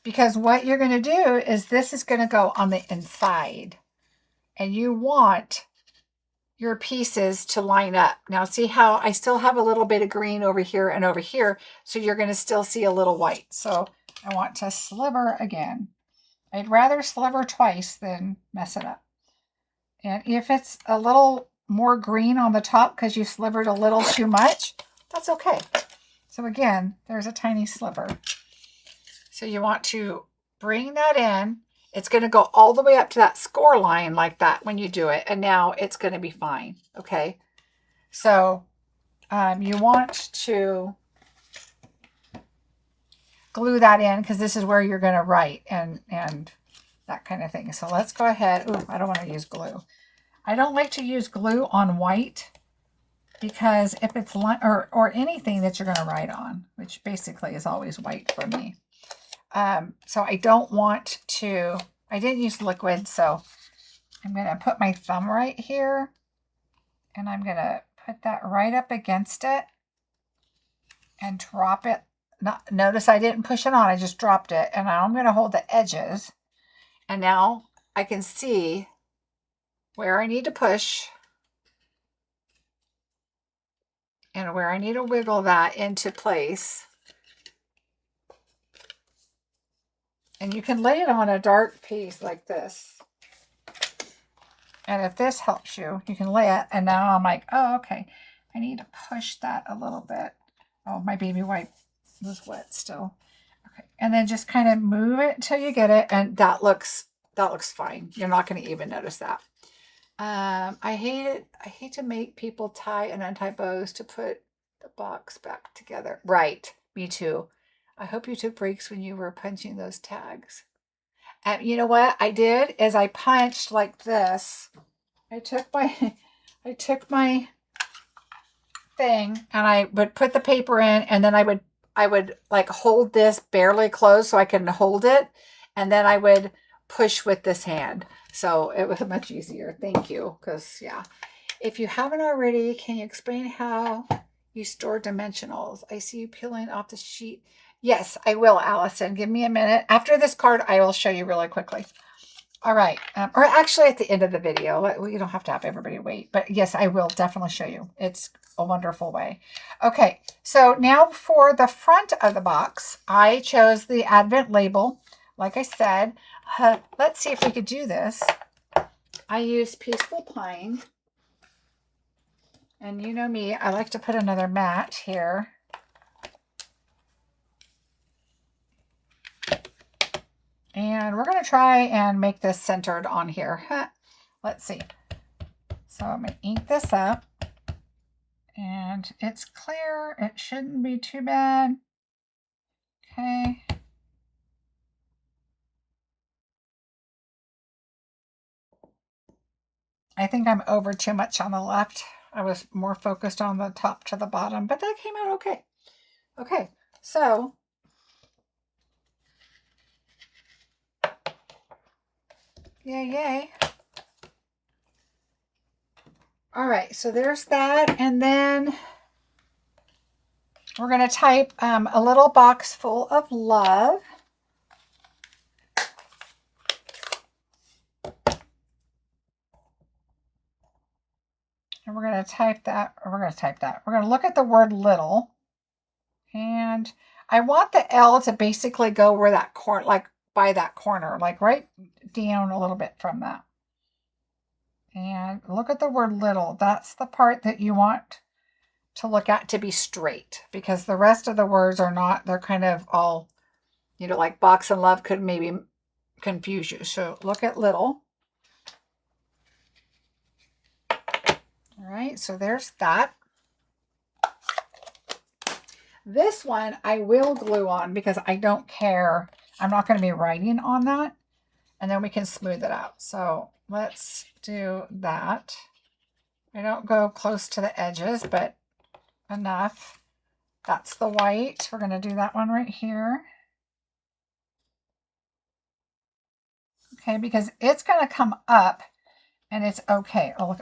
Because what you're going to do is this is going to go on the inside. And you want your pieces to line up. Now see how I still have a little bit of green over here and over here. So you're going to still see a little white. So I want to sliver again. I'd rather sliver twice than mess it up. And if it's a little more green on the top because you slivered a little too much, that's okay. So again, there's a tiny sliver. So you want to bring that in. It's going to go all the way up to that score line like that when you do it. And now it's going to be fine. Okay. So you want to glue that in because this is where you're going to write and that kind of thing. So let's go ahead. Ooh, I don't want to use glue. I don't like to use glue on white because if it's or anything that you're going to write on, which basically is always white for me. So I don't want to, I didn't use liquid, so I'm going to put my thumb right here and I'm going to put that right up against it and drop it. Notice I didn't push it on, I just dropped it. And now I'm going to hold the edges. And now I can see where I need to push and where I need to wiggle that into place. And you can lay it on a dark piece like this. And if this helps you, you can lay it. And now I'm like, oh, okay. I need to push that a little bit. Oh, my baby wipe was wet still. Okay. And then just kind of move it until you get it. And that looks fine. You're not going to even notice that. I hate it. I hate to make people tie and untie bows to put the box back together. Right. Me too. I hope you took breaks when you were punching those tags. And you know what I did is I punched like this. I took my thing and I would put the paper in and then I would like hold this barely closed so I can hold it. And then I would push with this hand. So it was much easier. Thank you. Because yeah, if you haven't already, can you explain how you store dimensionals? I see you peeling off the sheet. Yes, I will, Allison. Give me a minute. After this card, I will show you really quickly. All right. Or actually at the end of the video. You don't have to have everybody wait. But yes, I will definitely show you. It's a wonderful way. Okay. So now for the front of the box, I chose the Advent label. Like I said, let's see if we could do this. I used Peaceful Pine. And you know me, I like to put another mat here. And we're going to try and make this centered on here. Let's see. So I'm going to ink this up. And it's clear. It shouldn't be too bad. Okay. I think I'm over too much on the left. I was more focused on the top to the bottom, but that came out okay. Okay, so yay. All right, so there's that. And then we're going to type a little box full of love. And we're going to type that, or we're going to type that. We're going to look at the word little. And I want the L to basically go where that corner, like by that corner, like right down a little bit from that. And look at the word little. That's the part that you want to look at to be straight, because the rest of the words are not, they're kind of all, you know, like box and love could maybe confuse you. So look at little. All right, so there's that. This one I will glue on because I don't care. I'm not going to be writing on that. And then we can smooth it out. So let's do that. I don't go close to the edges, but enough. That's the white. We're going to do that one right here. Okay, because it's going to come up and it's okay. Oh, look.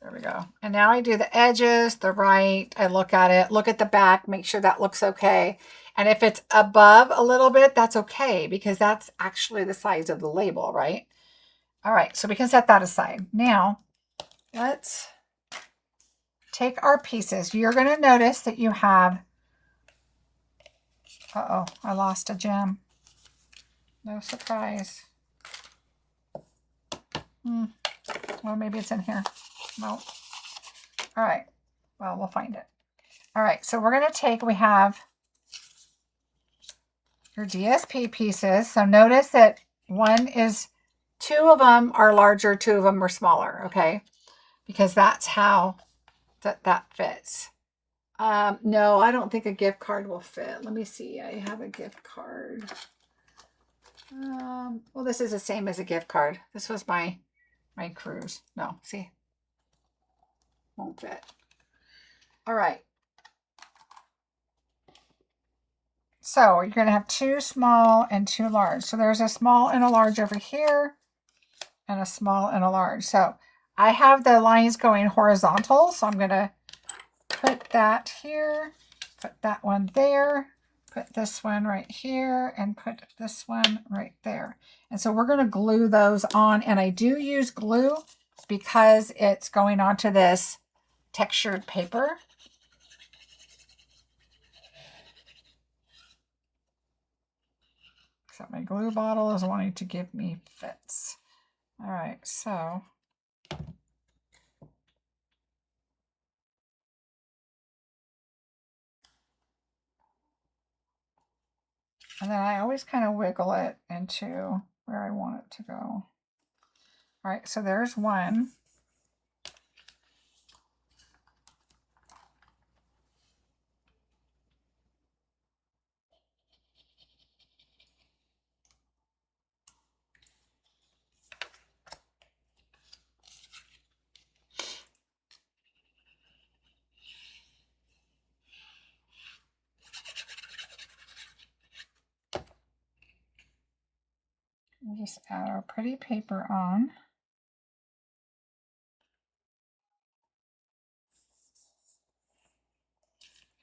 There we go. And now I do the edges, the right. I look at it, look at the back, make sure that looks okay. And if it's above a little bit, that's okay, because that's actually the size of the label, right? All right, so we can set that aside. Now, let's take our pieces. You're going to notice that you have Uh-oh, I lost a gem. No surprise. Well, maybe it's in here. No. All right. Well, we'll find it. All right, so we're going to take, we have your DSP pieces. So notice that two of them are larger, two of them are smaller, okay? Because that's how that fits. No, I don't think a gift card will fit. Let me see. I have a gift card. Well, this is the same as a gift card. This was my cruise. No, see? Won't fit. All right. So you're going to have two small and two large. So there's a small and a large over here and a small and a large. So I have the lines going horizontal. So I'm going to put that here, put that one there, put this one right here, and put this one right there. And so we're going to glue those on. And I do use glue because it's going onto this textured paper. Except my glue bottle is wanting to give me fits. All right, so and then I always kind of wiggle it into where I want it to go. All right, so there's one. We'll just add our pretty paper on.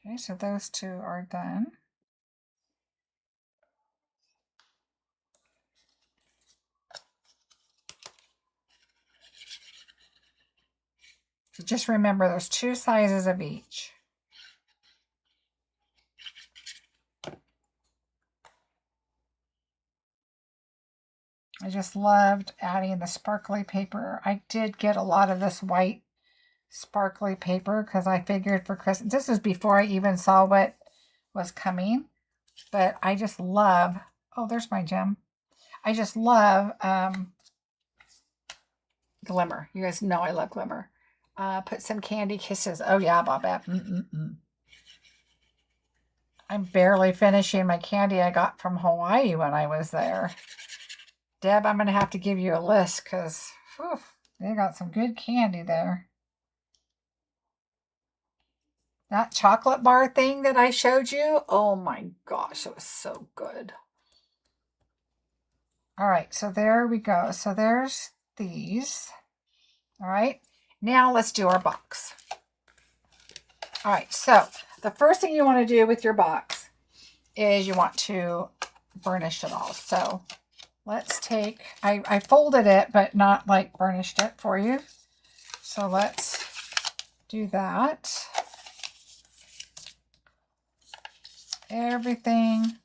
Okay, so those two are done. So just remember there's two sizes of each. I just loved adding the sparkly paper. I did get a lot of this white sparkly paper because I figured for Christmas, this was before I even saw what was coming, but I just love, oh, there's my gem. I just love glimmer. You guys know I love glimmer. Put some candy kisses. Oh yeah, Bobette. I'm barely finishing my candy I got from Hawaii when I was there. Deb, I'm going to have to give you a list because they got some good candy there. That chocolate bar thing that I showed you, oh my gosh, it was so good. All right, so there we go. So there's these. All right, now let's do our box. All right, so the first thing you want to do with your box is you want to burnish it all. So let's take, I folded it, but not like burnished it for you. So let's do that. Everything.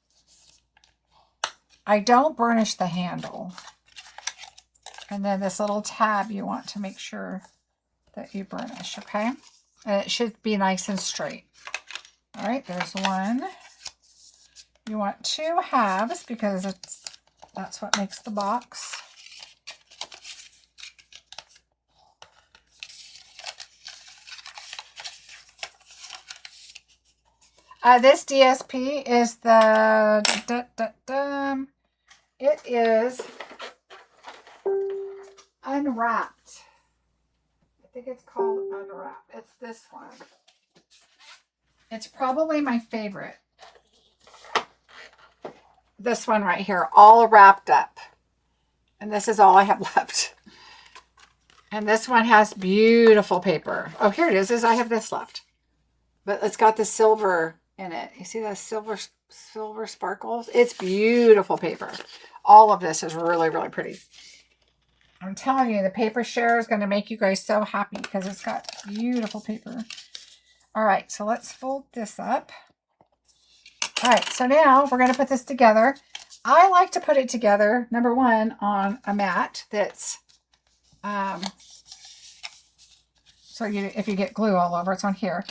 I don't burnish the handle. And then this little tab you want to make sure that you burnish, okay? And it should be nice and straight. All right, there's one. You want two halves because that's what makes the box. This DSP is it is Unwrapped. I think it's called Unwrapped. It's this one. It's probably my favorite. This one right here, all wrapped up. And this is all I have left. And this one has beautiful paper. Oh, here it is. I have this left. But it's got the silver in it. You see the silver sparkles? It's beautiful paper. All of this is really, really pretty. I'm telling you, the paper share is going to make you guys so happy because it's got beautiful paper. All right, so let's fold this up. All right, so now we're going to put this together. I like to put it together, number one, on a mat that's, so if you get glue all over, it's on here.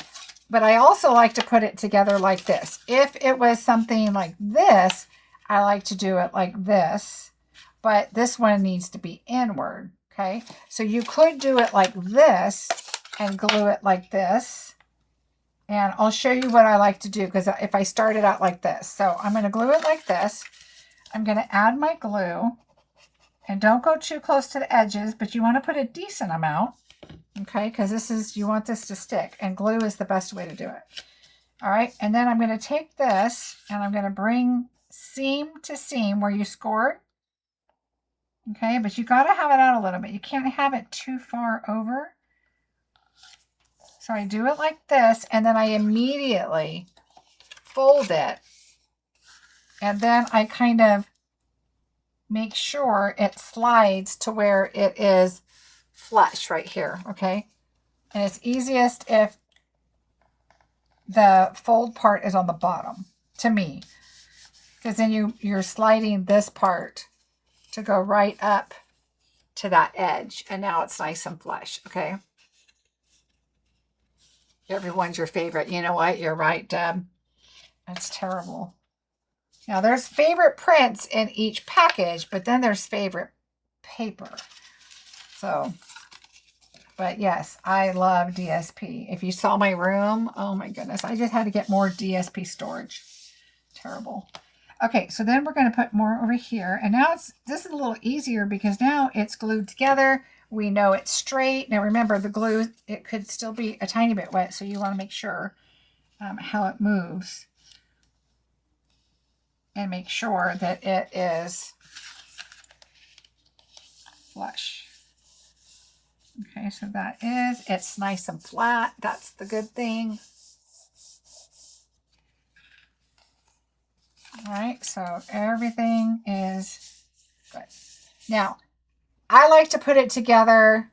But I also like to put it together like this. If it was something like this, I like to do it like this. But this one needs to be inward, okay? So you could do it like this and glue it like this. And I'll show you what I like to do, because if I start it out like this. So I'm going to glue it like this. I'm going to add my glue. And don't go too close to the edges, but you want to put a decent amount. Okay, because you want this to stick, and glue is the best way to do it. All right, and then I'm going to take this and I'm going to bring seam to seam where you scored. Okay, but you got to have it out a little bit. You can't have it too far over. So I do it like this, and then I immediately fold it, and then I kind of make sure it slides to where it is flush right here, okay? And it's easiest if the fold part is on the bottom, to me, because then you're sliding this part to go right up to that edge, and now it's nice and flush, okay? Everyone's your favorite. You know what? You're right, Deb. That's terrible. Now, there's favorite prints in each package, but then there's favorite paper. So, but yes, I love DSP. If you saw my room, oh my goodness, I just had to get more DSP storage. Terrible. Okay, so then we're going to put more over here. And now this is a little easier because now it's glued together. We know it's straight. Now remember, the glue, it could still be a tiny bit wet, so you want to make sure how it moves. And make sure that it is flush. Okay, so it's nice and flat. That's the good thing. All right, so everything is good. Now, I like to put it together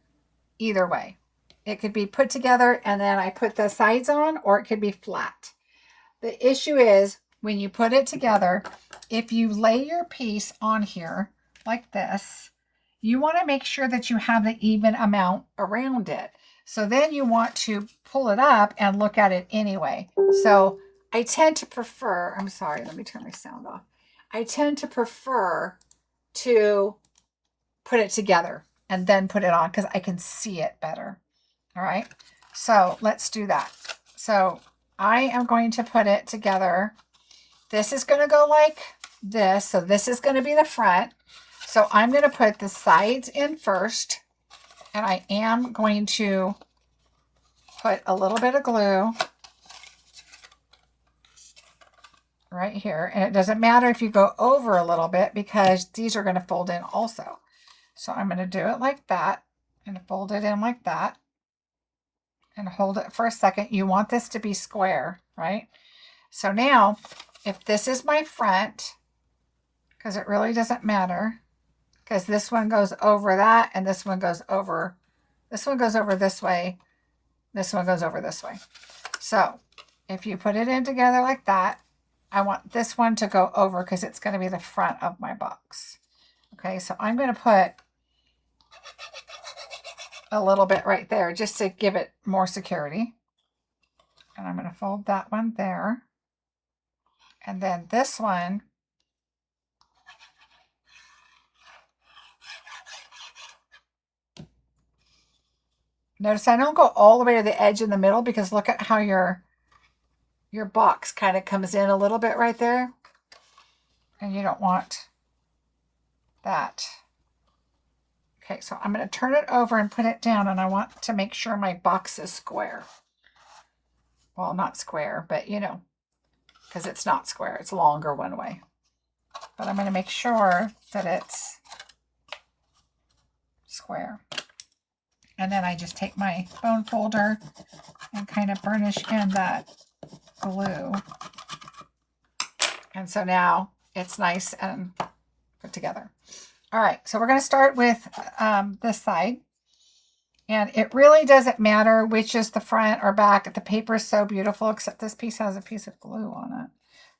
either way. It could be put together and then I put the sides on, or it could be flat. The issue is when you put it together, if you lay your piece on here like this, you want to make sure that you have the even amount around it. So then you want to pull it up and look at it anyway. So I tend to prefer, I'm sorry, let me turn my sound off. I tend to prefer to put it together and then put it on because I can see it better. All right, so let's do that. So I am going to put it together. This is going to go like this. So this is going to be the front. So I'm going to put the sides in first, and I am going to put a little bit of glue right here. And it doesn't matter if you go over a little bit because these are going to fold in also. So I'm going to do it like that and fold it in like that and hold it for a second. You want this to be square, right? So now, if this is my front, because it really doesn't matter, because this one goes over that and this one goes over this way, this one goes over this way. So if you put it in together like that, I want this one to go over because it's going to be the front of my box. Okay, so I'm going to put a little bit right there just to give it more security. And I'm going to fold that one there. And then this one, notice I don't go all the way to the edge in the middle because look at how your box kind of comes in a little bit right there. And you don't want that. Okay, so I'm going to turn it over and put it down, and I want to make sure my box is square. Well, not square, but you know, because it's not square. It's longer one way. But I'm going to make sure that it's square. And then I just take my bone folder and kind of burnish in that glue. And so now it's nice and put together. All right, so we're going to start with this side. And it really doesn't matter which is the front or back. The paper is so beautiful, except this piece has a piece of glue on it.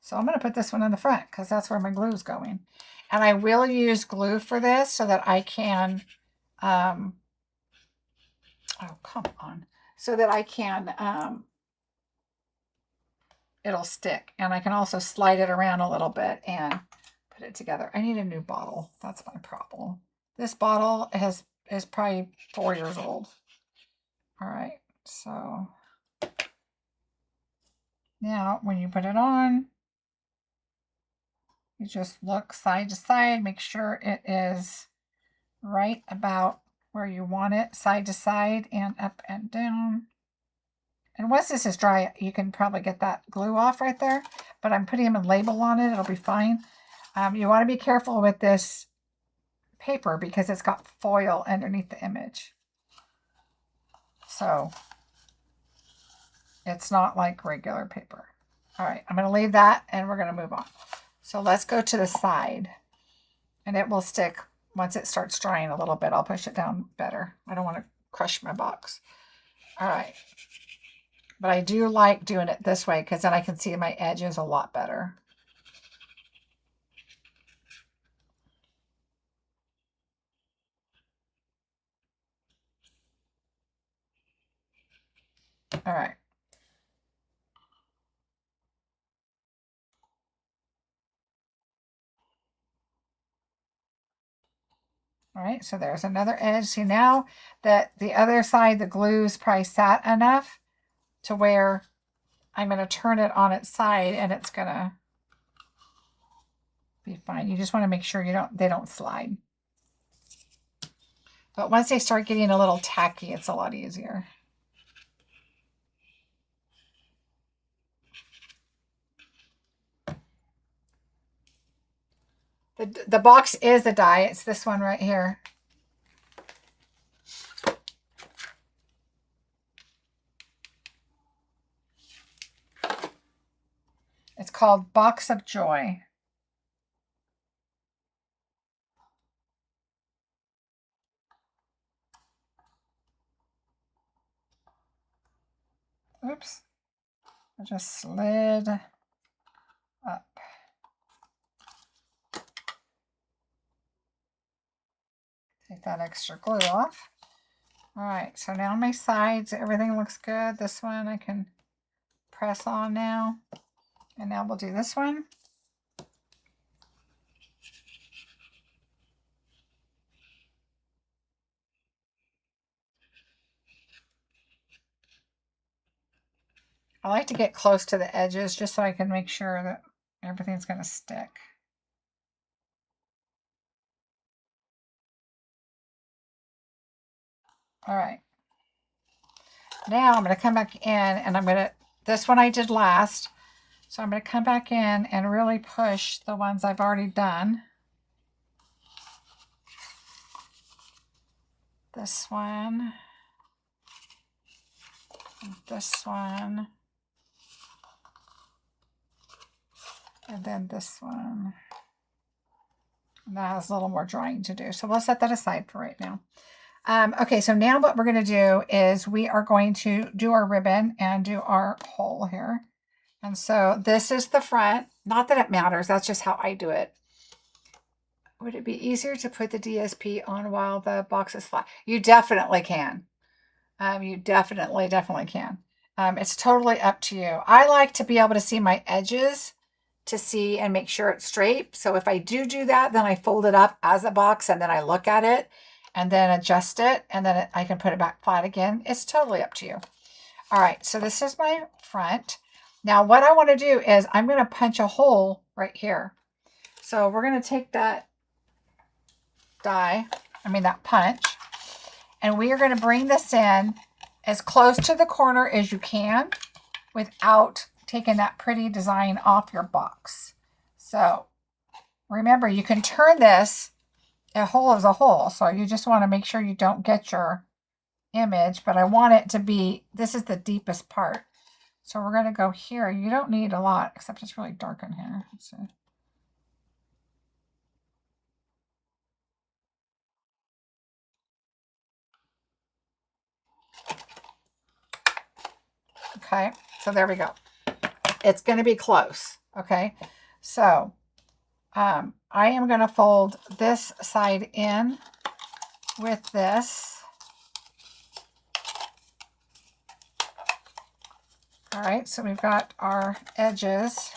So I'm going to put this one in the front because that's where my glue is going. And I will use glue for this so that I can, oh, come on. So that I can, it'll stick. And I can also slide it around a little bit and put it together. I need a new bottle. That's my problem. This bottle is probably 4 years old. All right, so now when you put it on, you just look side to side, make sure it is right about where you want it, side to side and up and down. And once this is dry, you can probably get that glue off right there, but I'm putting a label on it. It'll be fine. You want to be careful with this paper because it's got foil underneath the image. So it's not like regular paper. All right, I'm going to leave that and we're going to move on. So let's go to the side and it will stick once it starts drying a little bit. I'll push it down better. I don't want to crush my box. All right. But I do like doing it this way because then I can see my edges a lot better. All right. All right, so there's another edge. See now that the other side, the glue's probably sat enough to where I'm going to turn it on its side and it's going to be fine. You just want to make sure they don't slide. But once they start getting a little tacky, it's a lot easier. The box is the die. It's this one right here. It's called Box of Joy. Oops. I just slid up. Take that extra glue off. All right, so now my sides, everything looks good. This one I can press on now. And now we'll do this one. I like to get close to the edges just so I can make sure that everything's going to stick. All right. Now I'm going to come back in and this one I did last. So I'm going to come back in and really push the ones I've already done. This one. This one. And then this one. And that has a little more drying to do. So we'll set that aside for right now. Okay, so now what we're going to do is we are going to do our ribbon and do our hole here. And so this is the front. Not that it matters. That's just how I do it. Would it be easier to put the DSP on while the box is flat? You definitely can. You definitely can. It's totally up to you. I like to be able to see my edges to see and make sure it's straight. So if I do that, then I fold it up as a box and then I look at it and then adjust it and then I can put it back flat again. It's totally up to you. All right, so this is my front. Now what I want to do is I'm going to punch a hole right here. So we're going to take that that punch, and we are going to bring this in as close to the corner as you can without taking that pretty design off your box. So remember, you can turn this, a hole is a hole, so you just want to make sure you don't get your image, but I want it to be, this is the deepest part. So we're going to go here. You don't need a lot, except it's really dark in here. Let's see. Okay, so there we go. It's going to be close. Okay, so I am going to fold this side in with this. All right, so we've got our edges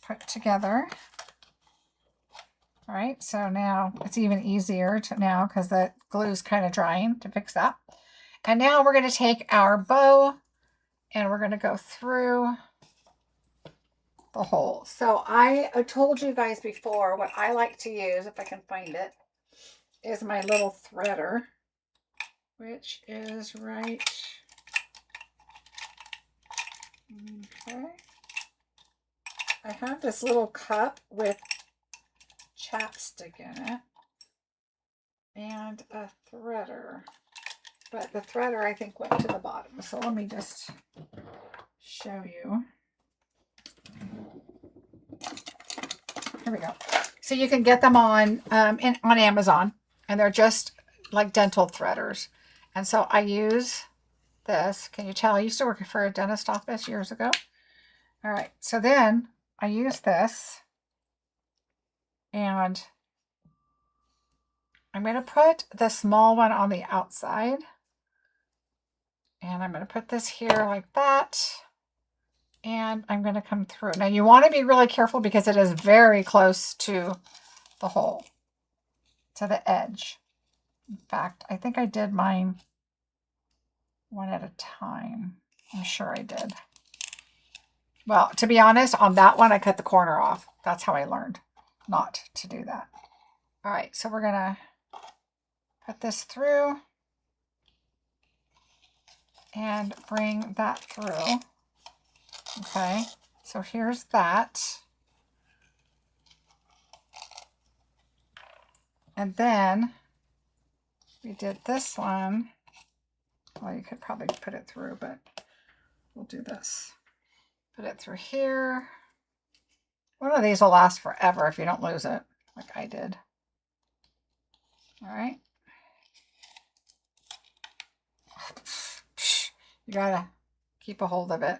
put together. All right, so now it's even easier to now because the glue's kind of drying to fix that. And now we're going to take our bow and we're going to go through the hole. So I told you guys before what I like to use, if I can find it, is my little threader, which is right. Okay. I have this little cup with chapstick in it and a threader, but the threader I think went to the bottom. So let me just show you. Here we go. So you can get them on on Amazon, and they're just like dental threaders. And so I use this. Can you tell? I used to work for a dentist office years ago. All right. So then I use this, and I'm going to put the small one on the outside. And I'm going to put this here like that. And I'm going to come through. Now you want to be really careful because it is very close to the hole, to the edge. In fact, I think I did mine one at a time. I'm sure I did. Well, to be honest, on that one, I cut the corner off. That's how I learned not to do that. All right, so we're going to put this through and bring that through. Okay, so here's that. And then we did this one. Well, you could probably put it through, but we'll do this. Put it through here. One of these will last forever if you don't lose it, like I did. All right. You gotta keep a hold of it.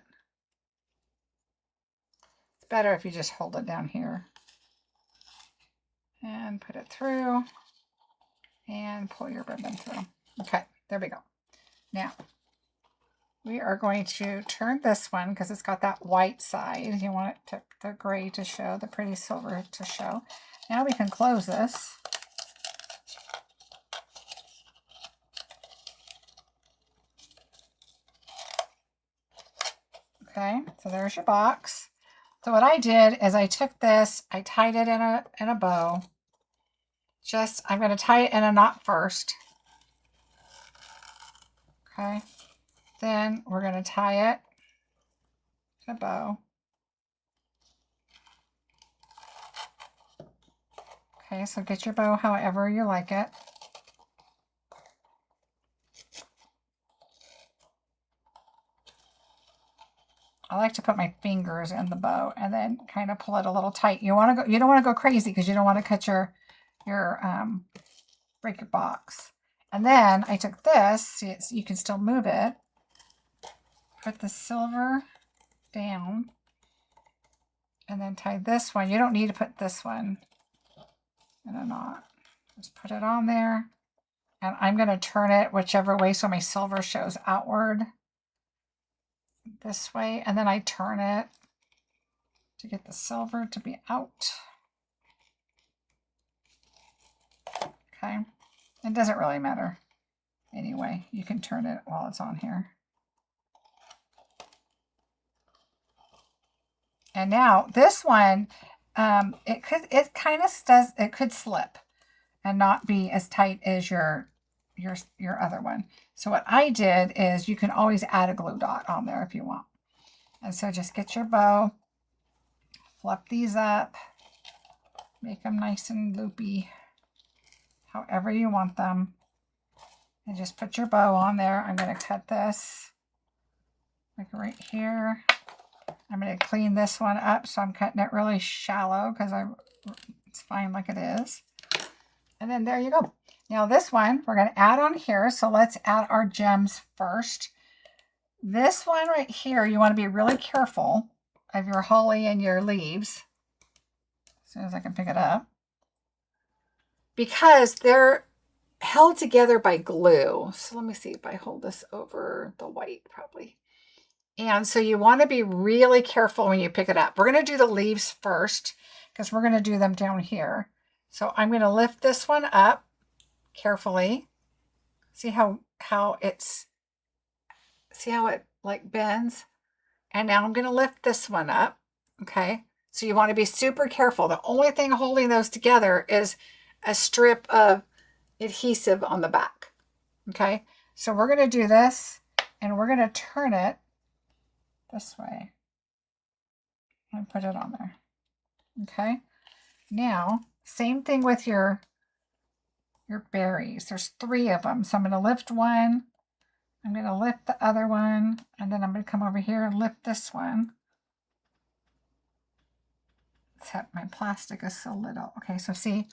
It's better if you just hold it down here. And put it through. And pull your ribbon through. Okay, there we go. Now, we are going to turn this one because it's got that white side. You want it to, the gray to show, the pretty silver to show. Now we can close this. Okay, so there's your box. So what I did is I took this, I tied it in a bow. I'm going to tie it in a knot first. Okay. Then we're going to tie it in a bow. Okay, so get your bow however you like it. I like to put my fingers in the bow and then kind of pull it a little tight. You don't want to go crazy because you don't want to cut break your box. And then I took this, see, you can still move it. Put the silver down and then tie this one. You don't need to put this one in a knot. Just put it on there. And I'm going to turn it whichever way so my silver shows outward. This way. And then I turn it to get the silver to be out. Okay. It doesn't really matter. Anyway, you can turn it while it's on here. And now this one, it could slip and not be as tight as your other one. So what I did is you can always add a glue dot on there if you want. And so just get your bow, flip these up, make them nice and loopy, however you want them. And just put your bow on there. I'm going to cut this like right here. I'm going to clean this one up, so I'm cutting it really shallow because it's fine like it is. And then there you go. Now this one we're going to add on here, so let's add our gems first. This one right here, you want to be really careful of your holly and your leaves. As soon as I can pick it up. Because they're held together by glue. So let me see if I hold this over the white probably. And so you want to be really careful when you pick it up. We're going to do the leaves first because we're going to do them down here. So I'm going to lift this one up carefully. See how it like bends? And now I'm going to lift this one up. Okay. So you want to be super careful. The only thing holding those together is a strip of adhesive on the back. Okay. So we're going to do this and we're going to turn it this way and put it on there. Okay. Now, same thing with your berries. There's 3 of them. So I'm going to lift one. I'm going to lift the other one. And then I'm going to come over here and lift this one. Except my plastic is so little. Okay, so see,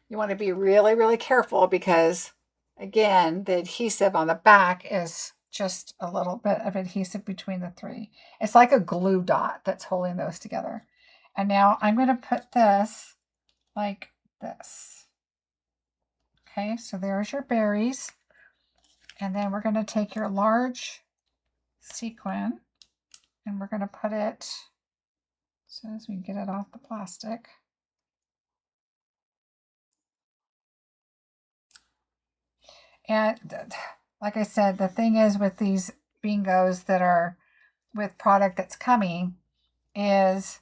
you want to be really, really careful because, again, the adhesive on the back is just a little bit of adhesive between the 3. It's like a glue dot that's holding those together. And now I'm going to put this like this. Okay, so there's your berries. And then we're going to take your large sequin and we're going to put it, as soon as we get it off the plastic. And like I said, the thing is with these bingos that are with product that's coming is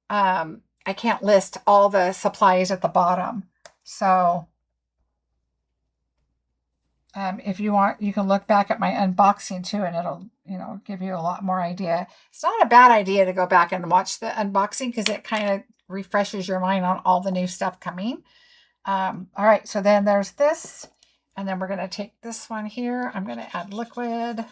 I can't list all the supplies at the bottom. So if you want, you can look back at my unboxing too, and it'll, give you a lot more idea. It's not a bad idea to go back and watch the unboxing because it kind of refreshes your mind on all the new stuff coming. All right, so then there's this, and then we're going to take this one here. I'm going to add liquid.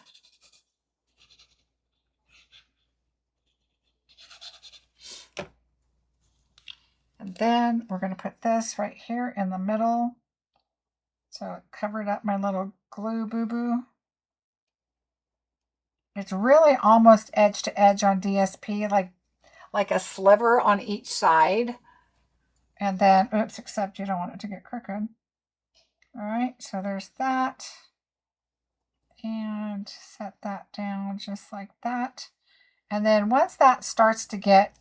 And then we're going to put this right here in the middle. So it covered up my little glue boo-boo. It's really almost edge to edge on DSP, like a sliver on each side. And then, oops, except you don't want it to get crooked. All right, so there's that. And set that down just like that. And then once that starts to get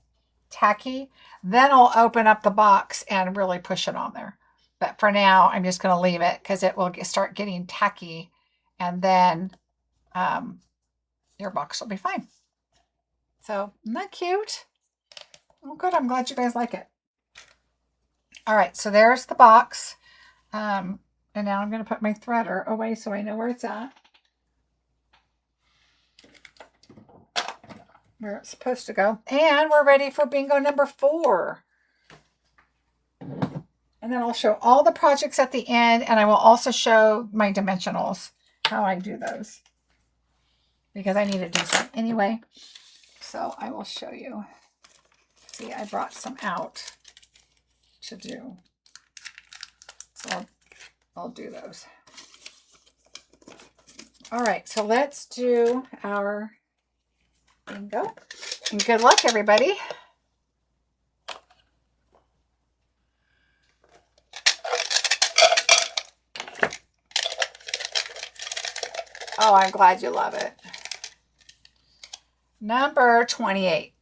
tacky, then I'll open up the box and really push it on there. But for now, I'm just going to leave it because it will start getting tacky, and then your box will be fine. So, isn't that cute? Oh, good. I'm glad you guys like it. All right, so there's the box. And now I'm going to put my threader away so I know where it's at. Where it's supposed to go. And we're ready for bingo number 4. And then I'll show all the projects at the end, and I will also show my dimensionals, how I do those, because I need to do some anyway. So I will show you. See, I brought some out to do. So I'll do those. All right, so let's do our bingo. And good luck, everybody. Oh, I'm glad you love it. Number 28.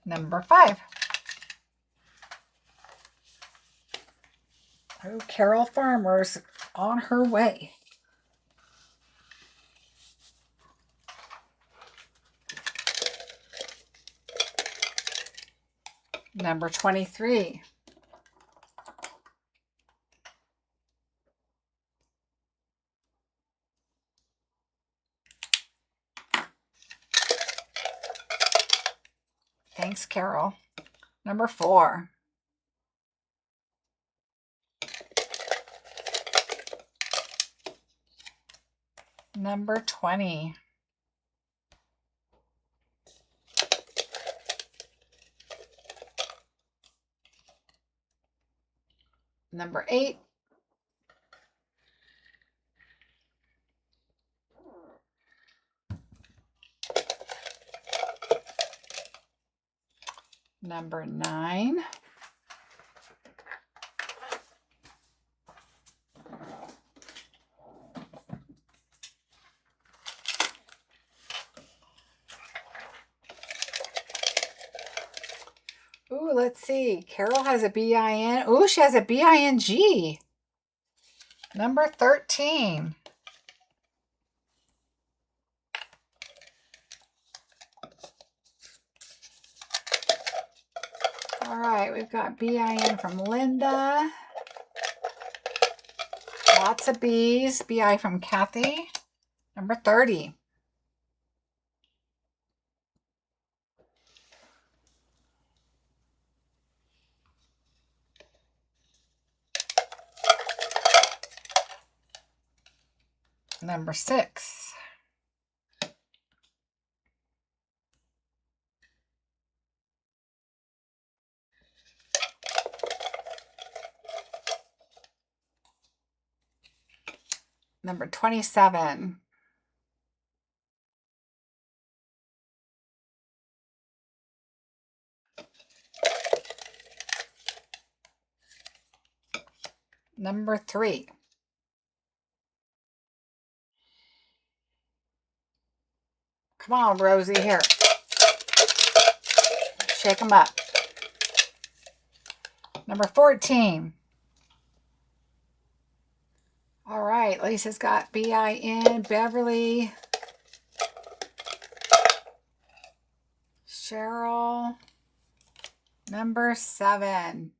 Number 5. Oh, Carol Farmer's on her way. Number 23. Thanks, Carol. Number 4. Number 20. Number 8. Number 9. Ooh, let's see. Carol has a B-I-N. Ooh, she has a B-I-N-G. Number 13. All right, we've got B-I-N from Linda. Lots of B's. B-I from Kathy. Number 30. Number 6. Number 27. Number 3. Come on, Rosie, here. Shake them up. Number 14. All right, Lisa's got B-I-N, Beverly, Cheryl. Number 7.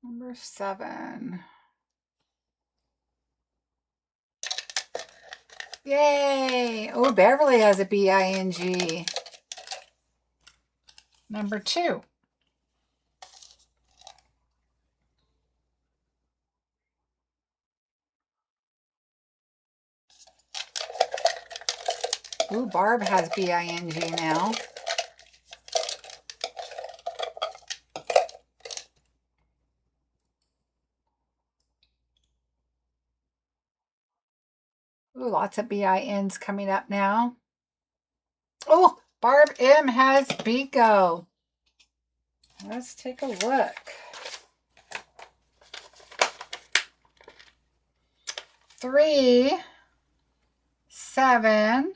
Number 7. Yay! Oh, Beverly has a B-I-N-G. Number 2. Ooh, Barb has B-I-N-G now. Ooh, lots of B-I-Ns coming up now. Oh, Barb M has Bigo. Let's take a look. 3, 7,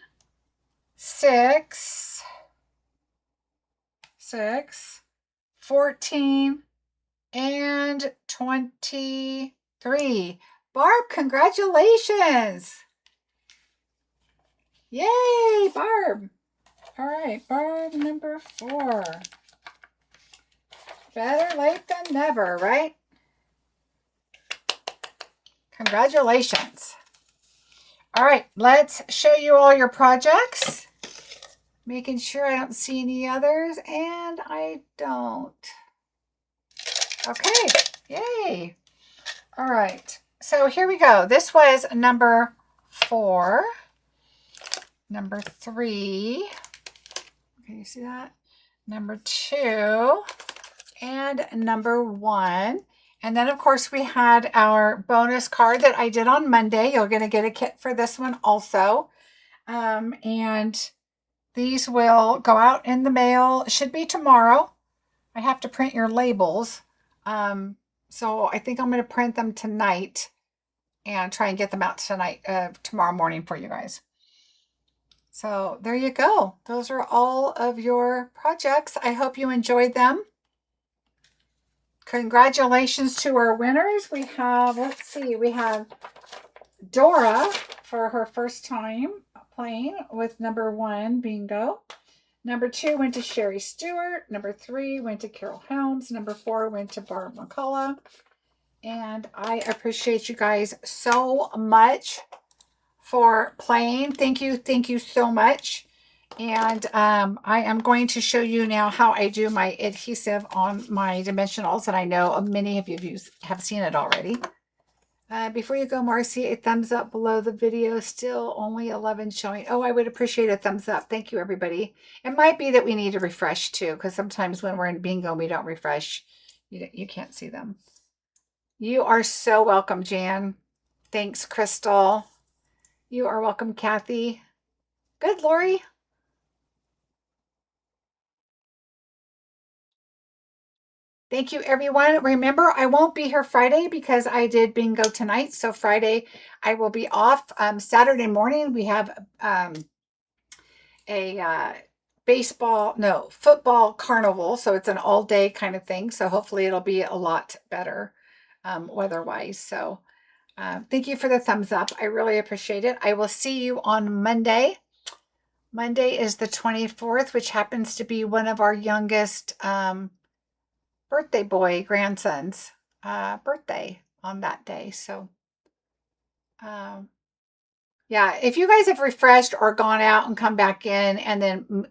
6, 14, and 23. Barb, congratulations. Yay, Barb. All right, Barb number 4. Better late than never, right? Congratulations. All right, let's show you all your projects. Making sure I don't see any others, and I don't. Okay, yay. All right, so here we go. This was number 4. Number 3. Okay, you see that? Number 2 and number 1. And then, of course, we had our bonus card that I did on Monday. You're going to get a kit for this one also. And these will go out in the mail. It should be tomorrow. I have to print your labels. So I think I'm going to print them tonight and try and get them out tonight, tomorrow morning for you guys. So there you go. Those are all of your projects. I hope you enjoyed them. Congratulations to our winners. We have, let's see, we have Dora for her first time playing with number 1, Bingo. Number 2 went to Sherry Stewart. Number 3 went to Carol Helms. Number 4 went to Barb McCullough. And I appreciate you guys so much for playing. Thank you so much. And I am going to show you now how I do my adhesive on my dimensionals, and I know many of you have seen it already. Before you go, Marcie, a thumbs up below the video. Still only 11 showing. Oh, I would appreciate a thumbs up. Thank you, everybody. It might be that we need to refresh too, because sometimes when we're in bingo, we don't refresh. You can't see them. You are so welcome, Jan. Thanks, Crystal. You are welcome, Kathy. Good, Lori. Thank you, everyone. Remember, I won't be here Friday because I did bingo tonight. So Friday, I will be off. Saturday morning, we have a football carnival. So it's an all day kind of thing. So hopefully it'll be a lot better weather-wise. So thank you for the thumbs up. I really appreciate it. I will see you on Monday. Monday is the 24th, which happens to be one of our youngest birthday boy grandson's birthday on that day. So yeah, if you guys have refreshed or gone out and come back in and then,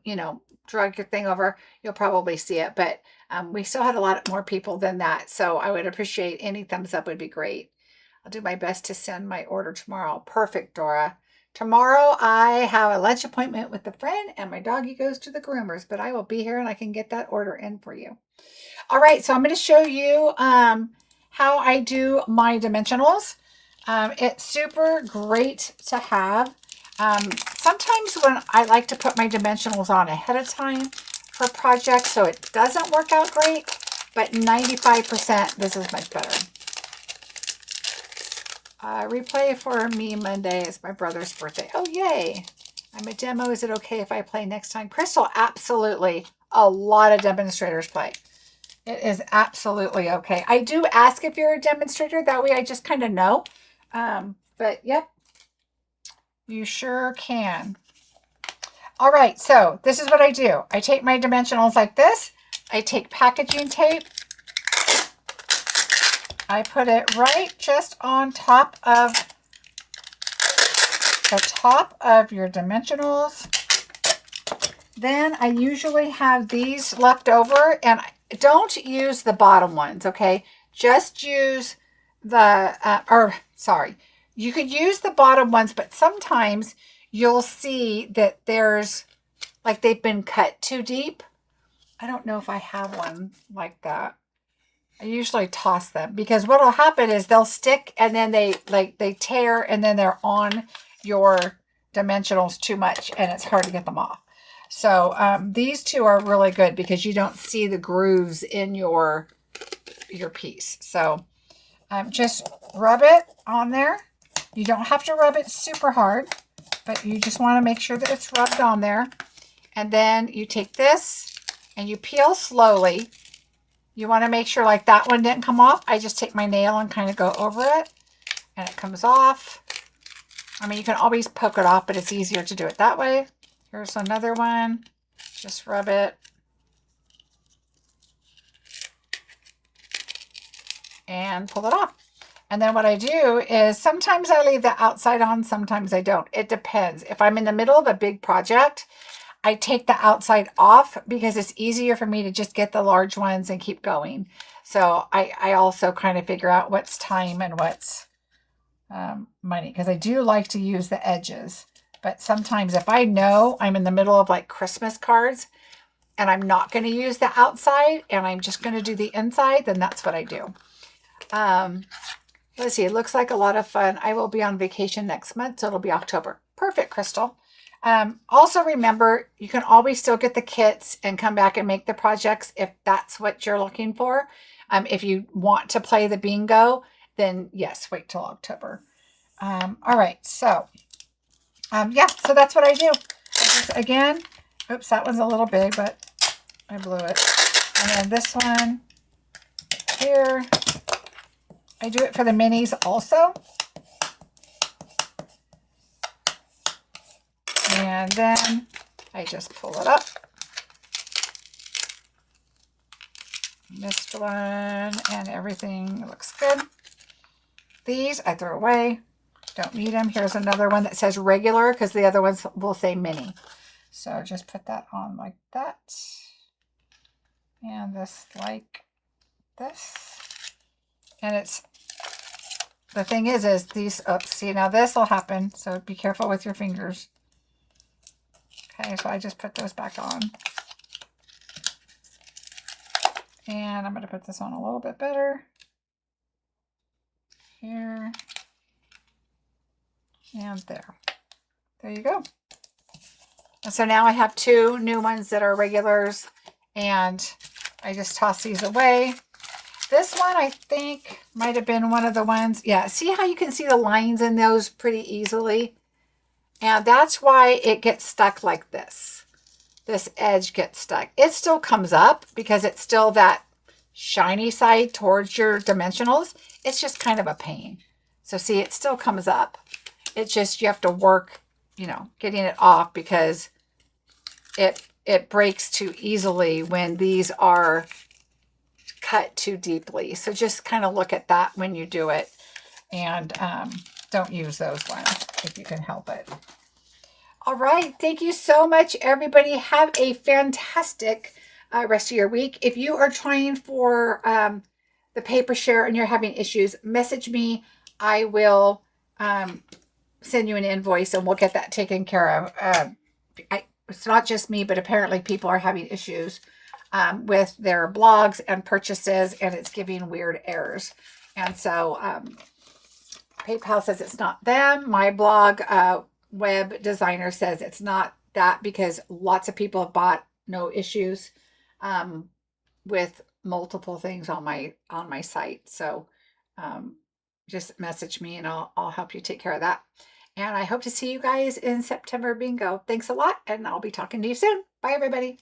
drug your thing over, you'll probably see it. But we still had a lot more people than that. So I would appreciate any thumbs up would be great. I'll do my best to send my order tomorrow. Perfect, Dora. Tomorrow I have a lunch appointment with a friend and my doggy goes to the groomers, but I will be here and I can get that order in for you. All right, so I'm going to show you how I do my dimensionals. It's super great to have. Sometimes when I like to put my dimensionals on ahead of time for projects, so it doesn't work out great, but 95% this is much better. Replay for me Monday is my brother's birthday. Oh, yay. I'm a demo. Is it okay if I play next time? Crystal, absolutely. A lot of demonstrators play. It is absolutely okay. I do ask if you're a demonstrator. That way I just kind of know. But yep, you sure can. All right, so this is what I do. I take my dimensionals like this. I take packaging tape. I put it right just on top of your dimensionals. Then I usually have these left over, and don't use the bottom ones, okay? Just use you could use the bottom ones, but sometimes you'll see that there's, like, they've been cut too deep. I don't know if I have one like that. I usually toss them because what will happen is they'll stick and then they tear and then they're on your dimensionals too much and it's hard to get them off. So these two are really good because you don't see the grooves in your piece. So just rub it on there. You don't have to rub it super hard, but you just want to make sure that it's rubbed on there. And then you take this and you peel slowly. You want to make sure, like, that one didn't come off. I just take my nail and kind of go over it and it comes off. I mean, you can always poke it off, but it's easier to do it that way. Here's another one. Just rub it. And pull it off. And then what I do is sometimes I leave the outside on, sometimes I don't. It depends. If I'm in the middle of a big project, I take the outside off because it's easier for me to just get the large ones and keep going. So I also kind of figure out what's time and what's money, because I do like to use the edges. But sometimes if I know I'm in the middle of like Christmas cards and I'm not going to use the outside and I'm just going to do the inside, then that's what I do. Let's see. It looks like a lot of fun. I will be on vacation next month, so it'll be October. Perfect, Crystal. Also remember, you can always still get the kits and come back and make the projects if that's what you're looking for. If you want to play the bingo, then yes, wait till October. All right, so yeah, so that's what I do. Again, oops, that one's a little big, but I blew it. And then this one here, I do it for the minis also. And then I just pull it up. Missed one and everything looks good. These I throw away. Don't need them. Here's another one that says regular because the other ones will say mini. So just put that on like that. And this like this. And it's the thing is these, oops, see, now this will happen. So be careful with your fingers. Okay, so I just put those back on. And I'm going to put this on a little bit better. Here. And there. There you go. And so now I have 2 new ones that are regulars, and I just toss these away. This one I think might have been one of the ones. Yeah, see how you can see the lines in those pretty easily? And that's why it gets stuck like this. This edge gets stuck. It still comes up because it's still that shiny side towards your dimensionals. It's just kind of a pain. So see, it still comes up. It's just, you have to work, you know, getting it off because it breaks too easily when these are cut too deeply. So just kind of look at that when you do it, and don't use those ones if you can help it. All right. Thank you so much, everybody. Have a fantastic rest of your week. If you are trying for the paper share and you're having issues, message me. I will send you an invoice and we'll get that taken care of. It's not just me, but apparently people are having issues with their blogs and purchases, and it's giving weird errors. And so PayPal says it's not them. My blog web designer says it's not that, because lots of people have bought, no issues with multiple things on my site. So just message me and I'll help you take care of that. And I hope to see you guys in September bingo. Thanks a lot, and I'll be talking to you soon. Bye, everybody.